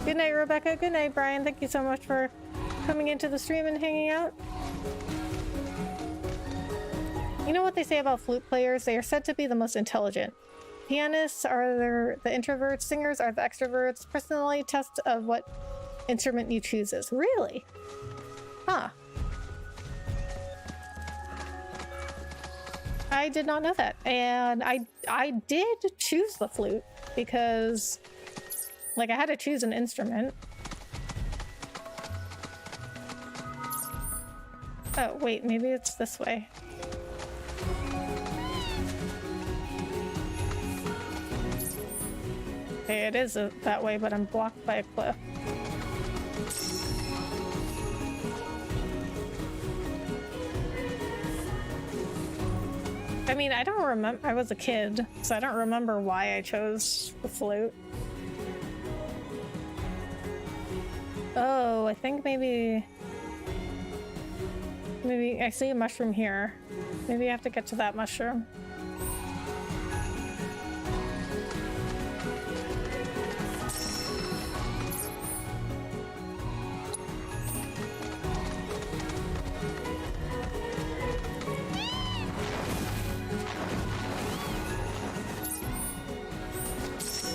Good night, Rebecca. Good night, Brian. Thank you so much for coming into the stream and hanging out. You know what they say about flute players? They are said to be the most intelligent. Pianists are the introverts, singers are the extroverts. Personality test of what instrument you choose is. Really? Huh. I did not know that. And I did choose the flute because, like, I had to choose an instrument. Oh, wait, maybe it's this way. Okay, it is that way, but I'm blocked by a cliff. I mean, I don't remember. I was a kid, so I don't remember why I chose the flute. Oh, I think maybe I see a mushroom here. Maybe I have to get to that mushroom.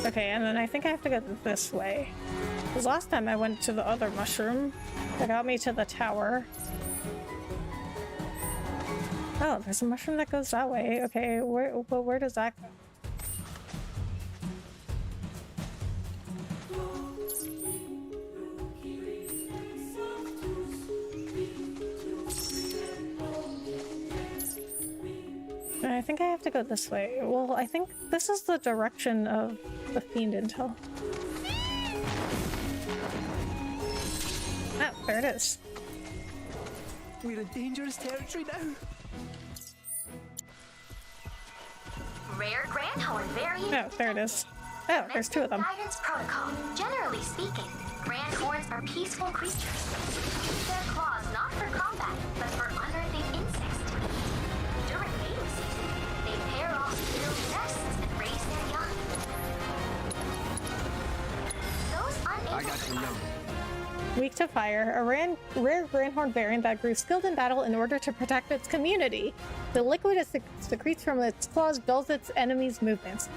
Okay, and then I think I have to go this way. Because last time I went to the other mushroom that got me to the tower. Oh, there's a mushroom that goes that way. Okay, where does that go? I think I have to go this way. Well, I think this is the direction of the fiend intel. Oh, there it is. We're in dangerous territory now. Rare Grandhorn variant. Oh, there it is. Oh, there's two of them. Guidance protocol. Generally speaking, Grandhorns are peaceful creatures. Use their claws not for combat, but for unearthing insects to eat. During mating season, they pair off to build nests and raise their young. Those unable I got your number. Weak to fire, a rare Grandhorn variant that grew skilled in battle in order to protect its community. The liquid it secretes from its claws dulls its enemies' movements.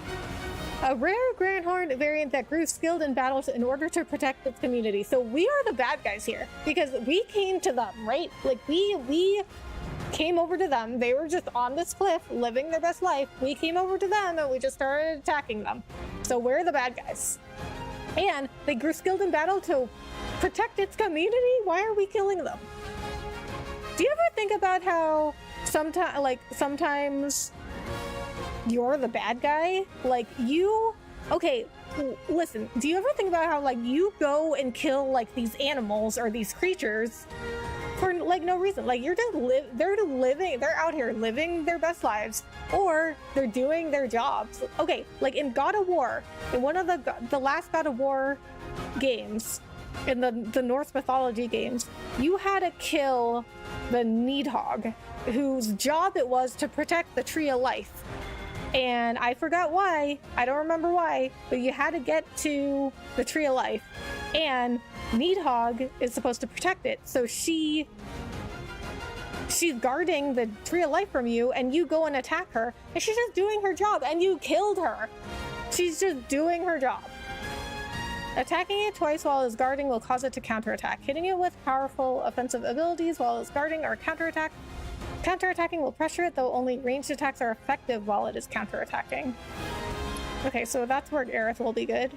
A rare Grandhorn variant that grew skilled in battles in order to protect its community. So we are the bad guys here because we came to them, right? Like we came over to them. They were just on this cliff living their best life. We came over to them and we just started attacking them. So we're the bad guys. And they grew skilled in battle to protect its community? Why are we killing them? Do you ever think about how sometimes you're the bad guy? Like okay, listen, do you ever think about how like you go and kill like these animals or these creatures for like no reason? Like you're just they're out here living their best lives, or they're doing their jobs. Okay, like in God of War, in one of the last God of War games, in the Norse mythology games, you had to kill the Nidhogg, whose job it was to protect the Tree of Life. And I forgot why, I don't remember why, but you had to get to the Tree of Life. And Nidhogg is supposed to protect it, so she's guarding the Tree of Life from you, and you go and attack her, and she's just doing her job, and you killed her. She's just doing her job. Attacking it twice while it's guarding will cause it to counterattack. Hitting it with powerful offensive abilities while it's guarding or counterattacking will pressure it, though only ranged attacks are effective while it is counterattacking. Okay, so that's where Aerith will be good.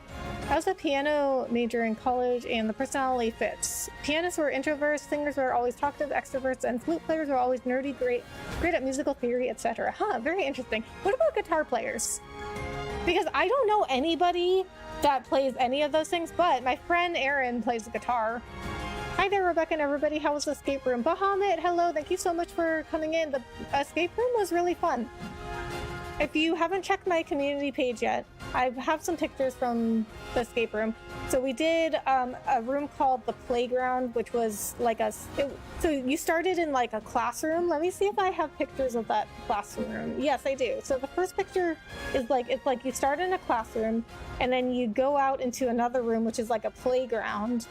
I was a piano major in college and the personality fits. Pianists were introverts, singers were always talkative extroverts, and flute players were always nerdy, great at musical theory, etc. Huh, very interesting. What about guitar players? Because I don't know anybody that plays any of those things, but my friend Erin plays the guitar. Hi there, Rebecca and everybody. How was the escape room? Bahamut, hello. Thank you so much for coming in. The escape room was really fun. If you haven't checked my community page yet, I have some pictures from the escape room. So we did a room called the playground, which was like so you started in like a classroom. Let me see if I have pictures of that classroom. Yes, I do. So the first picture is like, it's like you start in a classroom and then you go out into another room, which is like a playground.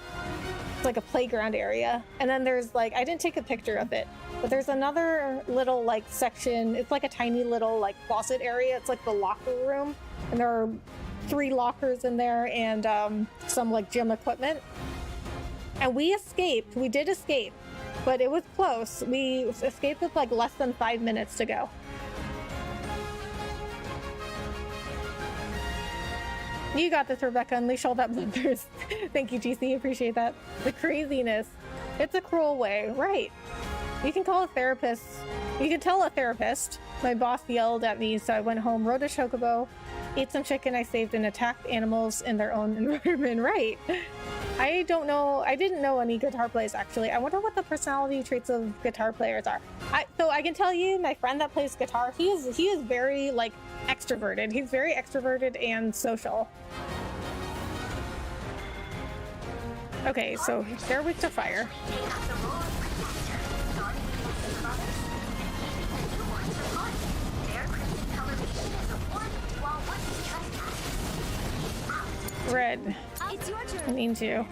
It's like a playground area. And then there's like, I didn't take a picture of it, but there's another little like section. It's like a tiny little like closet area. It's like the locker room. And there are 3 lockers in there and some like gym equipment. And we escaped. We did escape, but it was close. We escaped with like less than 5 minutes to go. You got this, Rebecca. Unleash all that bloodthirst. Thank you, GC. Appreciate that. The craziness. It's a cruel way, right? You can call a therapist. You can tell a therapist. My boss yelled at me, so I went home, rode a chocobo, ate some chicken I saved, and attacked animals in their own environment. Right. I don't know. I didn't know any guitar players, actually. I wonder what the personality traits of guitar players are. So I can tell you, my friend that plays guitar, he is very, like, extroverted. He's very extroverted and social. Okay, so they're weak to fire. Red. It's your turn. I need you.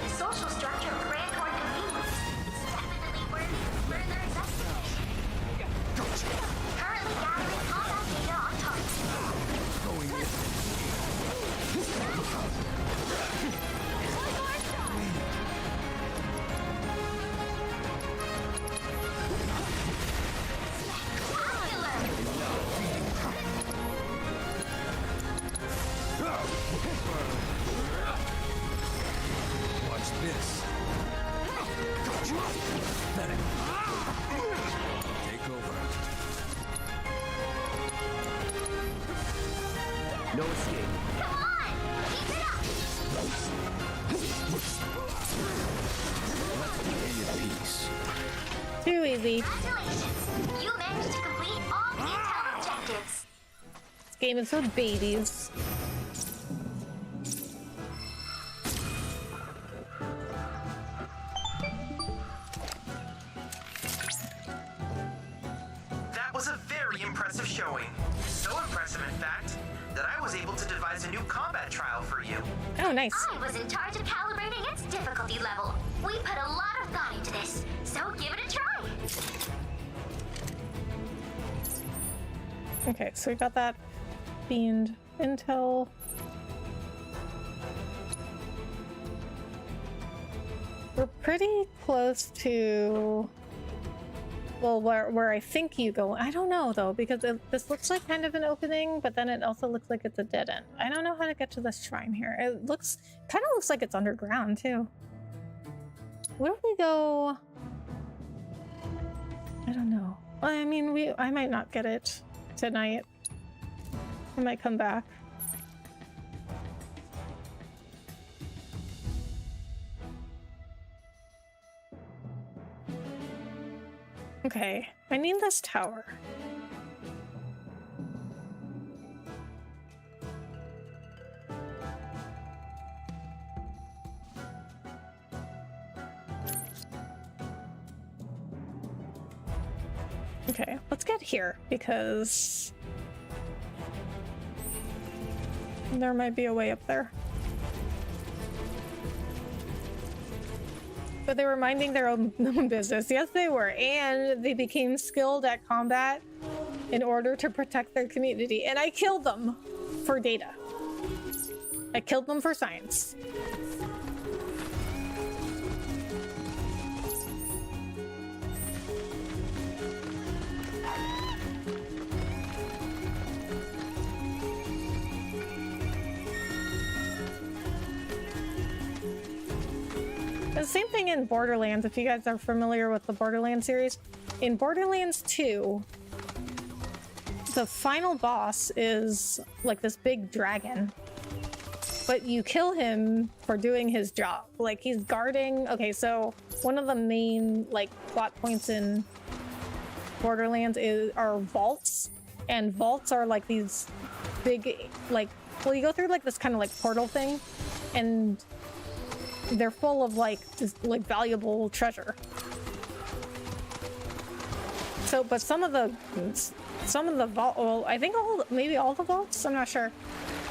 Social structure of Grand Horn Convenience. It's definitely worthy of further investigation. Currently gathering combat data on targets. Going in. Watch this. Pathetic. Take over. No escape. Come on! Keep it up! Let's be at peace. Too easy. Congratulations! You managed to complete all detailed objectives. This game is for babies. That was a very impressive showing. So impressive, in fact, that I was able to devise a new combat trial for you. Oh, nice. I was in charge of calibrating its difficulty level. We put a lot of thought into this, so give it a try. Okay, so we got that fiend intel. We're pretty close to, well, where I think you go. I don't know though, because this looks like kind of an opening, but then it also looks like it's a dead end. I don't know how to get to this shrine here. It kind of looks like it's underground too. Where do we go? I don't know. Well, I mean, I might not get it tonight. I might come back. Okay, I need this tower. Okay, let's get here because there might be a way up there. But they were minding their own business. Yes, they were. And they became skilled at combat in order to protect their community. And I killed them for data. I killed them for science. The same thing in Borderlands, if you guys are familiar with the Borderlands series. In Borderlands 2, the final boss is like this big dragon, but you kill him for doing his job. Like, he's guarding. Okay, so one of the main like plot points in Borderlands are vaults, and vaults are like these big, like, well, you go through like this kind of like portal thing, and they're full of like this, like, valuable treasure. So, but some of the vault, well, I think maybe all the vaults, I'm not sure,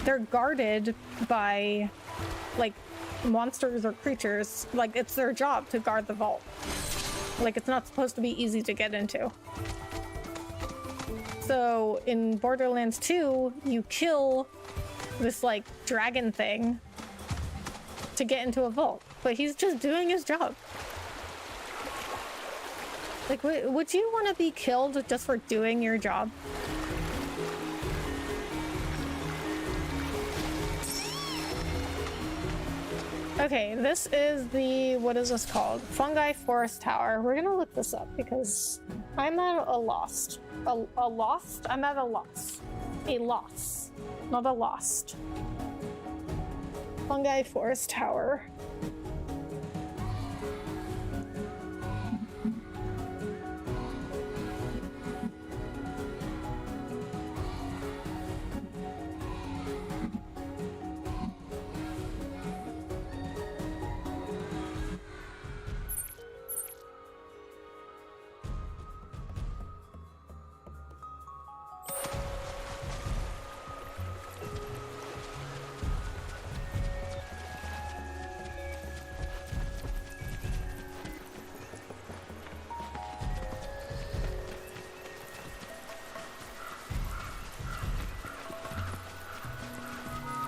they're guarded by like monsters or creatures. Like, it's their job to guard the vault. Like, it's not supposed to be easy to get into. So in Borderlands 2, you kill this like dragon thing to get into a vault, but he's just doing his job. Like, would you want to be killed just for doing your job? Okay, this is the, what is this called? Fungi Forest Tower. We're gonna look this up because I'm at a lost. A lost? I'm at a loss. A loss, not a lost. Fungi Forest Tower.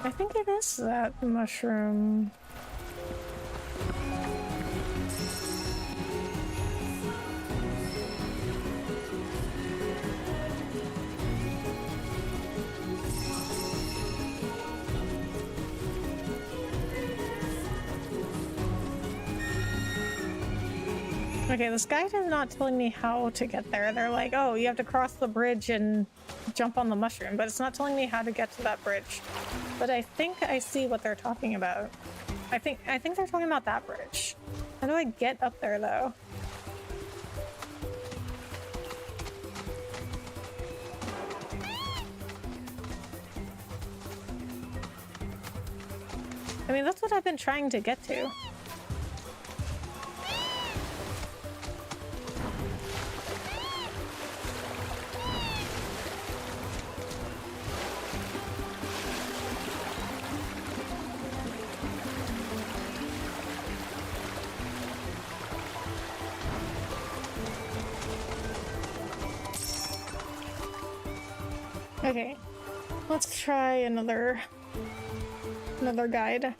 I think it is that mushroom. Okay, this guide is not telling me how to get there. They're like, oh, you have to cross the bridge and jump on the mushroom, but it's not telling me how to get to that bridge. But I think I see what they're talking about. I think they're talking about that bridge. How do I get up there though? I mean, that's what I've been trying to get to. Okay, let's try another guide.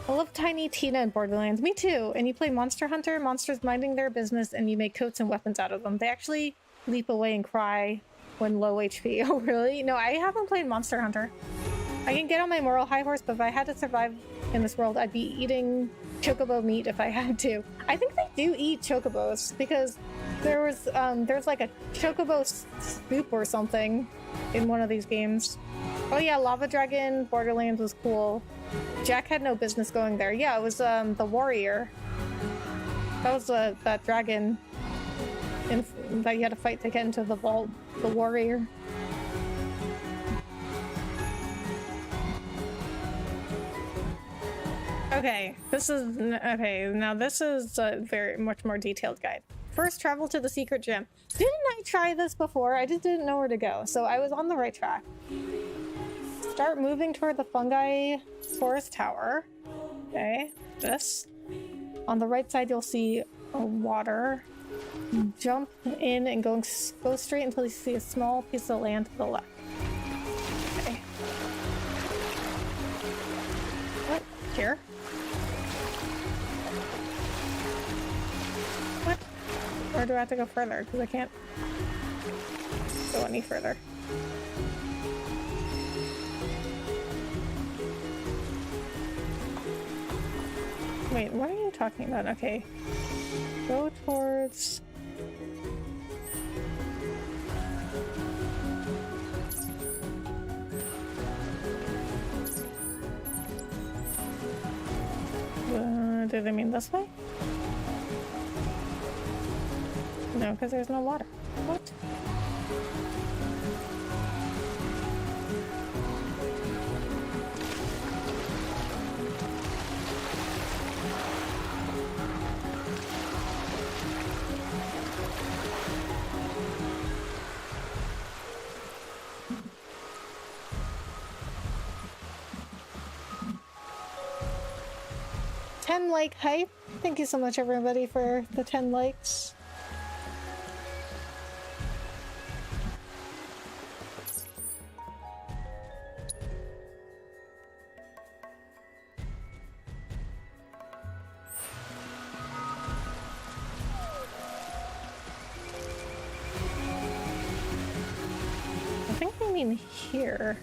I love Tiny Tina in Borderlands. Me too. And you play Monster Hunter, monsters minding their business, and you make coats and weapons out of them. They actually leap away and cry when low HP. Oh, really? No, I haven't played Monster Hunter. I can get on my moral high horse, but if I had to survive in this world, I'd be eating chocobo meat if I had to. I think they do eat chocobos because there's like a chocobo soup or something in one of these games. Oh yeah, Lava Dragon Borderlands was cool. Jack had no business going there. Yeah, it was the warrior. That was that dragon that you had to fight to get into the vault. The warrior. Okay, now this is a very much more detailed guide. First, travel to the secret gym. Didn't I try this before? I just didn't know where to go, so I was on the right track. Start moving toward the Fungi Forest Tower. Okay, this. On the right side, you'll see a water. Jump in and go straight until you see a small piece of land to the left. Okay. What? Here? What? Or do I have to go further? Because I can't go any further. Wait, what are you talking about? Okay. Go towards... do they mean this way? No, because there's no water. What? 10 like hype. Thank you so much, everybody, for the 10 likes. I think they mean here.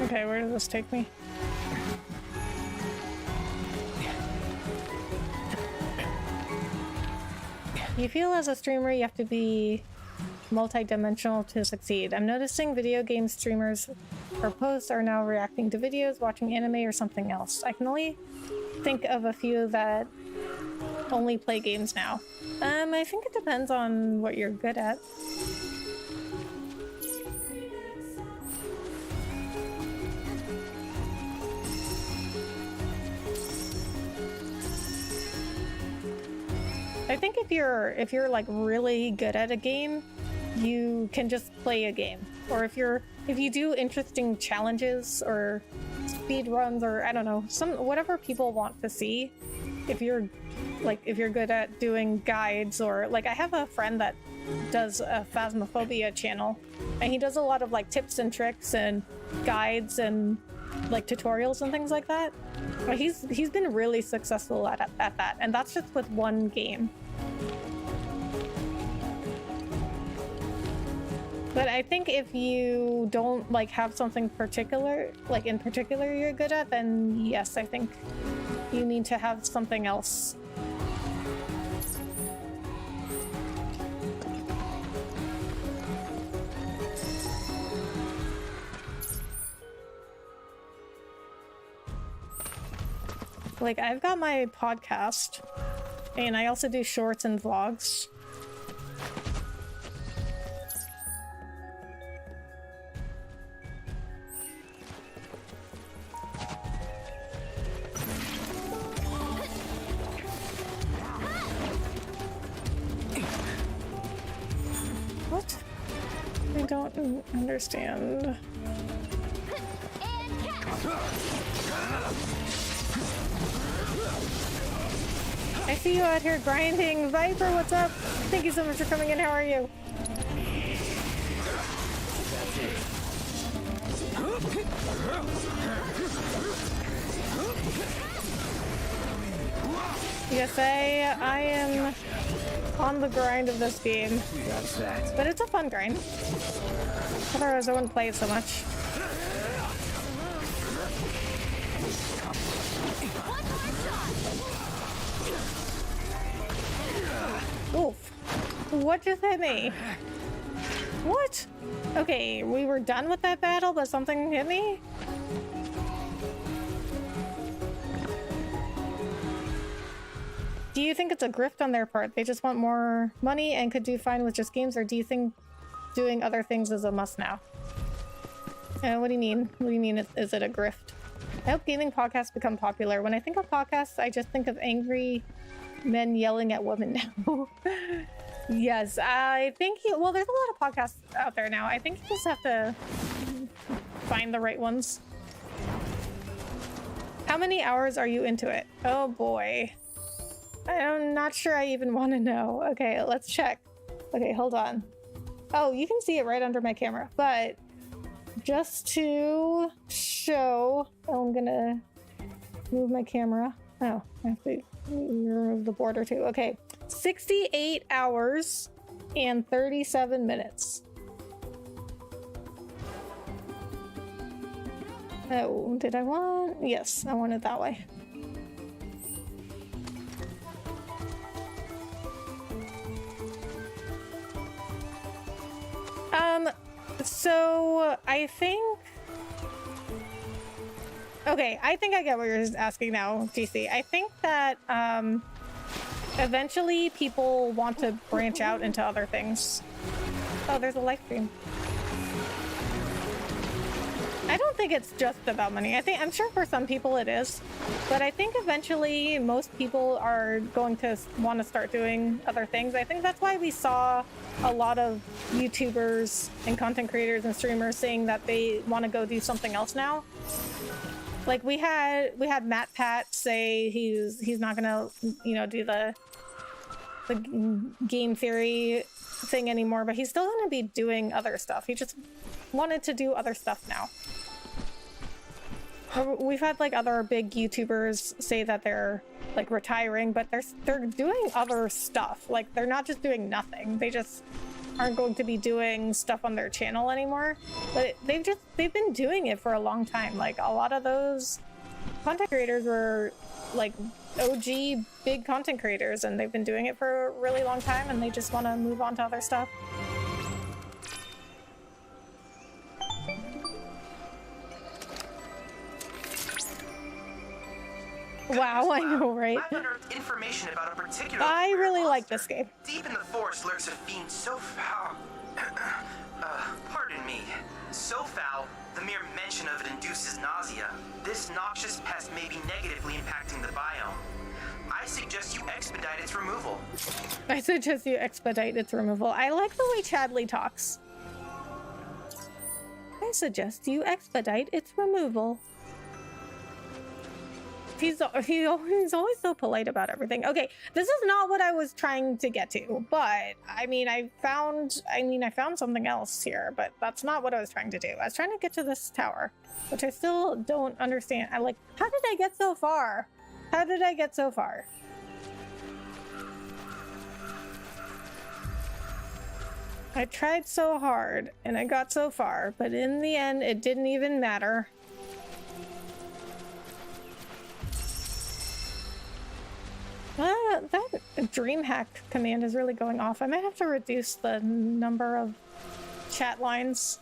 Okay, where does this take me? You feel as a streamer you have to be multi-dimensional to succeed. I'm noticing video game streamers or posts are now reacting to videos, watching anime, or something else. I can only think of a few that only play games now. I think it depends on what you're good at. I think if you're like really good at a game, you can just play a game. Or if you do interesting challenges or speed runs or I don't know, whatever people want to see. If you're good at doing guides or like I have a friend that does a Phasmophobia channel and he does a lot of like tips and tricks and guides and like tutorials and things like that. But he's been really successful at that, and that's just with one game. But I think if you don't like have something particular, like in particular you're good at, then yes, I think you need to have something else. Like, I've got my podcast, and I also do shorts and vlogs. What? I don't understand. I see you out here grinding. Viper, what's up? Thank you so much for coming in. How are you? Yes, I am on the grind of this game. But it's a fun grind. Otherwise I wouldn't play it so much. Oof. What just hit me? What? Okay, we were done with that battle, but something hit me? Do you think it's a grift on their part? They just want more money and could do fine with just games, or do you think doing other things is a must now? What do you mean? What do you mean, is it a grift? I hope gaming podcasts become popular. When I think of podcasts, I just think of angry men yelling at women now. Yes, I think well, there's a lot of podcasts out there now. I think you just have to find the right ones. How many hours are you into it? Oh boy. I'm not sure I even want to know. Okay, let's check. Okay, hold on. Oh, you can see it right under my camera, but just to show, I'm gonna move my camera. Oh, I have to remove the border too. Okay, 68 hours and 37 minutes. Oh, did I want? Yes, I want it that way. So I think... Okay, I think I get what you're asking now, GC. I think that eventually people want to branch out into other things. Oh, there's a live stream. I don't think it's just about money. I'm sure for some people it is, but I think eventually most people are going to want to start doing other things. I think that's why we saw a lot of YouTubers and content creators and streamers saying that they want to go do something else now. Like we had Matt Pat say he's not gonna, you know, do the game theory thing anymore, but he's still gonna be doing other stuff. He just wanted to do other stuff now. We've had like other big YouTubers say that they're like retiring, but they're doing other stuff. Like they're not just doing nothing. They just aren't going to be doing stuff on their channel anymore. But they've been doing it for a long time. Like a lot of those content creators were like OG big content creators, and they've been doing it for a really long time, and they just want to move on to other stuff. Wow, I know, right? I've unearthed information about a particular I really like this monster. game. Deep in the forest lurks a fiend so foul. Pardon me. So foul, the mere mention of it induces nausea. This noxious pest may be negatively impacting the biome. I suggest you expedite its removal. I suggest you expedite its removal. I like the way Chadley talks. I suggest you expedite its removal. He's always so polite about everything. Okay, this is not what I was trying to get to, but I found something else here, but that's not what I was trying to do. I was trying to get to this tower, which I still don't understand. I'm like, how did I get so far? How did I get so far? I tried so hard and I got so far, but in the end, it didn't even matter. That dream hack command is really going off. I might have to reduce the number of chat lines.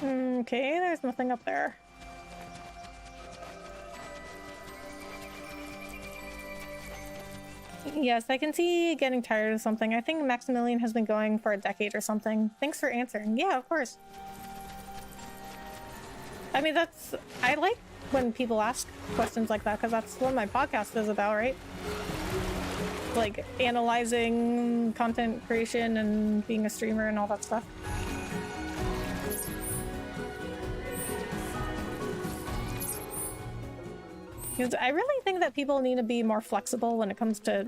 Okay, there's nothing up there. Yes, I can see getting tired of something. I think Maximilian has been going for a decade or something. Thanks for answering. Yeah, of course. I mean, I like when people ask questions like that, because that's what my podcast is about, right? Like analyzing content creation and being a streamer and all that stuff. Because I really think that people need to be more flexible when it comes to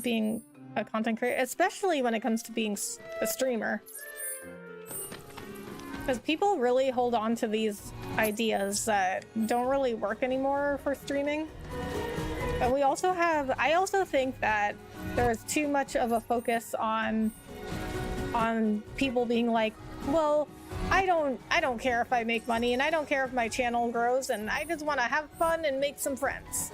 being a content creator, especially when it comes to being a streamer. Because people really hold on to these ideas that don't really work anymore for streaming. But I also think that there is too much of a focus on people being like, well, I don't care if I make money, and I don't care if my channel grows, and I just want to have fun and make some friends.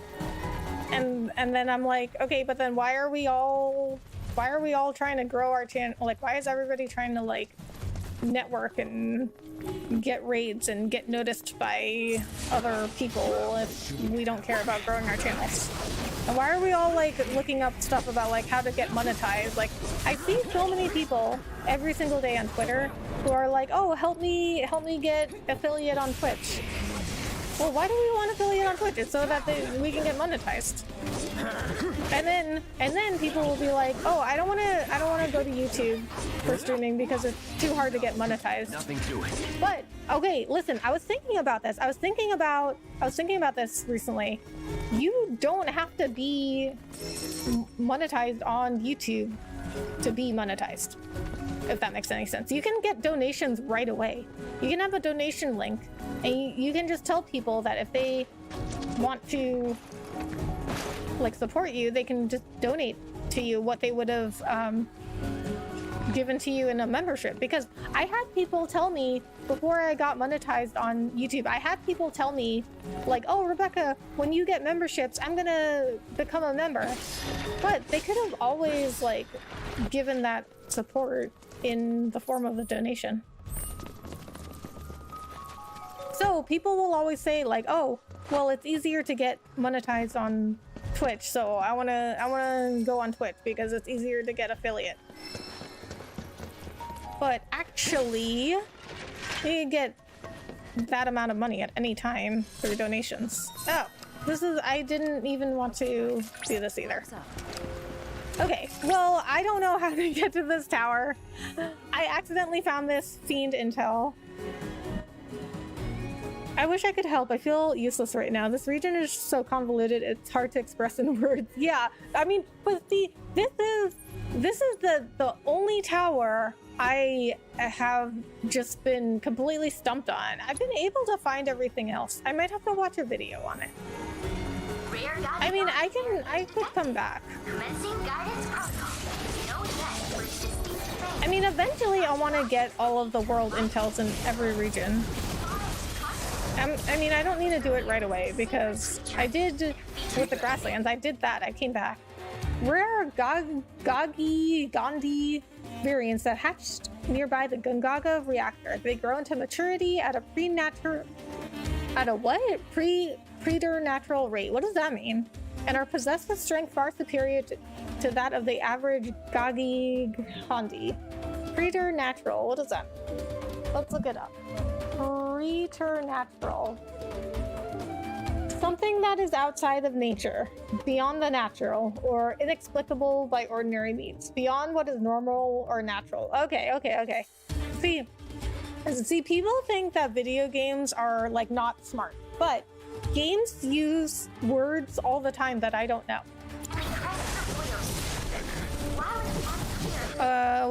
And then I'm like, okay, but then why are we all trying to grow our channel? Like, why is everybody trying to like network and get raids and get noticed by other people if we don't care about growing our channels? And why are we all like looking up stuff about like how to get monetized? Like, I see so many people every single day on Twitter who are like, oh, help me get affiliate on Twitch. Well, why do we want affiliate on Twitch? It's so that we can get monetized. And then people will be like, oh, I don't want to go to YouTube for streaming because it's too hard to get monetized. Nothing to it. But okay, listen, I was thinking about this. I was thinking about this recently. You don't have to be monetized on YouTube to be monetized. if that makes any sense. You can get donations right away. You can have a donation link, and you can just tell people that if they want to like support you, they can just donate to you what they would have given to you in a membership. Because I had people tell me before I got monetized on YouTube, I had people tell me like, oh, Rebecca, when you get memberships, I'm gonna become a member. But they could have always like given that support in the form of a donation. So people will always say like, oh, well, it's easier to get monetized on Twitch, so I wanna go on Twitch because it's easier to get affiliate. But actually, you can get that amount of money at any time through donations. Oh, I didn't even want to do this either. Okay, well, I don't know how to get to this tower. I accidentally found this fiend intel. I wish I could help. I feel useless right now. This region is so convoluted, it's hard to express in words. Yeah, I mean, but see, this is the only tower I have just been completely stumped on. I've been able to find everything else. I might have to watch a video on it. I mean, I could come back. I mean, eventually I want to get all of the world intels in every region. I mean, I don't need to do it right away because I did with the grasslands. I did that. I came back. Rare Gandhi variants that hatched nearby the Gungaga reactor. They grow into maturity at a preternatural rate. What does that mean? And are possessed with strength far superior to that of the average Gagi Gandhi. Preternatural. What is that? Let's look it up. Preternatural. Something that is outside of nature, beyond the natural, or inexplicable by ordinary means, beyond what is normal or natural. Okay. See, people think that video games are like not smart, but games use words all the time that I don't know.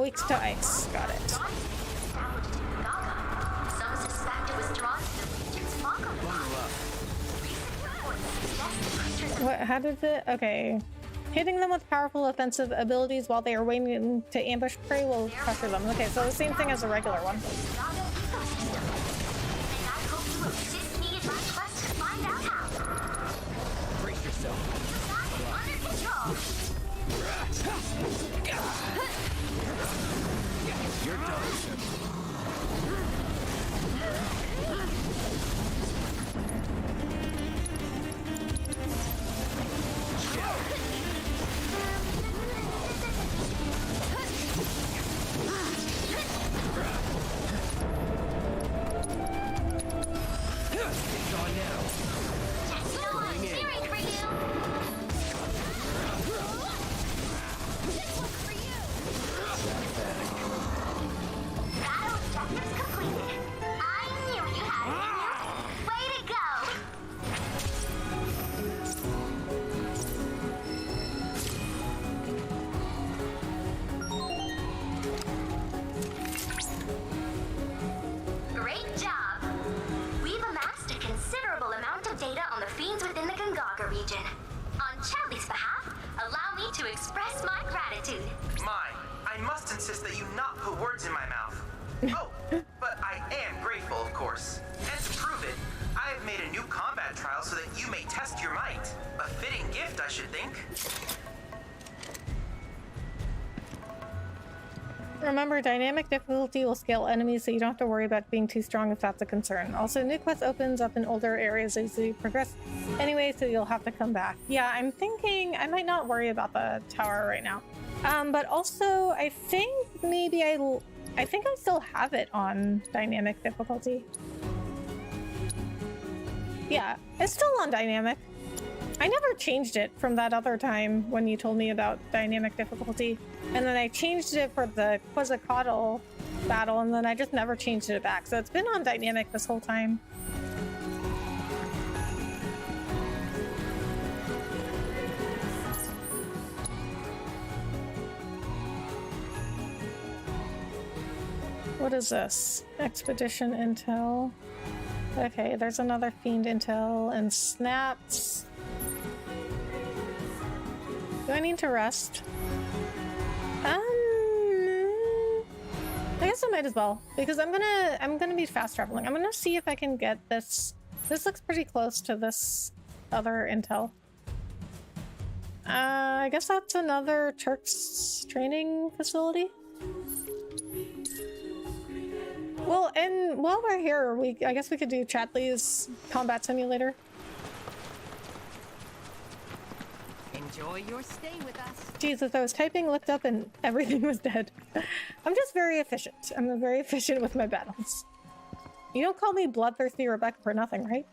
Weak to ice. Got it. What? How did it? Okay. Hitting them with powerful offensive abilities while they are waiting to ambush prey will pressure them. Okay, so the same thing as a regular one. Brace yourself. You're done. Remember, dynamic difficulty will scale enemies, so you don't have to worry about being too strong if that's a concern. Also, new quest opens up in older areas as you progress anyway, so you'll have to come back. Yeah, I'm thinking I might not worry about the tower right now. But also, I think maybe I think I still have it on dynamic difficulty. Yeah, it's still on dynamic. I never changed it from that other time when you told me about dynamic difficulty. And then I changed it for the Quetzalcoatl battle, and then I just never changed it back. So it's been on dynamic this whole time. What is this? Expedition intel. Okay, there's another fiend intel and snaps. Do I need to rest? I guess I might as well, because I'm gonna be fast traveling. I'm gonna see if I can get this. This looks pretty close to this other intel. I guess that's another Turks training facility. Well, and while we're here, I guess we could do Chadley's combat simulator. Enjoy your stay with us. Jesus, I was typing, looked up, and everything was dead. I'm just very efficient. I'm very efficient with my battles. You don't call me Bloodthirsty Rebecca for nothing, right?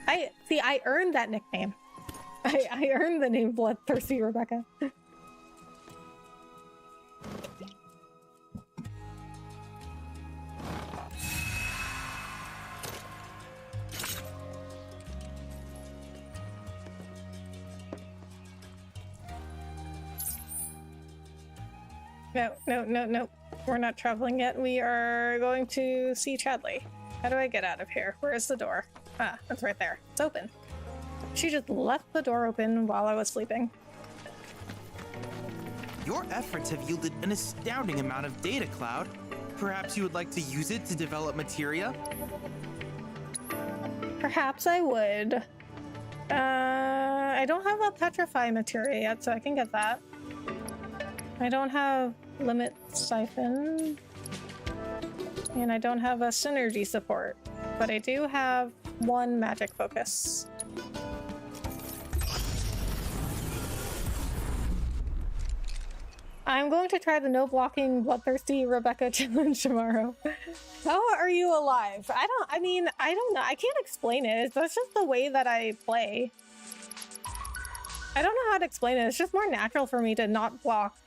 I earned that nickname. I earned the name Bloodthirsty Rebecca. No. We're not traveling yet. We are going to see Chadley. How do I get out of here? Where is the door? Ah, that's right there. It's open. She just left the door open while I was sleeping. Your efforts have yielded an astounding amount of data, Cloud. Perhaps you would like to use it to develop materia? Perhaps I would. I don't have a petrify materia yet, so I can get that. I don't have limit siphon. And I don't have a synergy support. But I do have one magic focus. I'm going to try the no blocking Bloodthirsty Rebecca challenge tomorrow. How are you alive? I don't know. I can't explain it. That's just the way that I play. I don't know how to explain it. It's just more natural for me to not block.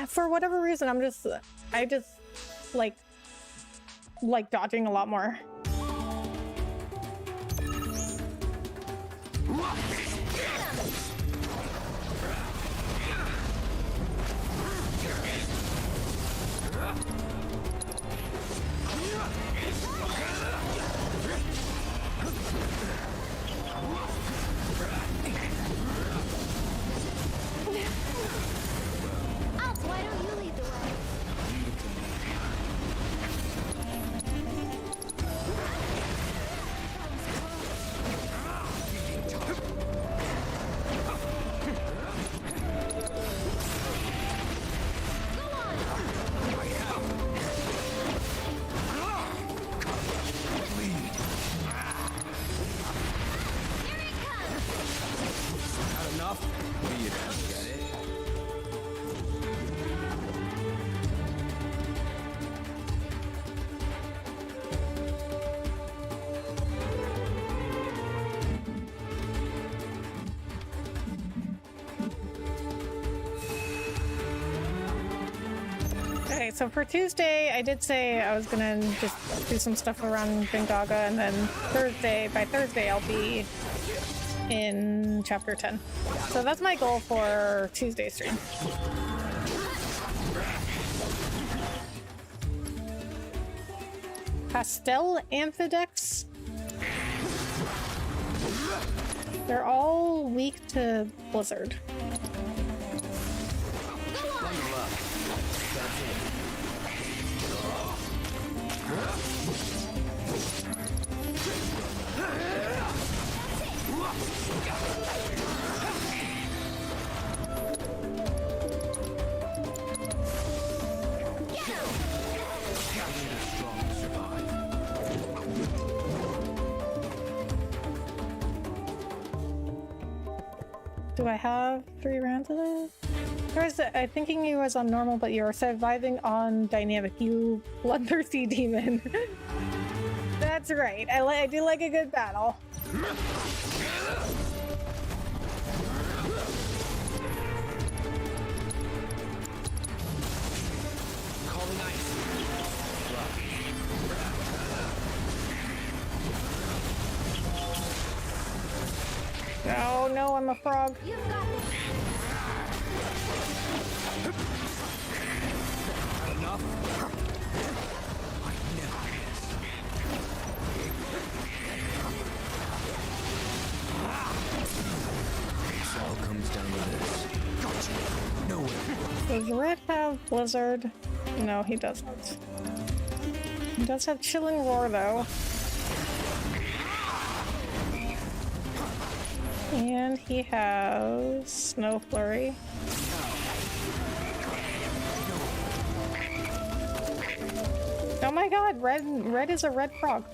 For whatever reason, I just like dodging a lot more. Why don't you lead the way? Not enough? You don't get it. Okay, so for Tuesday, I did say I was gonna just do some stuff around Gaia, and then by Thursday, I'll be in chapter 10. So that's my goal for Tuesday's stream. Pastel Amphidex. They're all weak to Blizzard. Do I have 3 rounds of this? I'm thinking you was on normal, but you're surviving on dynamic, you bloodthirsty demon. That's right. I do like a good battle. Calling ice. no, I'm a frog. You've got this. Enough? I never miss. This all comes down to this. Gotcha. No way. Does Red have Blizzard? No, he doesn't. He does have Chilling Roar, though. And he has Snow Flurry. Oh my god, red is a red frog.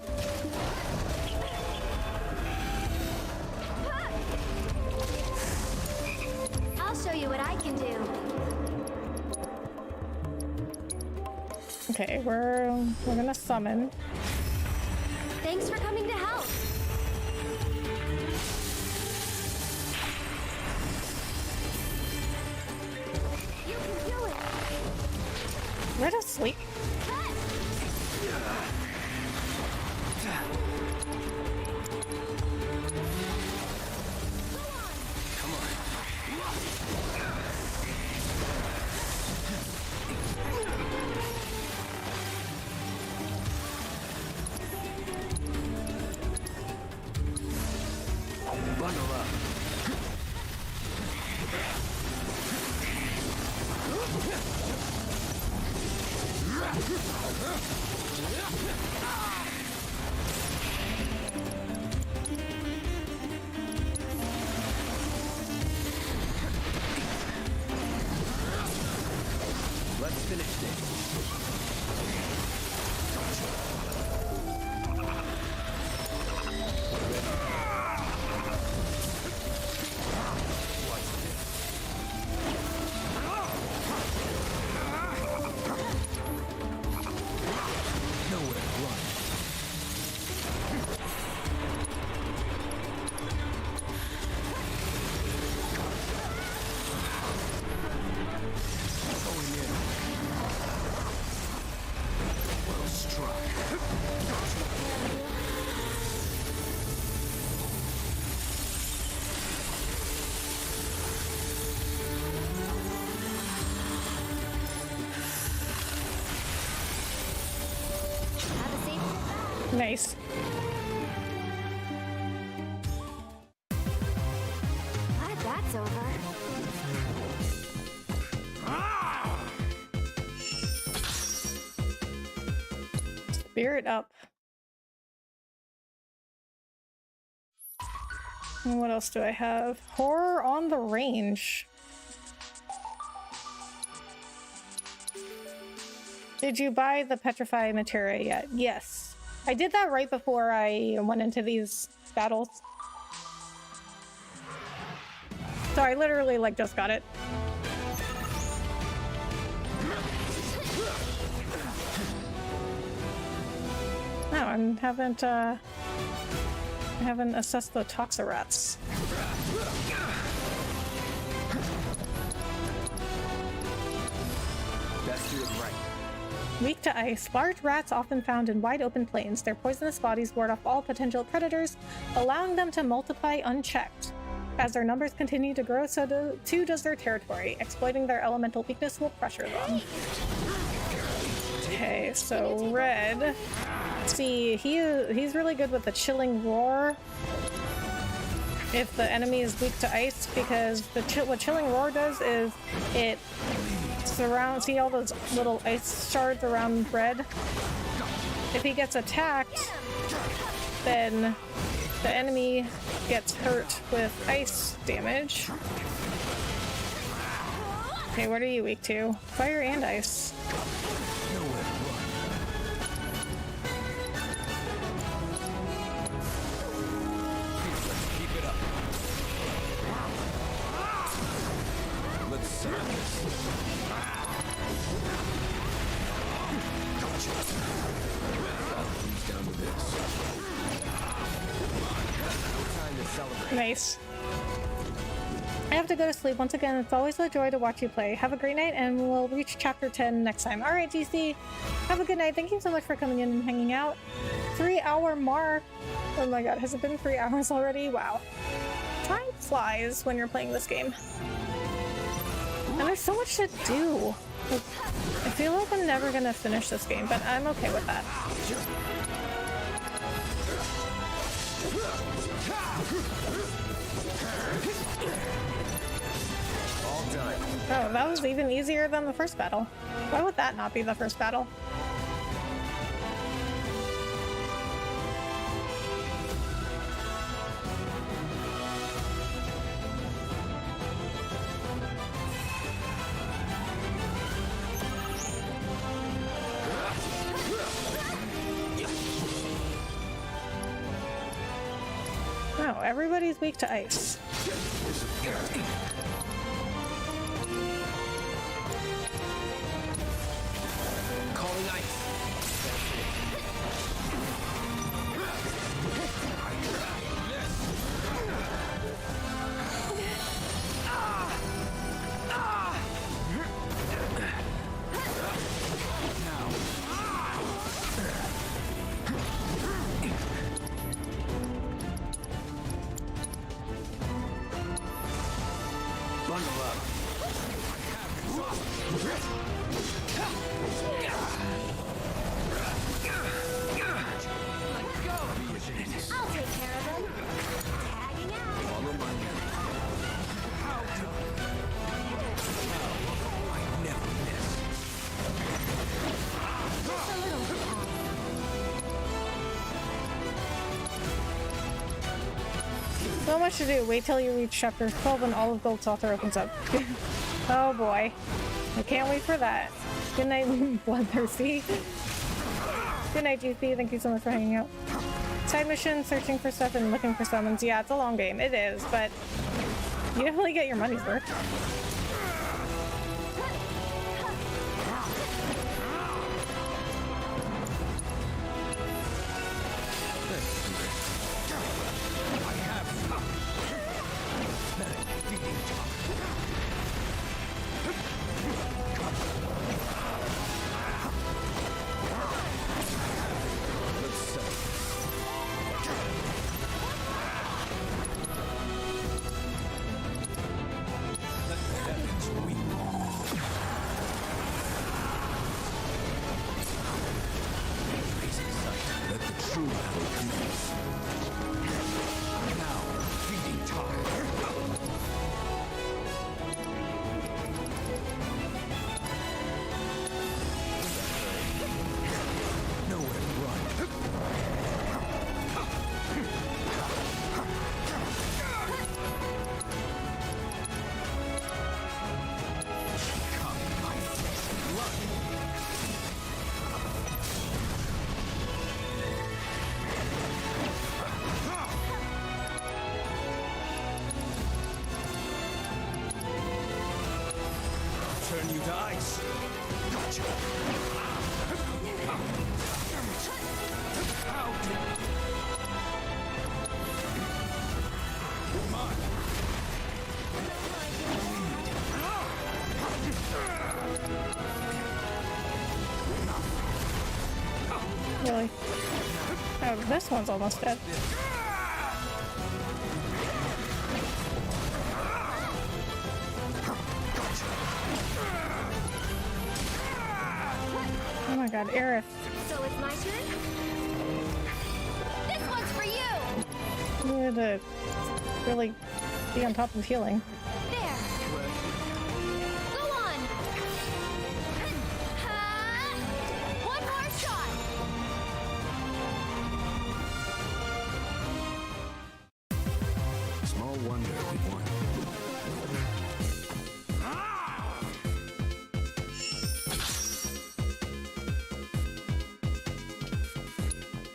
I'll show you what I can do. Okay, we're gonna summon. Thanks for coming to help. You can do it. Red asleep. Bundle up. Let's finish this. Nice. Glad that's over. Spirit up. And what else do I have? Horror on the range. Did you buy the petrify materia yet? Yes. I did that right before I went into these battles. So I literally like just got it. No, I haven't assessed the toxorats. Best do it right. Weak to ice, large rats often found in wide open plains. Their poisonous bodies ward off all potential predators, allowing them to multiply unchecked. As their numbers continue to grow, so too does their territory. Exploiting their elemental weakness will pressure them. Okay, so Red. See, he's really good with the Chilling Roar. If the enemy is weak to ice, because what Chilling Roar does is it surrounds. See all those little ice shards around Red? If he gets attacked, then the enemy gets hurt with ice damage. Okay, what are you weak to? Fire and ice. Nice. I have to go to sleep. Once again, it's always a joy to watch you play. Have a great night, and we'll reach chapter 10 next time. All right, GC. Have a good night. Thank you so much for coming in and hanging out. 3-hour mark. Oh my god, has it been 3 hours already? Wow. Time flies when you're playing this game. And there's so much to do. Like, I feel like I'm never gonna finish this game, but I'm okay with that. All done. Oh, that was even easier than the first battle. Why would that not be the first battle? Oh, everybody's weak to ice. Calling ice. Bundle up. I'll take care of them. Tagging out. Follow my lead. I never miss. Just a little recap. So much to do. Wait till you reach chapter 12 and all of Gold Saucer opens up. Oh boy. I can't wait for that. Good night, Bloodthirsty. Good night, GP. Thank you so much for hanging out. Side mission, searching for stuff and looking for summons. Yeah, it's a long game. It is, but you definitely get your money's worth. Turn you to ice. Gotcha. Come on. Really? Oh, this one's almost dead. Oh my god, Aerith. So it's my turn? This one's for you! You need to really be on top of healing. There! Go on! One more shot! Small wonder we won.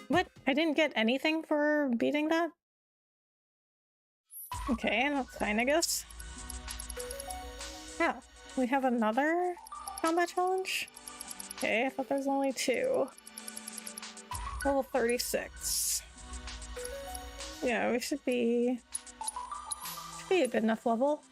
What? I didn't get anything for beating that? Okay, that's fine, I guess. Yeah, we have another combat challenge? Okay, I thought there was only 2. Level 36. Yeah, we should be a good enough level.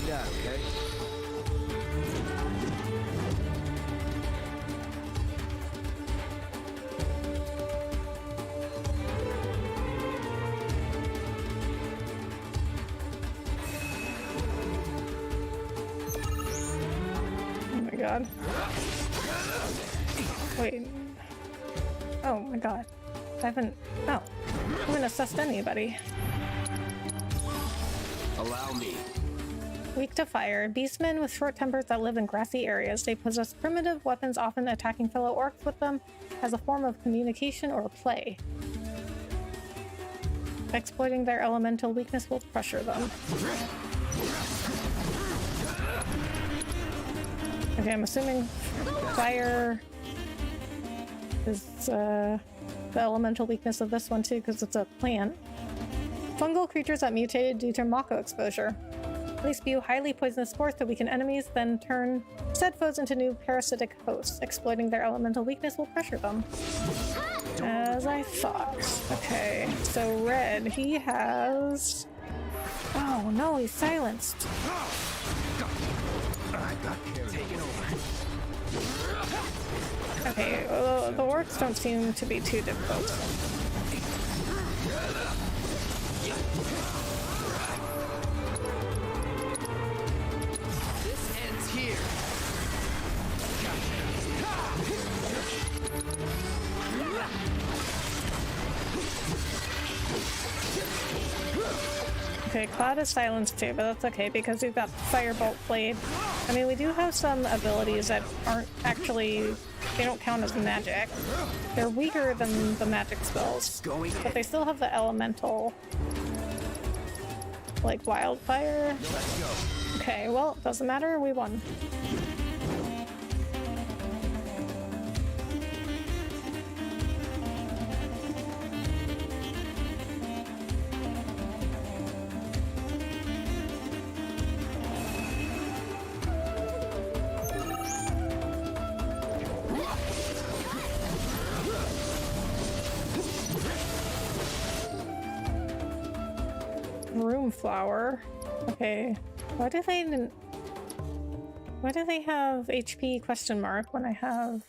find out, okay? Oh my god. Wait. Oh my god. I haven't assessed anybody. Allow me. Weak to fire. Beastmen with short tempers that live in grassy areas. They possess primitive weapons, often attacking fellow orcs with them as a form of communication or play. Exploiting their elemental weakness will pressure them. Okay, I'm assuming fire is the elemental weakness of this one too, because it's a plant. Fungal creatures that mutated due to Mako exposure. They spew highly poisonous spores to weaken enemies, then turn said foes into new parasitic hosts. Exploiting their elemental weakness will pressure them. As I thought. Okay, so red, he has... Oh no, he's silenced. Okay, well, the orcs don't seem to be too difficult. This ends here. Okay, Cloud is silenced too, but that's okay because we've got Firebolt Blade. I mean, we do have some abilities that aren't actually... They don't count as magic. They're weaker than the magic spells, but they still have the elemental, like wildfire. Let's go. Okay, well, doesn't matter. We won. Flower. Okay. Why do they have HP question mark when I have...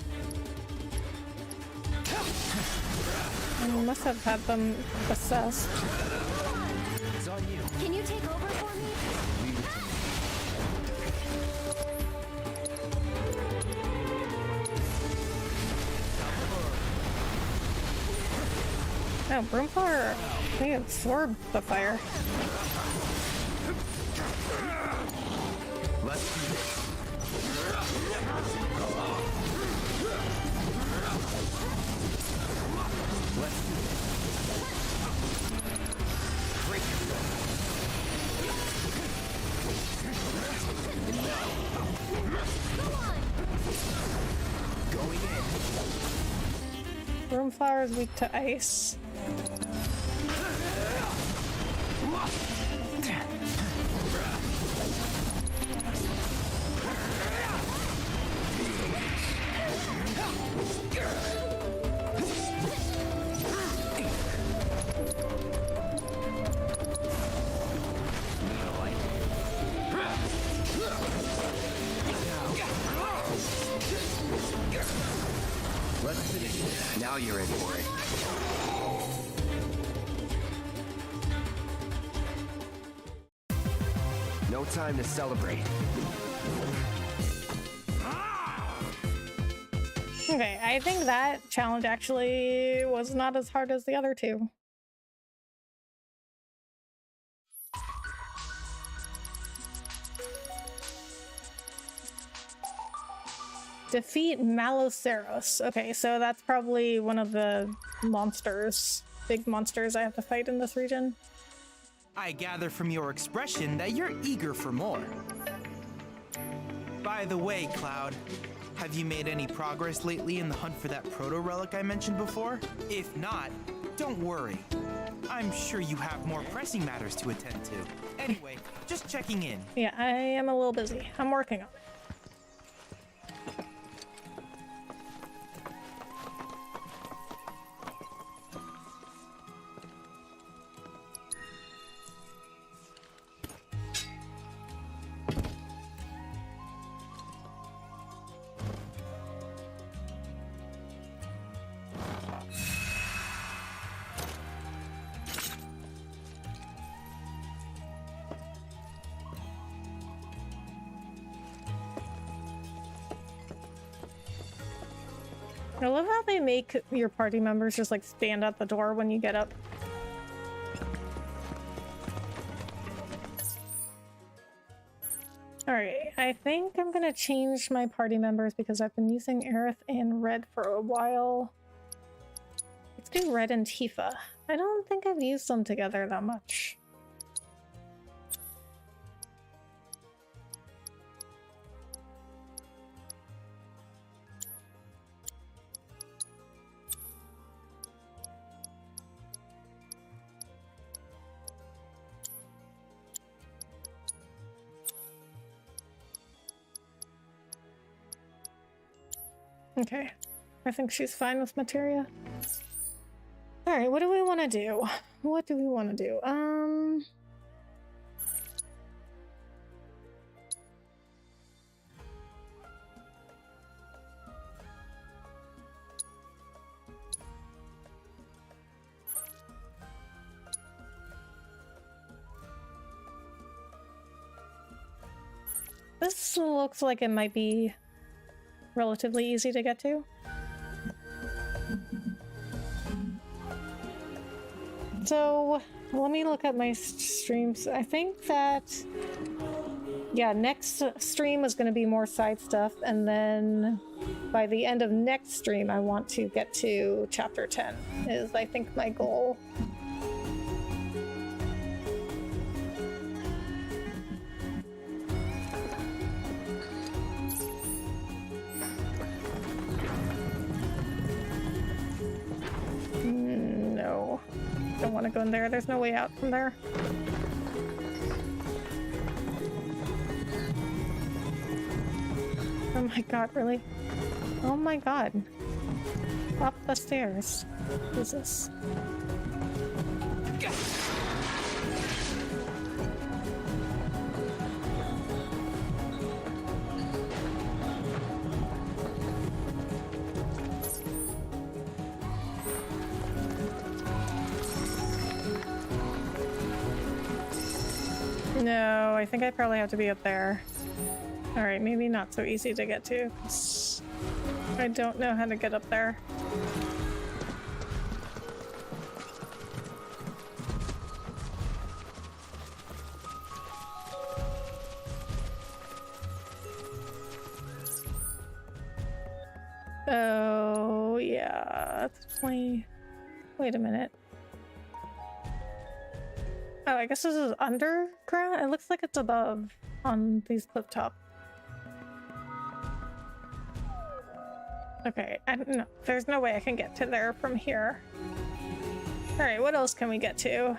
I must have had them assessed. It's on you. Can you take over for me? No, Broomflower, they absorb the fire. Let's do this. Let's do this. Break yourself. Going in. Broomflower is weak to ice. Let's finish this. Now you're in for it. No time to celebrate. Okay, I think that challenge actually was not as hard as the other two. Defeat Maloceros. Okay, so that's probably one of the monsters, big monsters I have to fight in this region. I gather from your expression that you're eager for more. By the way, Cloud, have you made any progress lately in the hunt for that proto-relic I mentioned before? If not, don't worry. I'm sure you have more pressing matters to attend to. Anyway, just checking in. Yeah, I am a little busy. I'm working on it. I love how they make your party members just like stand at the door when you get up. Alright, I think I'm gonna change my party members because I've been using Aerith and Red for a while. Let's do Red and Tifa. I don't think I've used them together that much. Okay, I think she's fine with materia. Alright, what do we want to do? What do we want to do? This looks like it might be relatively easy to get to. So let me look at my streams. I think that, yeah, next stream is going to be more side stuff, and then by the end of next stream I want to get to chapter 10 is I think my goal. No, don't want to go in there. There's no way out from there. Oh my god, really? Oh my god. Up the stairs. Jesus. No, I think I probably have to be up there. Alright, maybe not so easy to get to, 'cause I don't know how to get up there. Oh, yeah, that's definitely... Wait a minute. Oh, I guess this is underground? It looks like it's above on these cliff top. Okay, I don't know. There's no way I can get to there from here. Alright, what else can we get to?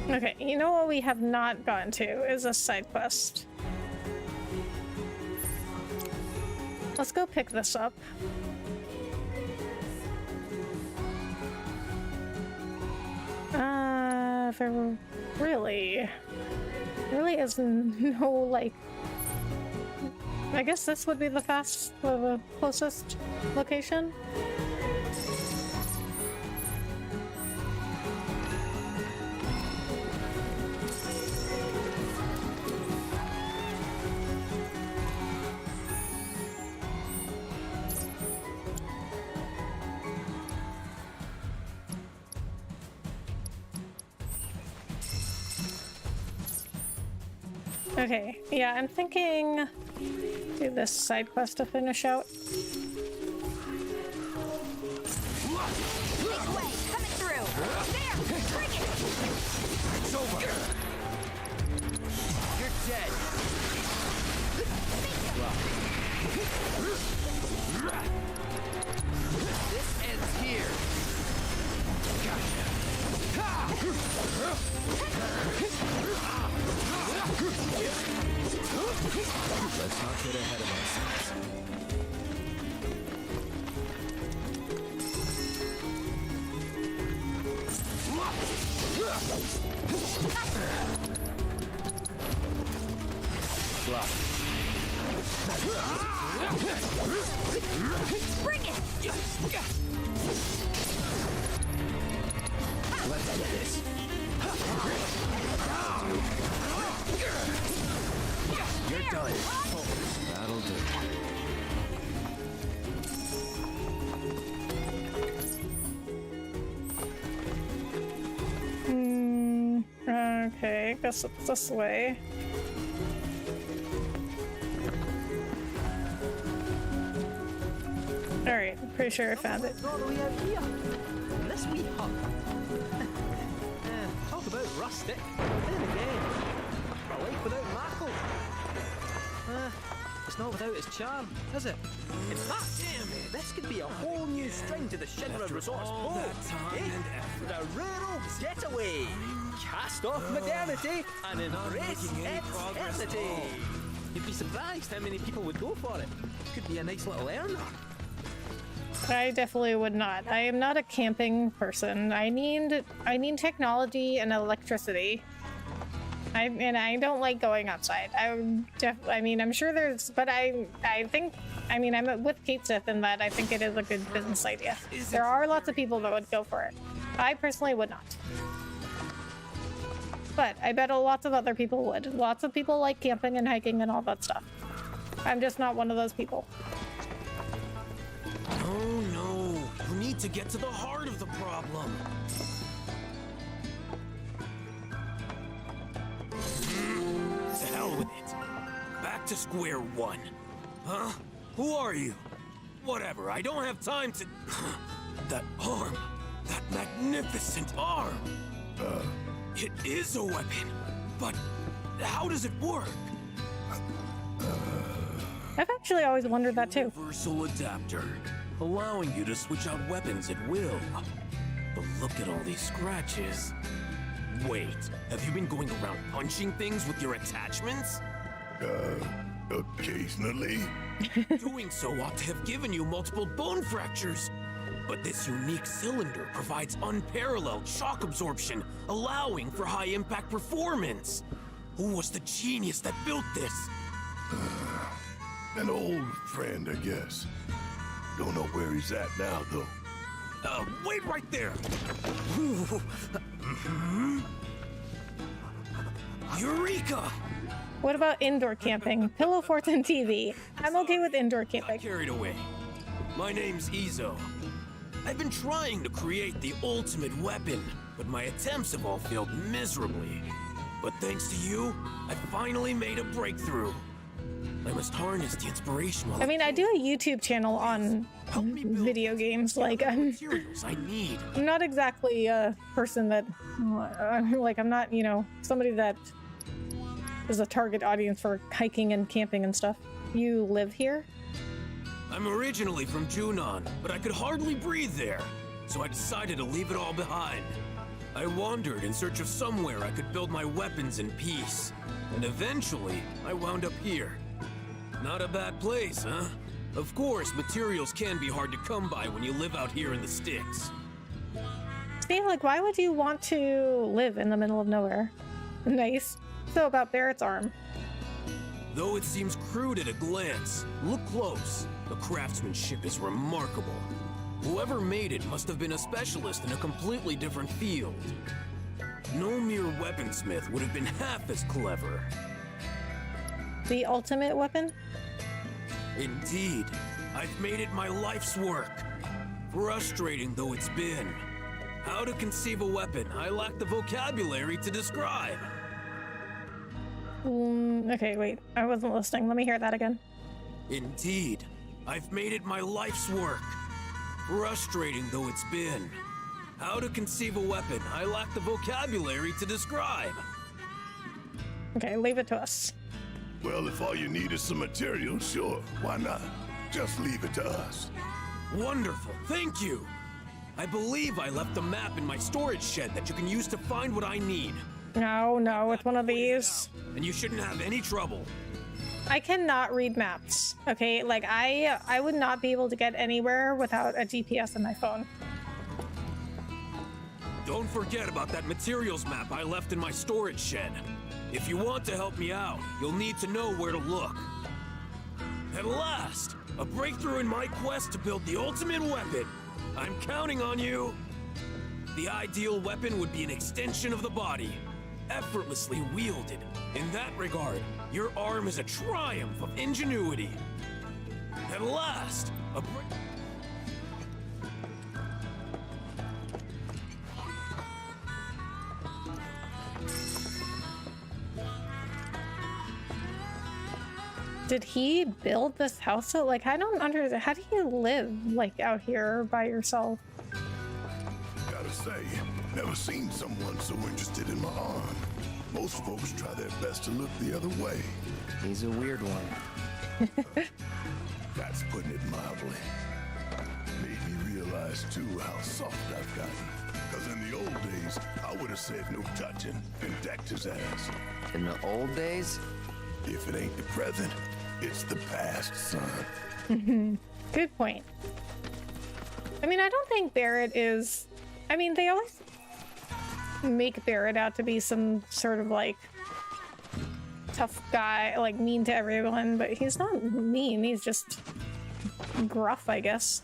Okay, you know what we have not gotten to is a side quest. Let's go pick this up. There really is no, like... I guess this would be the closest location. Okay, yeah, I'm thinking do this side quest to finish out. Make way, coming through. There, bring it. It's over. You're dead. This ends here. Gotcha. Let's not get ahead of ourselves. Bring it. this. You're done. That'll do. Okay, guess it's this way. Alright, pretty sure I found it. All the way out here. And this wee hut. Talk about rustic. Then again, a life without Markle. It's not without its charm, is it? In fact, this could be a whole new string to the Shinra Resort's bow. With a rural getaway. Cast off modernity and embrace eternity. You'd be surprised how many people would go for it. Could be a nice little earner. I definitely would not. I am not a camping person. I need technology and electricity. I don't like going outside. I mean, I'm sure there's, but I think, I mean, I'm with Kate Sith in that I think it is a good business idea. There are lots of people that would go for it. I personally would not. But I bet lots of other people would. Lots of people like camping and hiking and all that stuff. I'm just not one of those people. Oh no, we need to get to the heart of the problem. To hell with it. Back to square one. Huh? Who are you? Whatever, I don't have time to... That arm. That magnificent arm. It is a weapon, but how does it work? I've actually always wondered that too. Universal adapter, allowing you to switch out weapons at will. But look at all these scratches. Wait, have you been going around punching things with your attachments? Occasionally. Doing so ought to have given you multiple bone fractures. But this unique cylinder provides unparalleled shock absorption, allowing for high-impact performance. Who was the genius that built this? An old friend, I guess. Don't know where he's at now, though. Wait right there! Eureka! What about indoor camping? Pillow forts and TV. I'm okay with indoor camping. Carried away. My name's Izo. I've been trying to create the ultimate weapon, but my attempts have all failed miserably. But thanks to you, I finally made a breakthrough. I must harness the inspiration while I mean, I do a YouTube channel on video games. Like, I'm not exactly a person that, like, I'm not, you know, somebody that is a target audience for hiking and camping and stuff. You live here? I'm originally from Junon, but I could hardly breathe there, so I decided to leave it all behind. I wandered in search of somewhere I could build my weapons in peace, and eventually I wound up here. Not a bad place, huh? Of course, materials can be hard to come by when you live out here in the sticks. See, like, why would you want to live in the middle of nowhere? Nice. So about Barrett's arm. Though it seems crude at a glance, look close. The craftsmanship is remarkable. Whoever made it must have been a specialist in a completely different field. No mere weaponsmith would have been half as clever. The ultimate weapon? Indeed. I've made it my life's work. Frustrating though it's been. How to conceive a weapon, I lack the vocabulary to describe. Okay, wait. I wasn't listening. Let me hear that again. Indeed. I've made it my life's work. Frustrating though it's been. How to conceive a weapon, I lack the vocabulary to describe. Okay, leave it to us. Well, if all you need is some material, sure, why not? Just leave it to us. Wonderful, thank you. I believe I left a map in my storage shed that you can use to find what I need. No, it's one of these. And you shouldn't have any trouble. I cannot read maps, okay? Like, I would not be able to get anywhere without a GPS on my phone. Don't forget about that materials map I left in my storage shed. If you want to help me out, you'll need to know where to look. At last, a breakthrough in my quest to build the ultimate weapon. I'm counting on you. The ideal weapon would be an extension of the body, effortlessly wielded. In that regard, your arm is a triumph of ingenuity. At last, a Did he build this house? So, like, I don't understand. How do you live, like, out here by yourself? Gotta say, never seen someone so interested in my arm. Most folks try their best to look the other way. He's a weird one. That's putting it mildly. Made me realize, too, how soft I've gotten. Because in the old days, I would have said no touching and decked his ass. In the old days? If it ain't the present, it's the past, son. Good point. I mean, I don't think Barrett is... I mean, they always make Barrett out to be some sort of, like, tough guy, like, mean to everyone, but he's not mean. He's just gruff, I guess.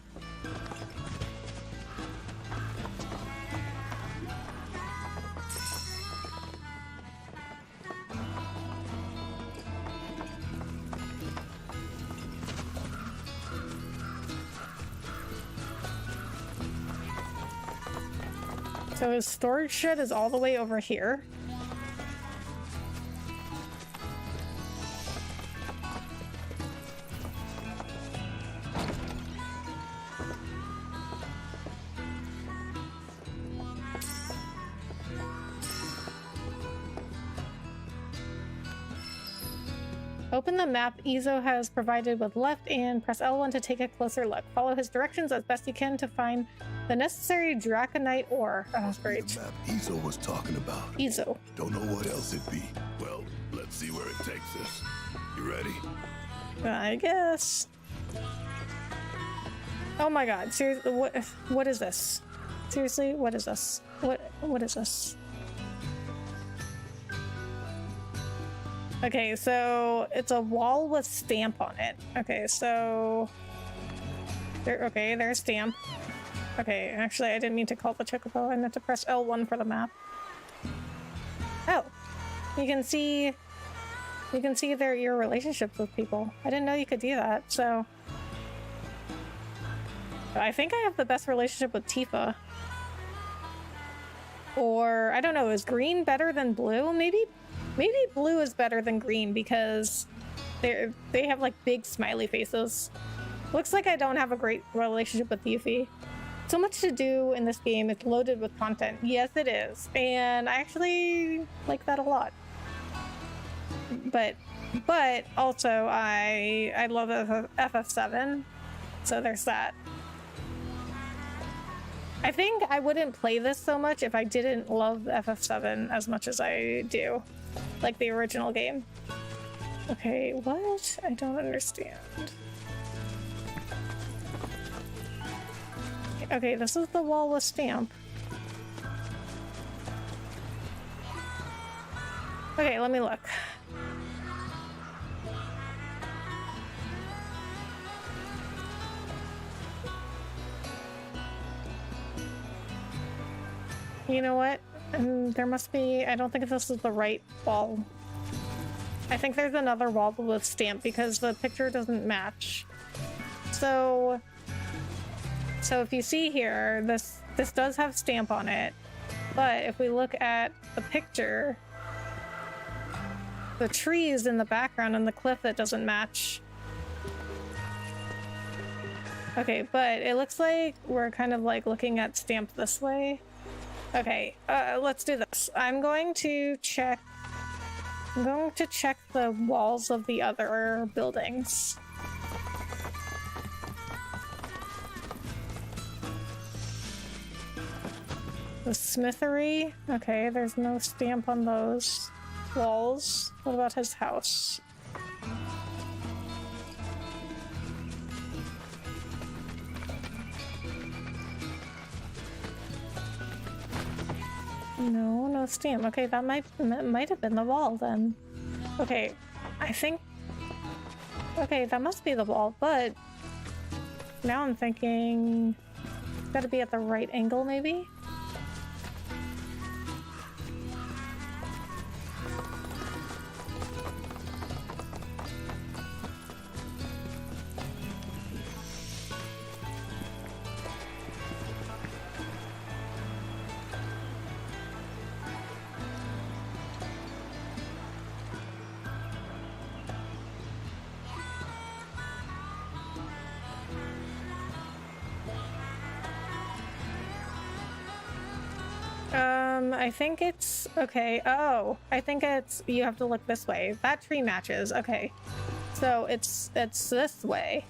So his storage shed is all the way over here. Open the map Izo has provided with left and press L1 to take a closer look. Follow his directions as best you can to find the necessary draconite ore. Oh, that's great. The map Izo was talking about. Izo. Don't know what else it'd be. Well, let's see where it takes us. You ready? I guess. Oh my god, seriously, what is this? Seriously, what is this? What is this? Okay, so it's a wall with stamp on it. Okay, so there's stamp. Okay, actually I didn't mean to call the chocobo. I meant to press L1 for the map. Oh, you can see your relationships with people. I didn't know you could do that. So I think I have the best relationship with Tifa. Or I don't know, is green better than blue? Maybe blue is better than green because they have like big smiley faces. Looks like I don't have a great relationship with Yuffie. So much to do in this game. It's loaded with content. Yes, it is. And I actually like that a lot. But also I love FF7. So there's that. I think I wouldn't play this so much if I didn't love FF7 as much as I do. Like the original game. Okay, what? I don't understand. Okay, this is the wall with stamp. Okay, let me look. You know what? There must be... I don't think this is the right wall. I think there's another wall with stamp because the picture doesn't match. So if you see here, this does have stamp on it. But if we look at the picture, the trees in the background and the cliff that doesn't match. Okay, but it looks like we're kind of like looking at stamp this way. Okay, let's do this. I'm going to check the walls of the other buildings. The smithery. Okay, there's no stamp on those walls. What about his house? No stamp. Okay, that might have been the wall then. Okay, I think... Okay, that must be the wall, but... Now I'm thinking... Gotta be at the right angle, maybe? I think it's okay. Oh, I think it's you have to look this way. That tree matches. Okay, so it's this way.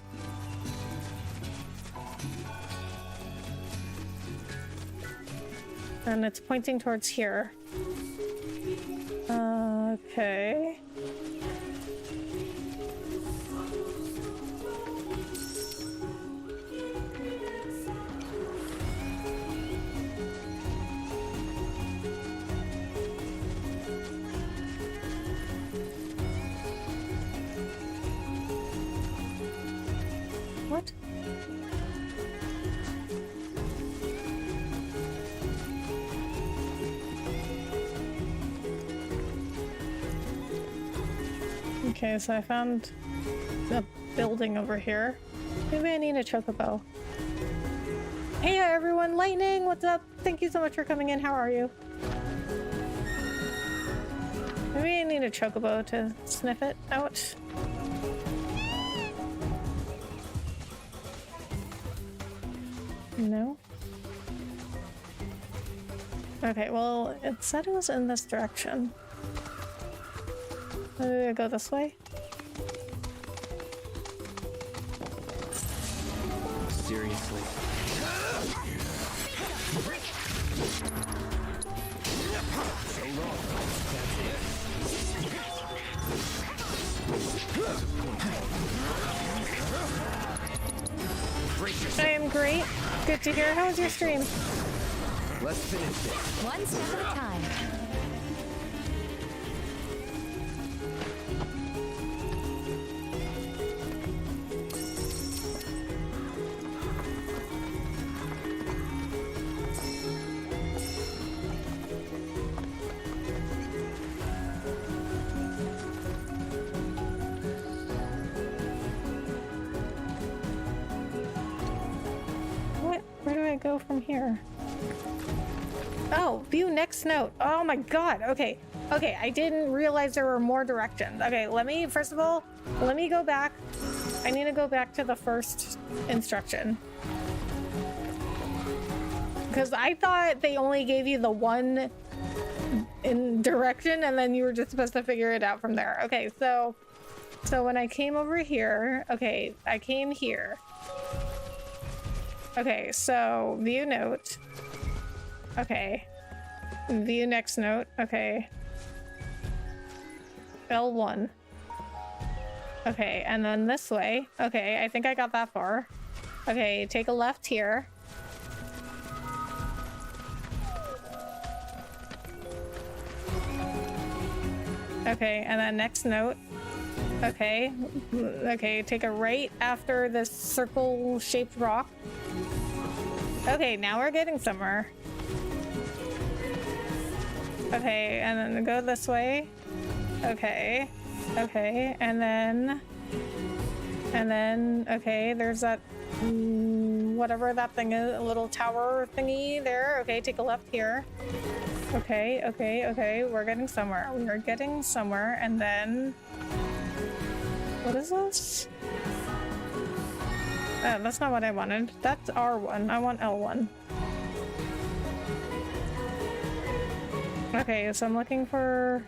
And it's pointing towards here. Okay. What? Okay, so I found a building over here. Maybe I need a chocobo. Hey everyone, Lightning, what's up? Thank you so much for coming in. How are you? Maybe I need a chocobo to sniff it out. No? Okay, well, it said it was in this direction. Maybe I go this way? Seriously. I am great. Good to hear. How was your stream? Let's finish this. One step at a time. Where do I go from here? Oh, view next note. Oh my god. Okay. Okay, I didn't realize there were more directions. Okay, first of all, let me go back. I need to go back to the first instruction. Because I thought they only gave you the one in direction and then you were just supposed to figure it out from there. Okay, so when I came over here, okay, I came here. Okay, so view note. Okay. View next note. Okay. L1. Okay, and then this way. Okay, I think I got that far. Okay, take a left here. Okay, and then next note. Okay. Okay, take a right after this circle-shaped rock. Okay, now we're getting somewhere. Okay, and then go this way. Okay. Okay, and then, okay, there's that, whatever that thing is, a little tower thingy there. Okay, take a left here. Okay, okay, okay, we're getting somewhere. We are getting somewhere, and then... What is this? Oh, that's not what I wanted. That's R1. I want L1. Okay, so I'm looking for...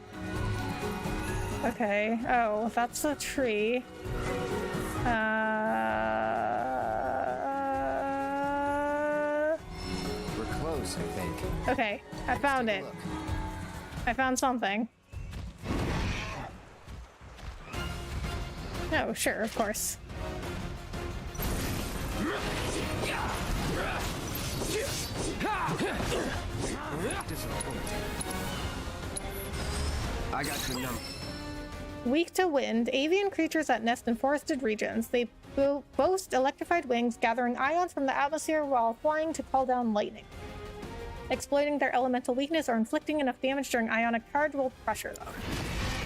Okay. Oh, that's a tree. We're close, I think. Okay, I found it. I found something. Oh, sure, of course. I got your number. Weak to wind, avian creatures that nest in forested regions. They boast electrified wings, gathering ions from the atmosphere while flying to call down lightning. Exploiting their elemental weakness or inflicting enough damage during ionic charge will pressure them.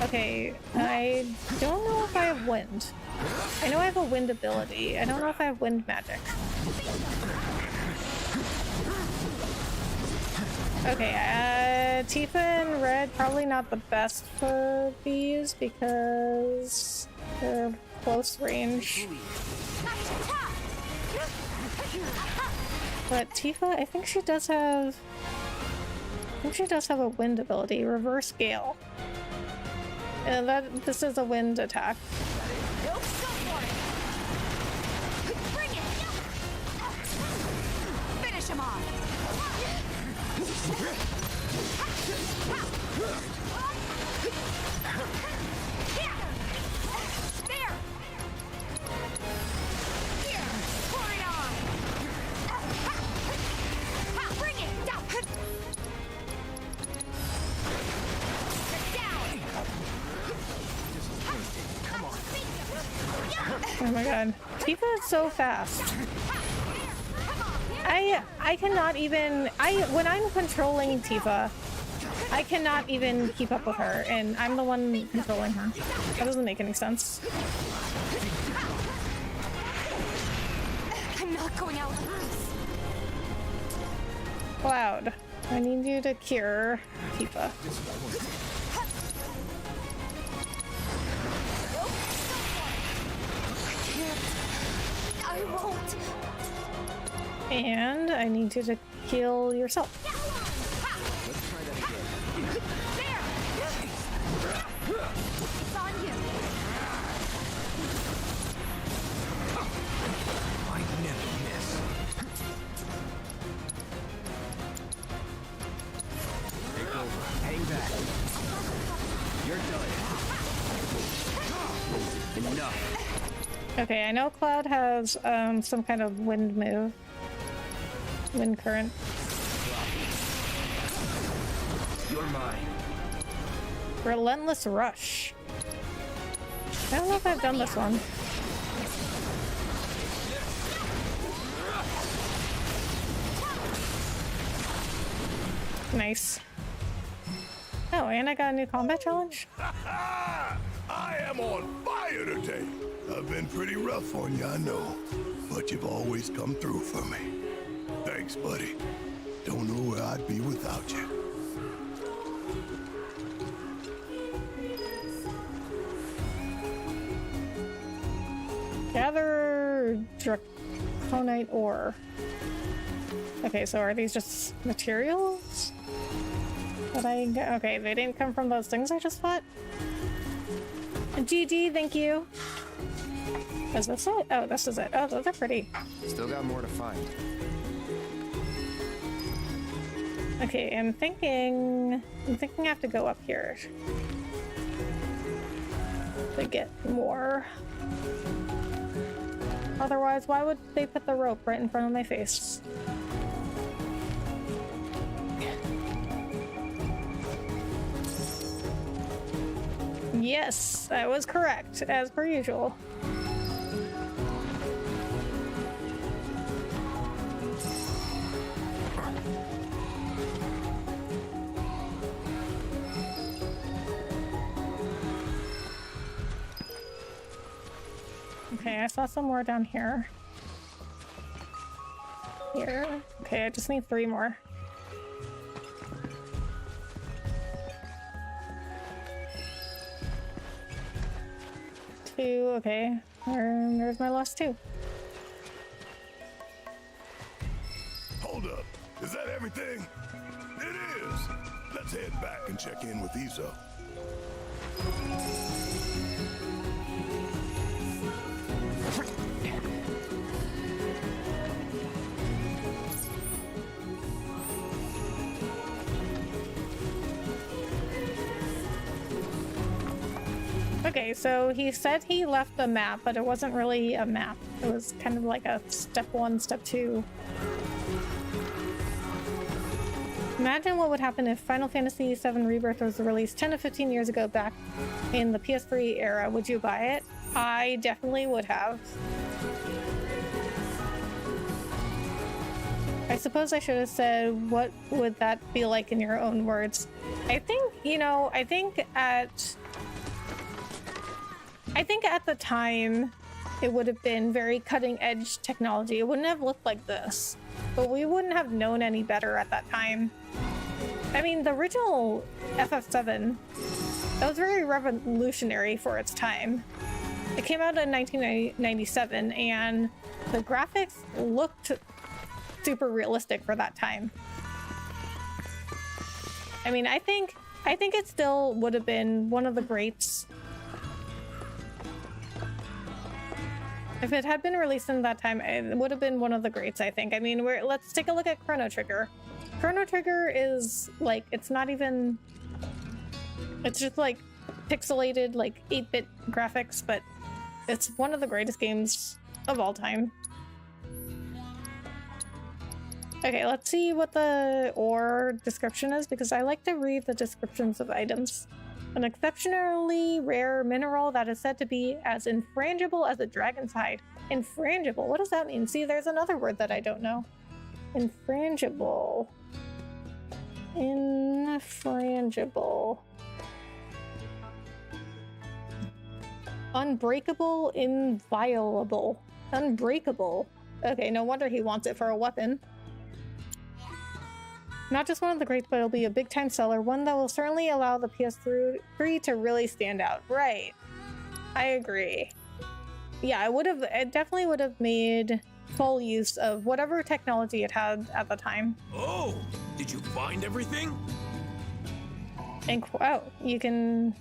Okay, I don't know if I have wind. I know I have a wind ability. I don't know if I have wind magic. Okay, Tifa and Red, probably not the best for these because they're close range. But Tifa, I think she does have... I think she does have a wind ability, reverse gale. And this is a wind attack. Nope, go for it. Bring it. Finish him off. There. Here, pour it on. Bring it. Down. Oh my god. Tifa is so fast. I cannot even when I'm controlling Tifa, I cannot even keep up with her, and I'm the one controlling her. That doesn't make any sense. I'm not going out like this. Cloud, I need you to cure Tifa. I won't. And I need you to heal yourself. Let's try that again. There. It's on you. I never miss. Take over. Hang back. You're done. Enough. Okay, I know Cloud has some kind of wind move. Wind current. You're mine. Relentless rush. I don't know if I've done this one. Nice. Oh, and I got a new combat challenge? I am on fire today. I've been pretty rough on you, I know. But you've always come through for me. Thanks, buddy. Don't know where I'd be without you. Gather draconite ore. Okay, so are these just materials? That I get? Okay, they didn't come from those things I just fought. GG, thank you. Is this it? Oh, this is it. Oh, those are pretty. Still got more to find. Okay, I'm thinking I have to go up here to get more. Otherwise, why would they put the rope right in front of my face? Yes, I was correct, as per usual. Okay, I saw some more down here. Here. Okay, I just need 3 more. Two, okay. There's my last 2. Hold up. Is that everything? It is. Let's head back and check in with Izo. Okay, so he said he left the map, but it wasn't really a map. It was kind of like a step 1, step 2. Imagine what would happen if Final Fantasy VII Rebirth was released 10 to 15 years ago back in the PS3 era. Would you buy it? I definitely would have. I suppose I should have said, what would that be like in your own words? I think, you know, I think at the time it would have been very cutting edge technology. It wouldn't have looked like this, but we wouldn't have known any better at that time. I mean, the original FF7, that was very revolutionary for its time. It came out in 1997 and the graphics looked super realistic for that time. I mean, I think it still would have been one of the greats. If it had been released in that time, it would have been one of the greats, I think. I mean, let's take a look at Chrono Trigger. Chrono Trigger is like, it's not even, it's just like pixelated, like 8-bit graphics, but it's one of the greatest games of all time. Okay, let's see what the ore description is, because I like to read the descriptions of items. An exceptionally rare mineral that is said to be as infrangible as a dragon's hide. Infrangible? What does that mean? See, there's another word that I don't know. Infrangible. Infrangible. Unbreakable, inviolable. Unbreakable. Okay, no wonder he wants it for a weapon. Not just one of the greats, but it'll be a big time seller, one that will certainly allow the PS3 to really stand out. Right. I agree. Yeah, it definitely would have made full use of whatever technology it had at the time. Oh, did you find everything? Oh, you can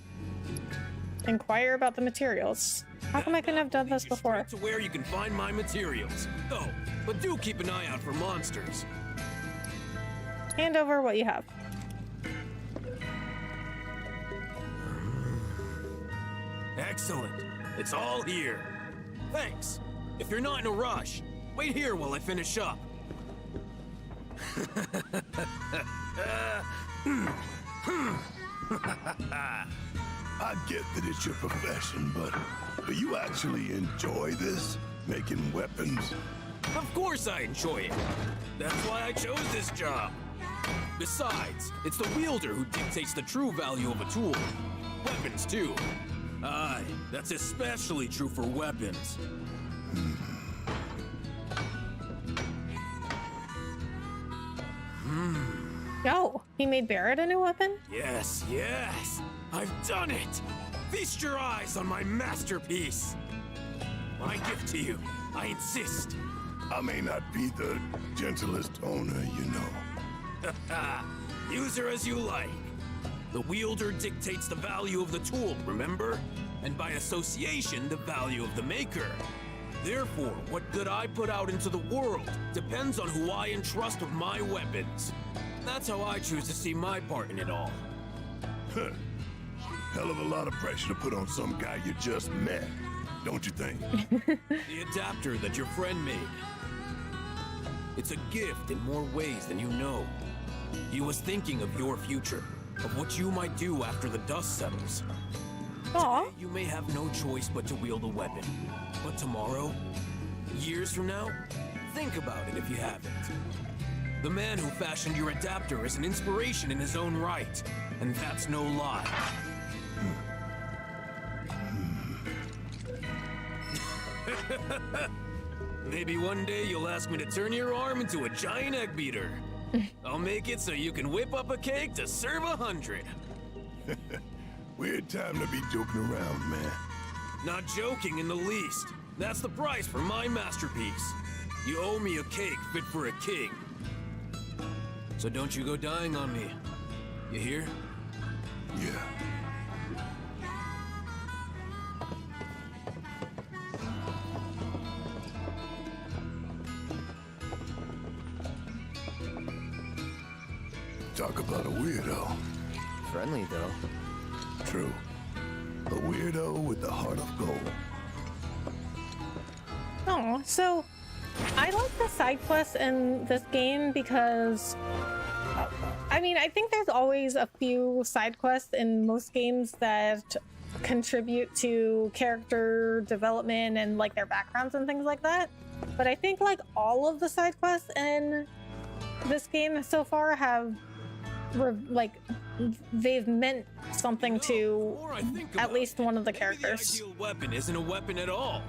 inquire about the materials. How come I couldn't have done this before? To where you can find my materials. Oh, but do keep an eye out for monsters. Hand over what you have. Excellent. It's all here. Thanks. If you're not in a rush, wait here while I finish up. I get that it's your profession, but do you actually enjoy this? Making weapons? Of course I enjoy it. That's why I chose this job. Besides, it's the wielder who dictates the true value of a tool. Weapons, too. Aye, that's especially true for weapons. Oh, he made Barrett a new weapon? Yes, yes. I've done it. Feast your eyes on my masterpiece. My gift to you. I insist. I may not be the gentlest owner, you know. Use her as you like. The wielder dictates the value of the tool, remember? And by association, the value of the maker. Therefore, what good I put out into the world depends on who I entrust with my weapons. That's how I choose to see my part in it all. Hell of a lot of pressure to put on some guy you just met, don't you think? The adapter that your friend made. It's a gift in more ways than you know. He was thinking of your future, of what you might do after the dust settles. Aww. Today, you may have no choice but to wield a weapon. But tomorrow, years from now, think about it if you haven't. The man who fashioned your adapter is an inspiration in his own right, and that's no lie. Maybe one day you'll ask me to turn your arm into a giant egg beater. I'll make it so you can whip up a cake to serve 100. Weird time to be joking around, man. Not joking in the least. That's the price for my masterpiece. You owe me a cake fit for a king. So don't you go dying on me. You hear? Yeah. Talk about a weirdo. Friendly, though. True. A weirdo with the heart of gold. Oh, so I like the side quests in this game because, I mean, I think there's always a few side quests in most games that contribute to character development and like their backgrounds and things like that. But I think like all of the side quests in this game so far have they've meant something to at least one of the characters. The ideal weapon isn't a weapon at all.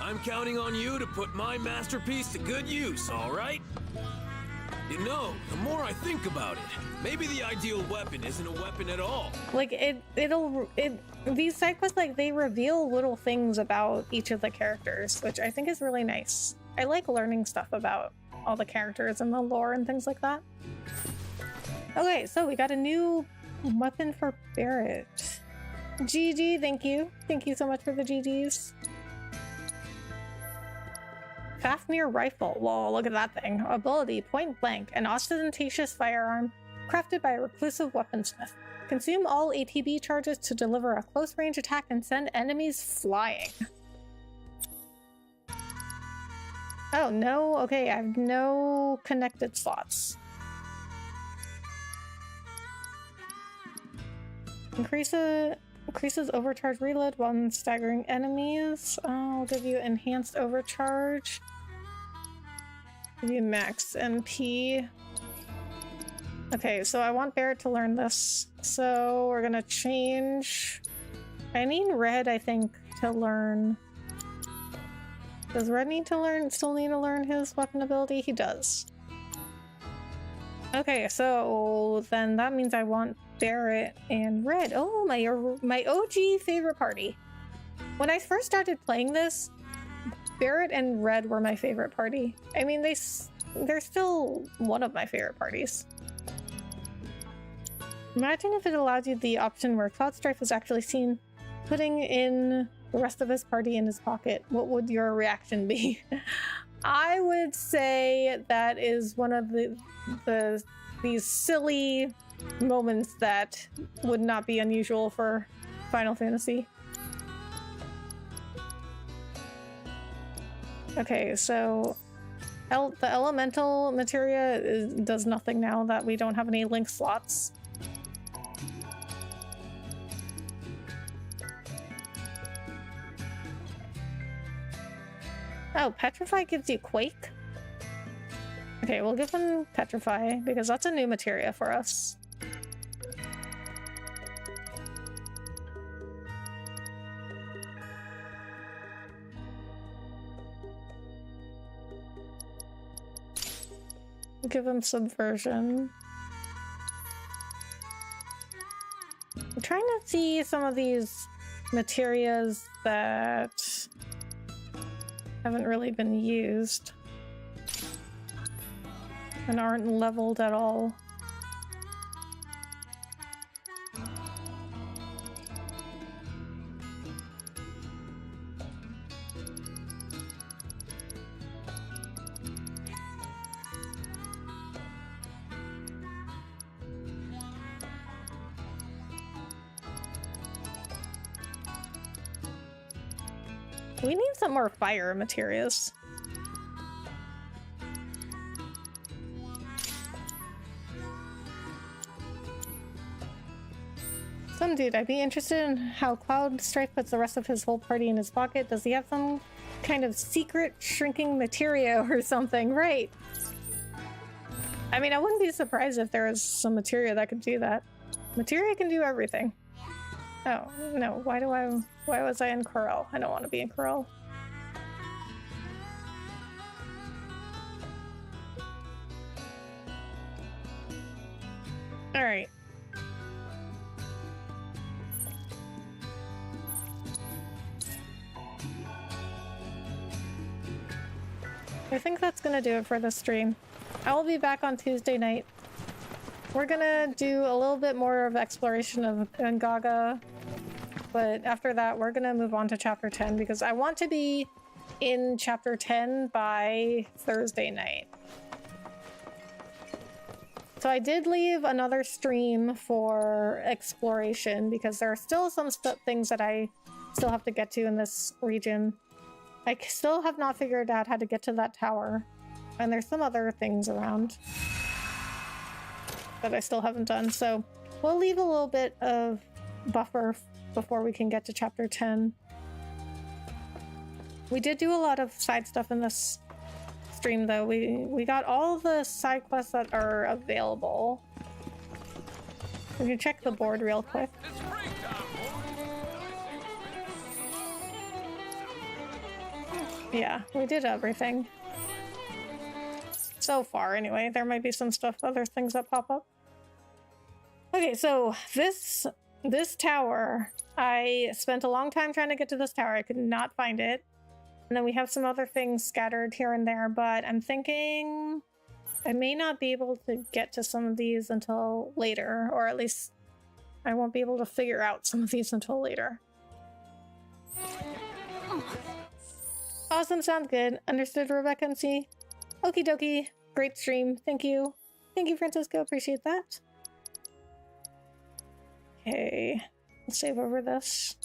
I'm counting on you to put my masterpiece to good use, all right? You know, the more I think about it, maybe the ideal weapon isn't a weapon at all. Like these side quests, like they reveal little things about each of the characters, which I think is really nice. I like learning stuff about all the characters and the lore and things like that. Okay, so we got a new weapon for Barrett. GG, thank you. Thank you so much for the GGs. Fafnir rifle. Whoa, look at that thing. Ability, point blank. An ostentatious firearm crafted by a reclusive weaponsmith. Consume all ATB charges to deliver a close range attack and send enemies flying. Oh, no. Okay, I have no connected slots. Increases overcharge reload while staggering enemies. I'll give you enhanced overcharge. Give you max MP. Okay, so I want Barrett to learn this. So we're gonna change. I need Red, I think, to learn. Does Red need to learn? Still need to learn his weapon ability? He does. Okay, so then that means I want Barrett and Red. Oh, my OG favorite party. When I first started playing this, Barrett and Red were my favorite party. I mean, they're still one of my favorite parties. Imagine if it allowed you the option where Cloud Strife is actually seen putting in the rest of his party in his pocket. What would your reaction be? I would say that is one of these silly moments that would not be unusual for Final Fantasy. Okay, so the elemental materia does nothing now that we don't have any link slots. Oh, Petrify gives you Quake? Okay, we'll give him Petrify because that's a new materia for us. Give him Subversion. I'm trying to see some of these materias that haven't really been used and aren't leveled at all. We need some more fire materials. Some dude, I'd be interested in how Cloud Strife puts the rest of his whole party in his pocket. Does he have some kind of secret shrinking materia or something? Right. I mean, I wouldn't be surprised if there was some materia that could do that. Materia can do everything. Oh, no. Why was I in Corel? I don't want to be in Corel. Alright. I think that's gonna do it for this stream. I will be back on Tuesday night. We're gonna do a little bit more of exploration of Gaia, but after that we're gonna move on to chapter 10 because I want to be in chapter 10 by Thursday night. So I did leave another stream for exploration because there are still some things that I still have to get to in this region. I still have not figured out how to get to that tower, and there's some other things around that I still haven't done, so we'll leave a little bit of buffer before we can get to chapter 10. We did do a lot of side stuff in this stream though. We got all the side quests that are available. We can check the board real quick. Yeah, we did everything. So far, anyway. There might be some other things that pop up. Okay, so this tower, I spent a long time trying to get to this tower. I could not find it. And then we have some other things scattered here and there, but I'm thinking I may not be able to get to some of these until later, or at least I won't be able to figure out some of these until later. Awesome, sounds good. Understood, Rebecca and C. Okie dokie. Great stream. Thank you. Thank you, Francisco. Appreciate that. Okay. Let's save over this.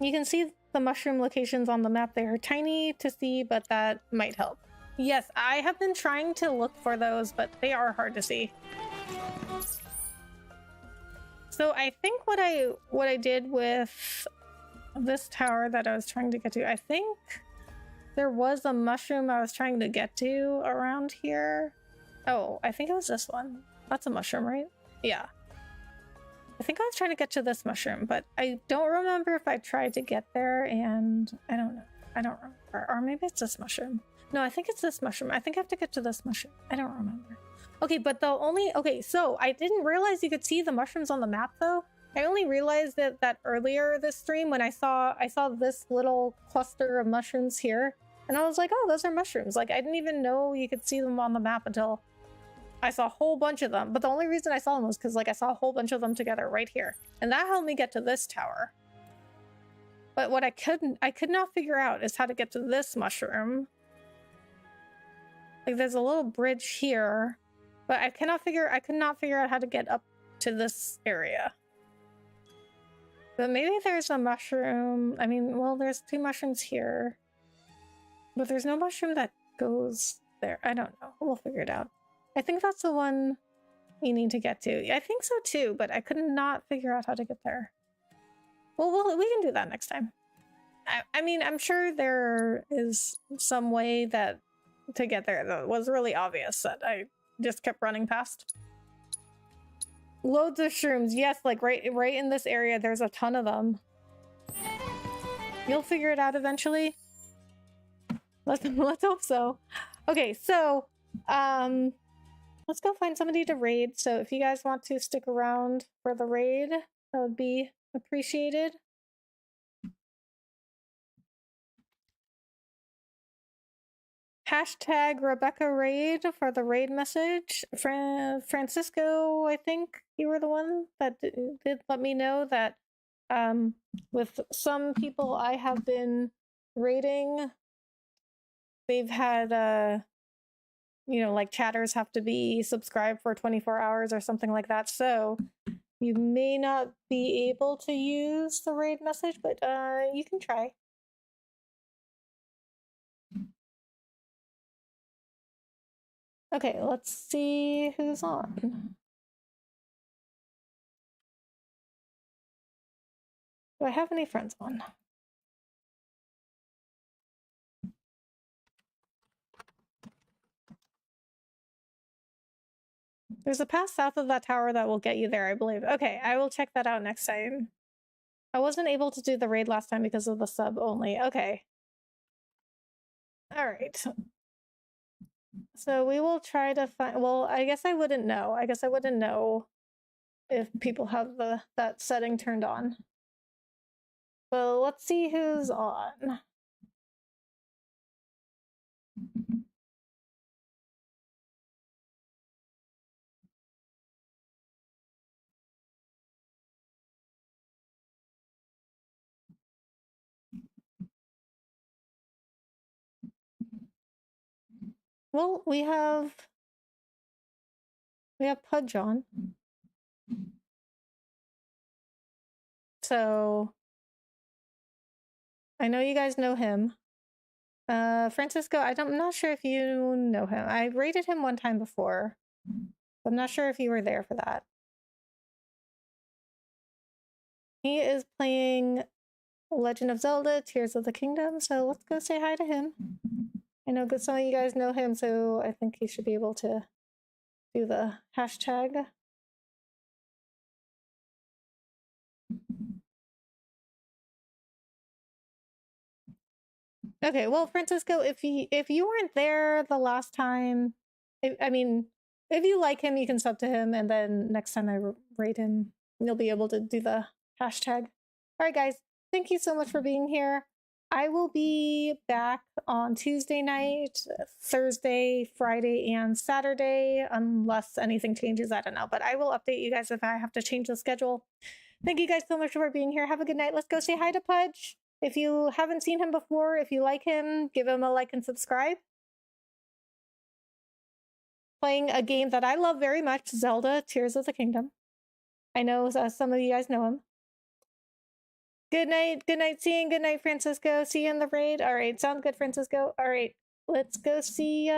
You can see the mushroom locations on the map. They are tiny to see, but that might help. Yes, I have been trying to look for those, but they are hard to see. So I think what I did with this tower that I was trying to get to, I think there was a mushroom I was trying to get to around here. Oh, I think it was this one. That's a mushroom, right? Yeah. I think I was trying to get to this mushroom, but I don't remember if I tried to get there, and I don't know. I don't remember. Or maybe it's this mushroom. No, I think it's this mushroom. I think I have to get to this mushroom. I don't remember. Okay, but okay, so I didn't realize you could see the mushrooms on the map though. I only realized that earlier this stream when I saw this little cluster of mushrooms here, and I was like, oh, those are mushrooms. Like, I didn't even know you could see them on the map until I saw a whole bunch of them. But the only reason I saw them was because like I saw a whole bunch of them together right here, and that helped me get to this tower. But what I could not figure out is how to get to this mushroom. Like, there's a little bridge here, but I could not figure out how to get up to this area. But maybe there's a mushroom. I mean, well, there's 2 mushrooms here, but there's no mushroom that goes there. I don't know. We'll figure it out. I think that's the one you need to get to. I think so too, but I could not figure out how to get there. Well, we can do that next time. I mean, I'm sure there is some way to get there that was really obvious that I just kept running past. Loads of shrooms. Yes, like right in this area, there's a ton of them. You'll figure it out eventually. Let's hope so. Okay, so let's go find somebody to raid. So if you guys want to stick around for the raid, that would be appreciated. Hashtag Rebecca raid for the raid message. Francisco, I think you were the one that did let me know that with some people I have been raiding, they've had you know, like chatters have to be subscribed for 24 hours or something like that. So you may not be able to use the raid message, but you can try. Okay, let's see who's on. Do I have any friends on? There's a path south of that tower that will get you there, I believe. Okay, I will check that out next time. I wasn't able to do the raid last time because of the sub only. Okay. All right. So we will try to find, well, I guess I wouldn't know. I guess I wouldn't know if people have that setting turned on. Well, let's see who's on. Well, we have Pudge on. So I know you guys know him. Francisco, I'm not sure if you know him. I rated him one time before. I'm not sure if you were there for that. He is playing Legend of Zelda, Tears of the Kingdom, so let's go say hi to him. I know some of you guys know him, so I think he should be able to do the hashtag. Okay, well, Francisco, if you weren't there the last time, I mean, if you like him, you can sub to him, and then next time I rate him, you'll be able to do the hashtag. All right, guys, thank you so much for being here. I will be back on Tuesday night, Thursday, Friday, and Saturday, unless anything changes. I don't know, but I will update you guys if I have to change the schedule. Thank you guys so much for being here. Have a good night. Let's go say hi to Pudge. If you haven't seen him before, if you like him, give him a like and subscribe. Playing a game that I love very much, Zelda Tears of the Kingdom. I know some of you guys know him. Good night, Cian. Good night, Francisco. See you in the raid. All right, sounds good, Francisco. All right, let's go see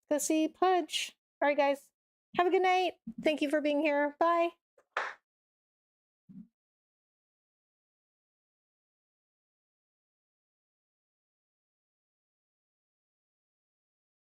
Pudge. All right, guys. Have a good night. Thank you for being here. Bye.